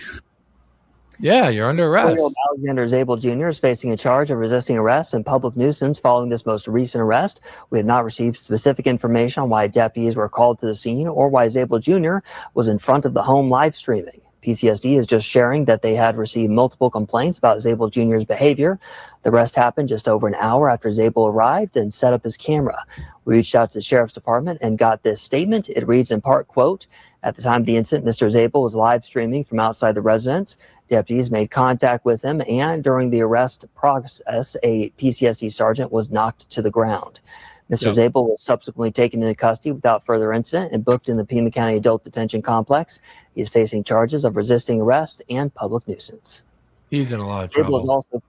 Yeah, you're under arrest. Alexander Zabel Jr. is facing a charge of resisting arrest and public nuisance following this most recent arrest. We have not received specific information on why deputies were called to the scene or why Zabel Jr. was in front of the home live streaming. PCSD is just sharing that they had received multiple complaints about Zabel Jr.'s behavior. The arrest happened just over an hour after Zabel arrived and set up his camera. We reached out to the Sheriff's Department and got this statement. It reads in part, quote, "At the time of the incident, Mr. Zabel was live streaming from outside the residence. Deputies made contact with him, and during the arrest process, a PCSD sergeant was knocked to the ground. Mr. Zabel was subsequently taken into custody without further incident and booked in the Pima County Adult Detention Complex. He is facing charges of resisting arrest and public nuisance." He's in a lot of Zabel is trouble. also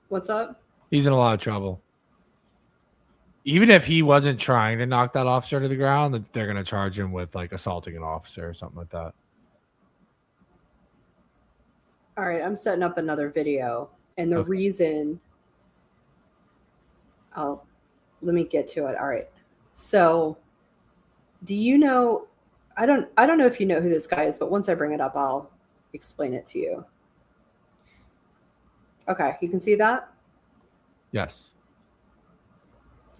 What's up? He's in a lot of trouble. Even if he wasn't trying to knock that officer to the ground, that they're going to charge him with like assaulting an officer or something like that. All right, I'm setting up another video, and the reason. Let me get to it. All right. So, do you know? I don't know if you know who this guy is, but once I bring it up, I'll explain it to you. Okay, you can see that? Yes.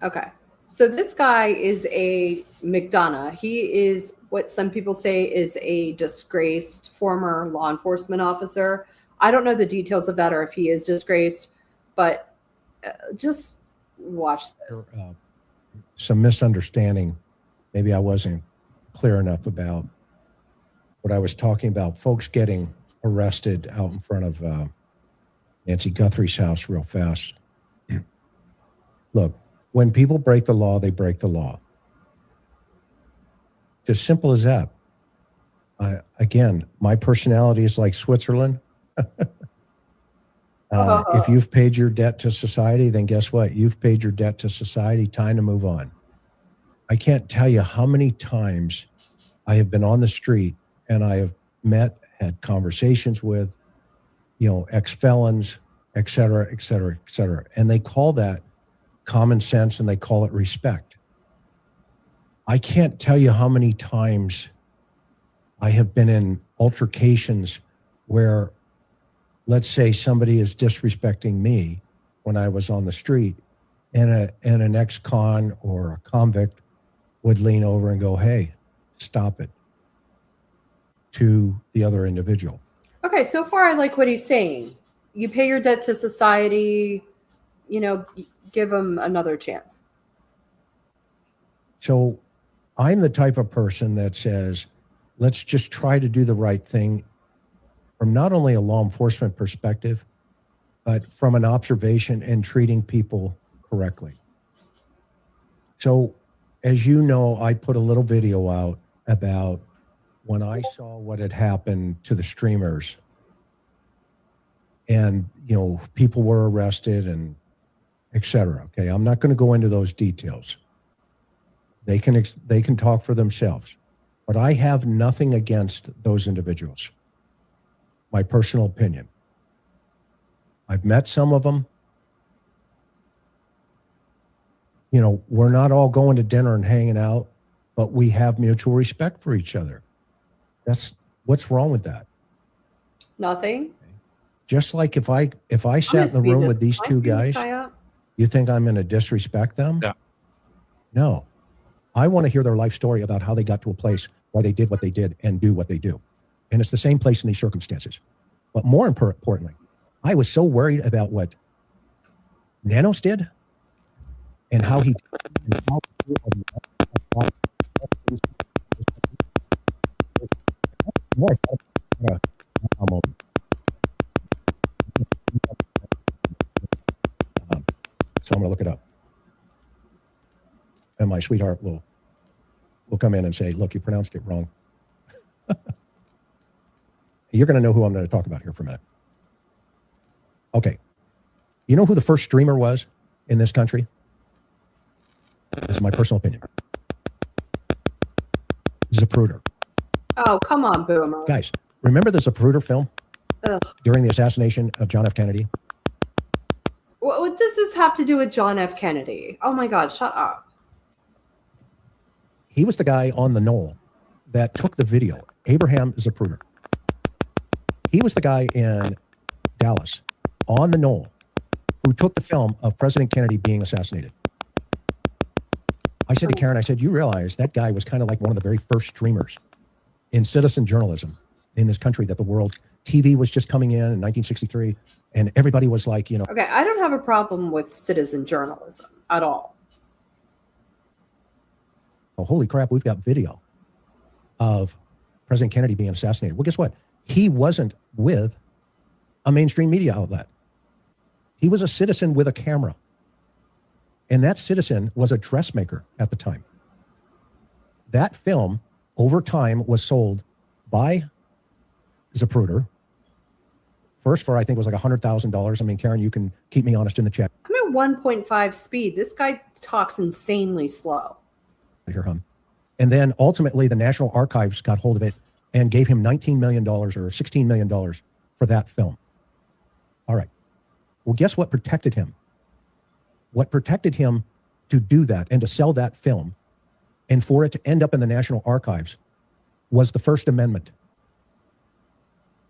Okay. So this guy is a McDonough. He is what some people say is a disgraced former law enforcement officer. I don't know the details of that or if he is disgraced, but just watch this. Some misunderstanding. Maybe I wasn't clear enough about what I was talking about. Folks getting arrested out in front of Nancy Guthrie's house real fast. Look, when people break the law, they break the law. Just simple as that. Again, my personality is like Switzerland. If you've paid your debt to society, then guess what? You've paid your debt to society. Time to move on. I can't tell you how many times I have been on the street and I have had conversations with, ex-felons, et cetera, et cetera, et cetera. And they call that common sense and they call it respect. I can't tell you how many times I have been in altercations where, let's say somebody is disrespecting me when I was on the street, and an ex-con or a convict would lean over and go, "Hey, stop it," to the other individual. Okay, so far I like what he's saying. You pay your debt to society, give him another chance. So I'm the type of person that says, let's just try to do the right thing from not only a law enforcement perspective, but from an observation and treating people correctly. So, as you know, I put a little video out about when I saw what had happened to the streamers, and, people were arrested and et cetera. Okay. I'm not going to go into those details. They can talk for themselves, but I have nothing against those individuals. My personal opinion. I've met some of them. We're not all going to dinner and hanging out, but we have mutual respect for each other. What's wrong with that? Nothing. Just like if I sat in the room with these two guys, you think I'm going to disrespect them? Yeah. No. I want to hear their life story about how they got to a place, why they did what they did and do what they do. And it's the same place in these circumstances. But more importantly, I was so worried about what Nanos did and how he so I'm going to look it up. And my sweetheart will come in and say, look, you pronounced it wrong. You're going to know who I'm going to talk about here for a minute. Okay. You know who the first streamer was in this country? This is my personal opinion. Zapruder. Oh, come on, Boomer. Guys, remember the Zapruder film? Ugh. During the assassination of John F. Kennedy? What does this have to do with John F. Kennedy? Oh my God, shut up. He was the guy on the knoll that took the video. Abraham Zapruder. He was the guy in Dallas on the knoll who took the film of President Kennedy being assassinated. I said to Karen, I said, you realize that guy was kind of like one of the very first streamers in citizen journalism in this country, that the world TV was just coming in 1963 and everybody was like, Okay, I don't have a problem with citizen journalism at all. Oh, holy crap, we've got video of President Kennedy being assassinated. Well, guess what? He wasn't with a mainstream media outlet. He was a citizen with a camera. And that citizen was a dressmaker at the time. That film, over time, was sold by Zapruder. First for, I think it was like $100,000. I mean, Karen, you can keep me honest in the chat. I mean, at 1.5 speed. This guy talks insanely slow. Here, and then ultimately the National Archives got hold of it and gave him $19 million or $16 million for that film. All right. Well, guess what protected him? What protected him to do that and to sell that film and for it to end up in the National Archives was the First Amendment.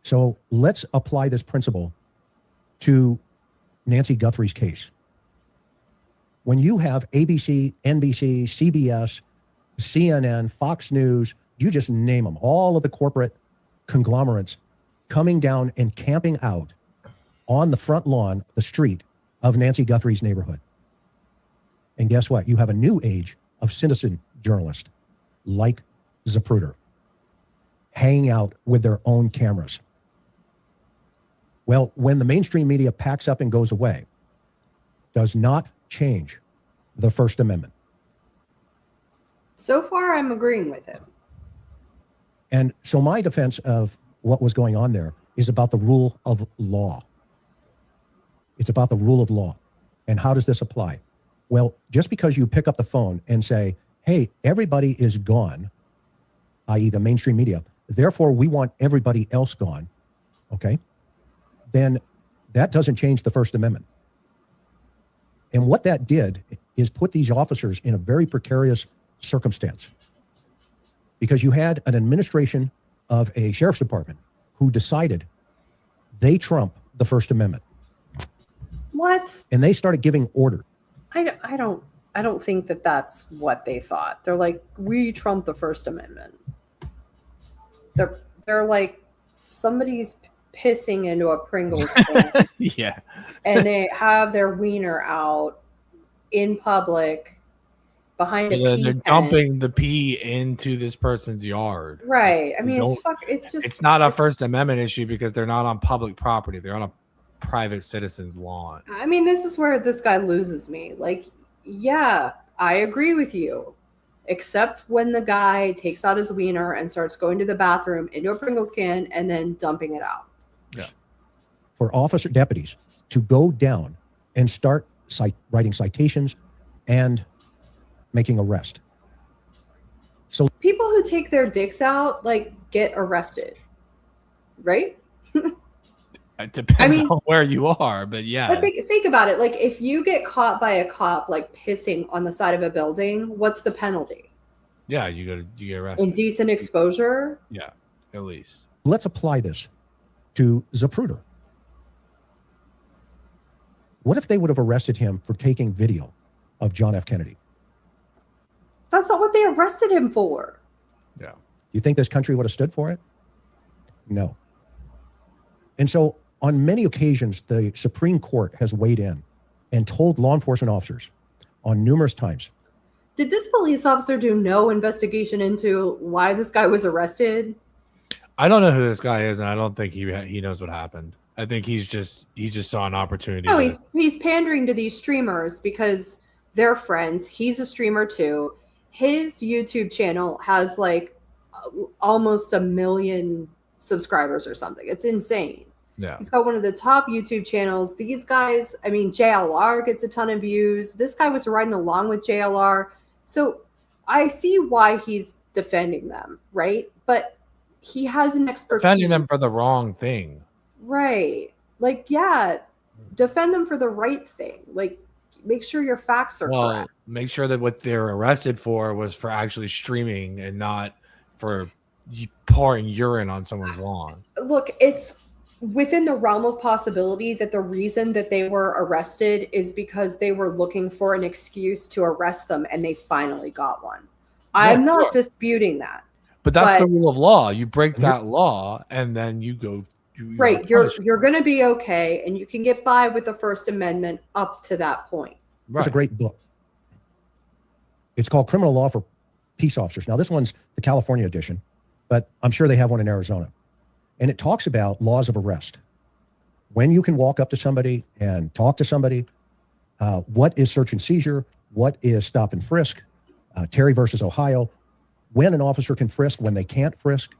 So let's apply this principle to Nancy Guthrie's case. When you have ABC, NBC, CBS, CNN, Fox News, you just name them, all of the corporate conglomerates coming down and camping out on the front lawn, the street of Nancy Guthrie's neighborhood. And guess what? You have a new age of citizen journalists like Zapruder hanging out with their own cameras. Well, when the mainstream media packs up and goes away, does not change the First Amendment. So far, I'm agreeing with him. And so my defense of what was going on there is about the rule of law. It's about the rule of law. And how does this apply? Well, just because you pick up the phone and say, hey, everybody is gone, i.e. the mainstream media, therefore we want everybody else gone, okay, then that doesn't change the First Amendment. And what that did is put these officers in a very precarious circumstance, because you had an administration of a sheriff's department who decided they trump the First Amendment. What? And they started giving order. I don't think that that's what they thought. They're like, we trump the First Amendment. They're like, somebody's pissing into a Pringles can. Yeah. And they have their wiener out in public behind a pee They're tent. dumping the pee into this person's yard. Right. I mean, Don't- it's not a First Amendment issue because they're not on public property. They're on a private citizen's lawn. I mean, this is where this guy loses me. Like, yeah, I agree with you. Except when the guy takes out his wiener and starts going to the bathroom into a Pringles can and then dumping it out. Yeah. For officer deputies to go down and start writing citations and making arrest. So People who take their dicks out, like, get arrested. Right? It depends on where you are, but yeah. But think about it. Like, if you get caught by a cop, like, pissing on the side of a building, what's the penalty? Yeah, you get arrested. Indecent exposure? Yeah, at least. let's apply this to Zapruder. What if they would have arrested him for taking video of John F. Kennedy? That's not what they arrested him for. Yeah. You think this country would have stood for it? No. And so on many occasions, the Supreme Court has weighed in and told law enforcement officers on numerous times. Did this police officer do no investigation into why this guy was arrested? I don't know who this guy is, and I don't think he knows what happened. I think he just saw an opportunity. No, he's pandering to these streamers because they're friends. He's a streamer too. His YouTube channel has like almost 1 million subscribers or something. It's insane. Yeah. He's got one of the top YouTube channels. These guys, I mean, JLR gets a ton of views. This guy was riding along with JLR. So I see why he's defending them, right? But he has an expertise. Defending them for the wrong thing. Right. Like, yeah, defend them for the right thing. Like, make sure your facts are correct. Make sure that what they're arrested for was for actually streaming and not for pouring urine on someone's lawn. Look, it's within the realm of possibility that the reason that they were arrested is because they were looking for an excuse to arrest them, and they finally got one. I'm not disputing that. But that's the rule of law. You break that law, and then you go. Right. You're going to be okay, and you can get by with the First Amendment up to that point. It's a great book. It's called Criminal Law for Peace Officers. Now, this one's the California edition, but I'm sure they have one in Arizona. And it talks about laws of arrest. When you can walk up to somebody and talk to somebody, what is search and seizure, what is stop and frisk, Terry versus Ohio, when an officer can frisk, when they can't frisk,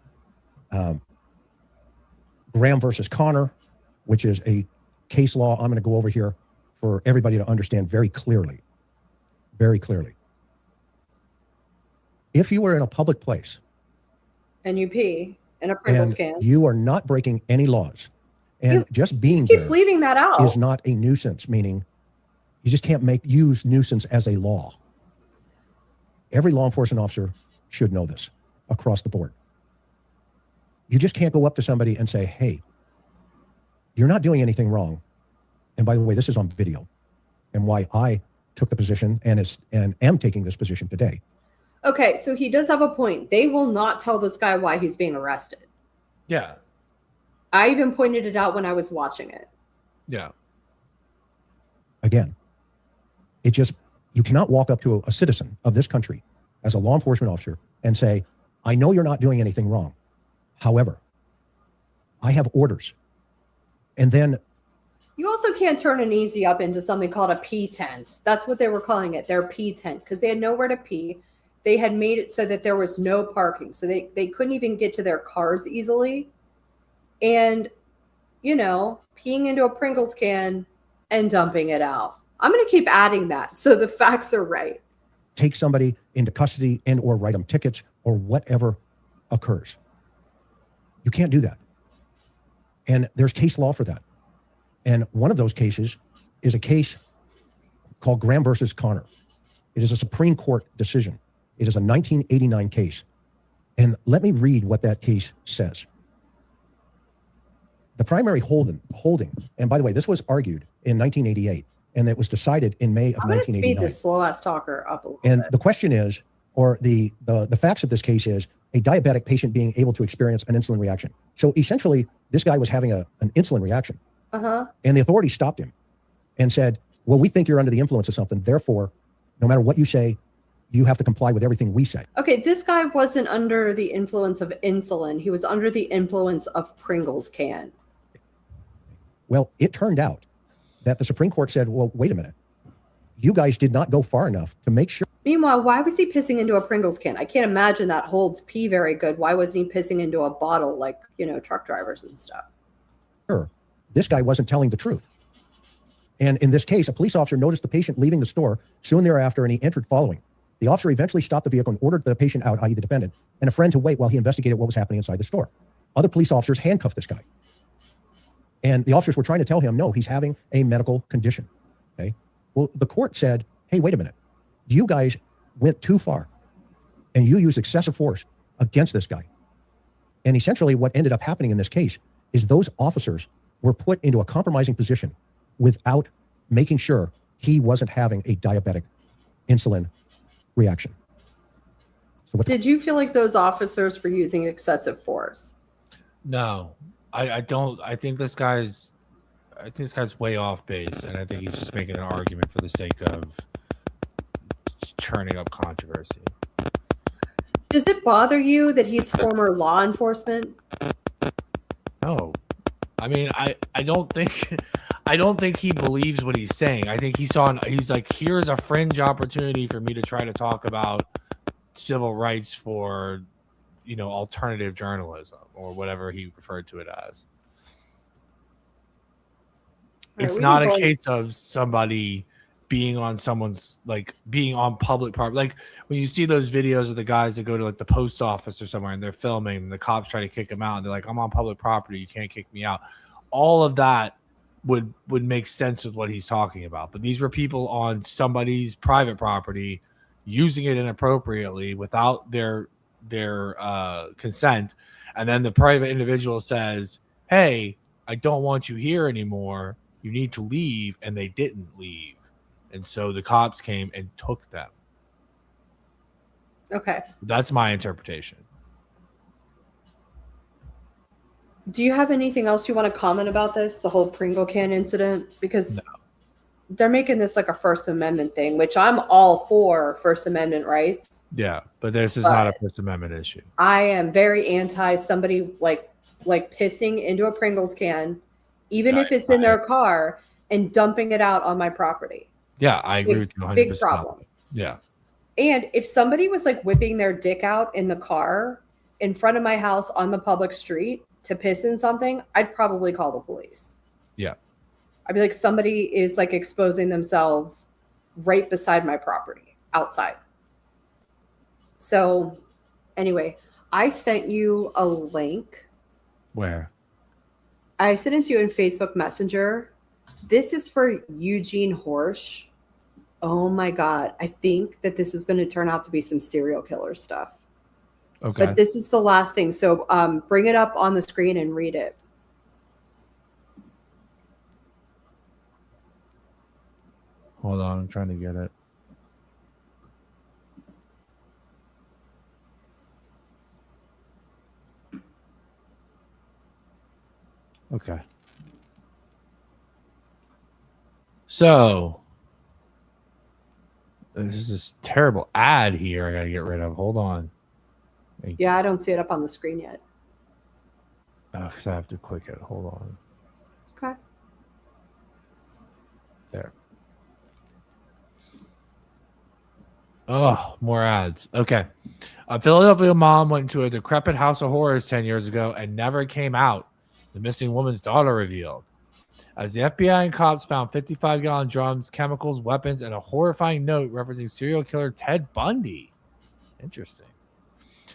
Graham versus Connor, which is a case law I'm going to go over here for everybody to understand very clearly. Very clearly. If you were in a public place And you pee in a Pringles and can. you are not breaking any laws, and just being keeps there leaving that out. is not a nuisance, meaning you just can't use nuisance as a law. Every law enforcement officer should know this across the board. You just can't go up to somebody and say, hey, you're not doing anything wrong. And by the way, this is on video, and why I took the position and am taking this position today. Okay, so he does have a point. They will not tell this guy why he's being arrested. Yeah. I even pointed it out when I was watching it. Yeah. Again, you cannot walk up to a citizen of this country as a law enforcement officer and say, I know you're not doing anything wrong. However, I have orders. And then You also can't turn an easy up into something called a pee tent. That's what they were calling it, their pee tent, because they had nowhere to pee. They had made it so that there was no parking. So they couldn't even get to their cars easily. And, peeing into a Pringles can and dumping it out. I'm going to keep adding that so the facts are right. take somebody into custody and or write them tickets or whatever occurs. You can't do that. And there's case law for that. And one of those cases is a case called Graham versus Connor. It is a Supreme Court decision. It is a 1989 case. And let me read what that case says. The primary holding, and by the way, this was argued in 1988, and it was decided in May of 1989. I'm going to speed this slow-ass talker up a little And bit. the question is, or the facts of this case is, a diabetic patient being able to experience an insulin reaction. So essentially, this guy was having an insulin reaction. Uh-huh. And the authorities stopped him and said, well, we think you're under the influence of something. Therefore, no matter what you say, you have to comply with everything we say. Okay, this guy wasn't under the influence of insulin. He was under the influence of Pringles can. Well, it turned out that the Supreme Court said, well, wait a minute. You guys did not go far enough to make sure. Meanwhile, why was he pissing into a Pringles can? I can't imagine that holds pee very good. Why wasn't he pissing into a bottle like, truck drivers and stuff? Sure, this guy wasn't telling the truth. And in this case, a police officer noticed the patient leaving the store soon thereafter, and he entered following. The officer eventually stopped the vehicle and ordered the patient out, i.e. the defendant, and a friend to wait while he investigated what was happening inside the store. Other police officers handcuffed this guy. And the officers were trying to tell him, no, he's having a medical condition. Okay. Well, the court said, hey, wait a minute. You guys went too far and you used excessive force against this guy. And essentially what ended up happening in this case is those officers were put into a compromising position without making sure he wasn't having a diabetic insulin reaction. So Did you feel like those officers were using excessive force? No, I don't. I think this guy's way off base, and I think he's just making an argument for the sake of churning up controversy. Does it bother you that he's former law enforcement? No, I mean, I don't think he believes what he's saying. I think he's like, here's a fringe opportunity for me to try to talk about civil rights for, alternative journalism or whatever he referred to it as. It's not a case of somebody being on someone's, being on public property. Like when you see those videos of the guys that go to the post office or somewhere and they're filming and the cops try to kick them out and they're like, I'm on public property, you can't kick me out. All of that would make sense with what he's talking about. But these were people on somebody's private property using it inappropriately without their consent. And then the private individual says, hey, I don't want you here anymore. You need to leave. And they didn't leave. And so the cops came and took them. Okay. That's my interpretation. Do you have anything else you want to comment about this, the whole Pringle can incident? Because they're making this like a First Amendment thing, which I'm all for First Amendment rights. Yeah, but this is not a First Amendment issue. I am very anti somebody like pissing into a Pringles can, even if it's in their car, and dumping it out on my property. Yeah, I agree with you 100%. Big problem. Yeah. And if somebody was whipping their dick out in the car in front of my house on the public street to piss in something, I'd probably call the police. Yeah. I'd be like, somebody is like exposing themselves right beside my property outside. So anyway, I sent you a link. Where? I sent it to you in Facebook Messenger. This is for Eugene Horsch. Oh my God. I think that this is going to turn out to be some serial killer stuff. Okay. But this is the last thing. So bring it up on the screen and read it. Hold on, I'm trying to get it. Okay. So this is this terrible ad here I gotta get rid of. Hold on. Yeah, I don't see it up on the screen yet. Oh, because I have to click it. Hold on. Okay. There. Oh, more ads. Okay. A Philadelphia mom went into a decrepit house of horrors 10 years ago and never came out. The missing woman's daughter revealed. As the FBI and cops found 55-gallon drums, chemicals, weapons, and a horrifying note referencing serial killer Ted Bundy. Interesting.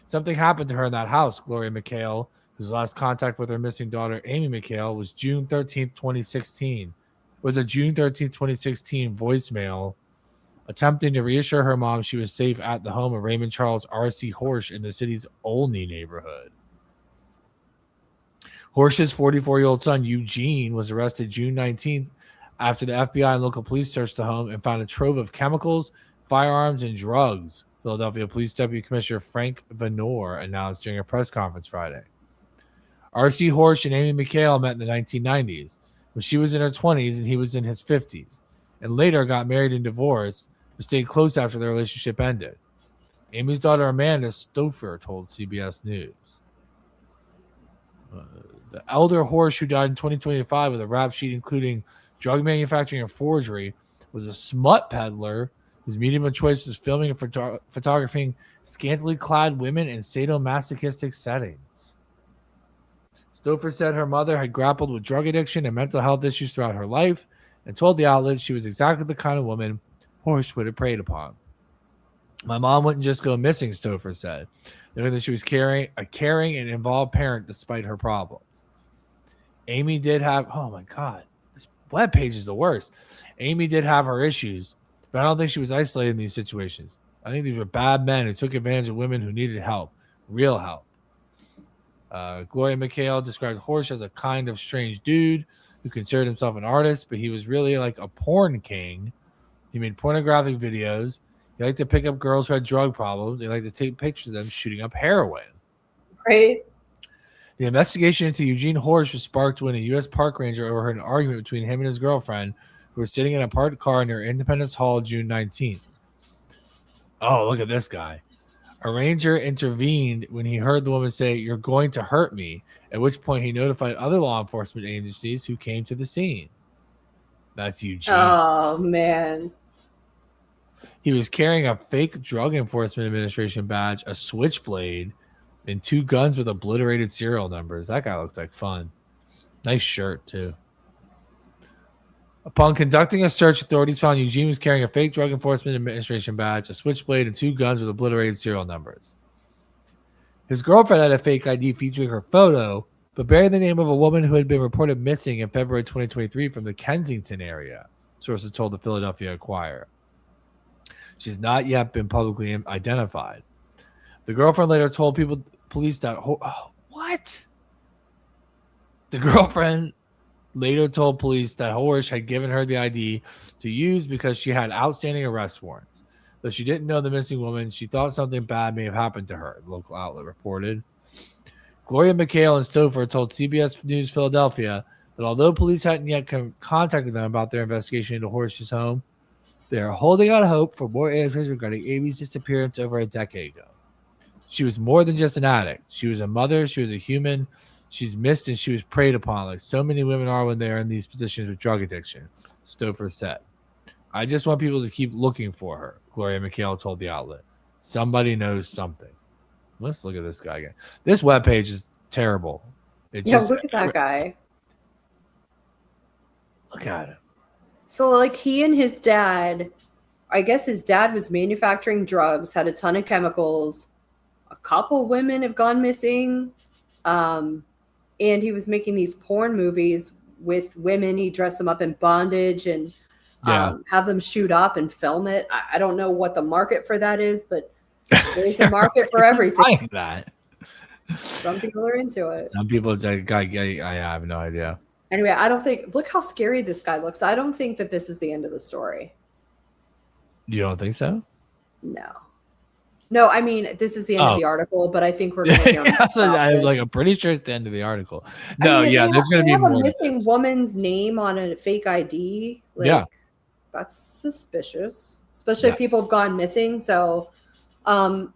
Something happened to her in that house, Gloria McHale, whose last contact with her missing daughter, Amy McHale, was June 13th, 2016. Was a June 13th, 2016 voicemail attempting to reassure her mom she was safe at the home of Raymond Charles R.C. Horsch in the city's Olney neighborhood. Horsch's 44-year-old son, Eugene, was arrested June 19th after the FBI and local police searched the home and found a trove of chemicals, firearms, and drugs, Philadelphia Police Deputy Commissioner Frank Venor announced during a press conference Friday. R.C. Horsch and Amy McHale met in the 1990s when she was in her 20s and he was in his 50s, and later got married and divorced, but stayed close after their relationship ended. Amy's daughter Amanda Stouffer told CBS News. The elder Horsch, who died in 2025 with a rap sheet including drug manufacturing and forgery, was a smut peddler whose medium of choice was filming and photographing scantily clad women in sadomasochistic settings. Stouffer said her mother had grappled with drug addiction and mental health issues throughout her life and told the outlet she was exactly the kind of woman Horsch would have preyed upon. My mom wouldn't just go missing, Stouffer said. They knew that she was a caring and involved parent despite her problems. Amy did have, oh my God, this webpage is the worst. Amy did have her issues, but I don't think she was isolated in these situations. I think these were bad men who took advantage of women who needed help, real help. Gloria McHale described Horsch as a kind of strange dude who considered himself an artist, but he was really like a porn king. He made pornographic videos. He liked to pick up girls who had drug problems. He liked to take pictures of them shooting up heroin. Right. The investigation into Eugene Horsch was sparked when a U.S. park ranger overheard an argument between him and his girlfriend, who were sitting in a parked car near Independence Hall June 19th. Oh, look at this guy. A ranger intervened when he heard the woman say, "You're going to hurt me," at which point he notified other law enforcement agencies who came to the scene. That's Eugene. Oh, man. He was carrying a fake Drug Enforcement Administration badge, a switchblade, and 2 guns with obliterated serial numbers. That guy looks like fun. Nice shirt, too. Upon conducting a search, authorities found Eugene was carrying a fake Drug Enforcement Administration badge, a switchblade, and 2 guns with obliterated serial numbers. His girlfriend had a fake ID featuring her photo, but bearing the name of a woman who had been reported missing in February 2023 from the Kensington area, sources told the Philadelphia Inquirer. She's not yet been publicly identified. The girlfriend later told police that what? The girlfriend later told police that Horsch had given her the ID to use because she had outstanding arrest warrants. Though she didn't know the missing woman, she thought something bad may have happened to her, the local outlet reported. Gloria McHale and Stouffer told CBS News Philadelphia that although police hadn't yet contacted them about their investigation into Horsch's home, they are holding out hope for more answers regarding Amy's disappearance over a decade ago. She was more than just an addict. She was a mother. She was a human. She's missed and she was preyed upon, like so many women are when they're in these positions with drug addiction, Stouffer said. I just want people to keep looking for her, Gloria McHale told the outlet. Somebody knows something. Let's look at this guy again. This webpage is terrible. Look at that guy. Look at him. So, like, he and his dad, I guess his dad was manufacturing drugs, had a ton of chemicals. A couple women have gone missing. And he was making these porn movies with women. He dressed them up in bondage and have them shoot up and film it. I don't know what the market for that is, but there's a market for everything. That. Some people are into it. Some people, I have no idea. Anyway, I don't think, look how scary this guy looks. I don't think that this is the end of the story. You don't think so? No, I mean, this is the end of the article, but I think we're going to I'm pretty sure it's the end of the article. No, there's going to be more. A missing woman's name on a fake ID. That's suspicious, especially if people have gone missing. So, all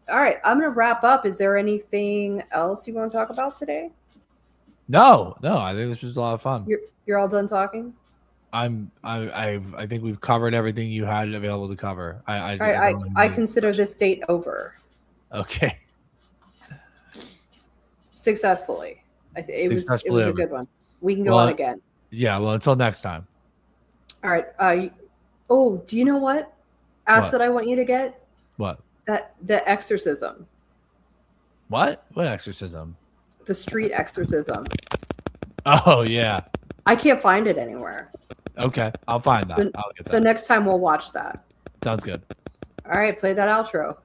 right, I'm going to wrap up. Is there anything else you want to talk about today? No, I think this was a lot of fun. You're all done talking? I think we've covered everything you had available to cover. I consider this date over. Okay. Successfully. It was a good one. We can go on again. Yeah, well, until next time. All right. Do you know what? That I want you to get? What? The exorcism. What? What exorcism? The street exorcism. Oh, yeah. I can't find it anywhere. Okay, I'll find that. I'll get that. So next time we'll watch that. Sounds good. All right, play that outro.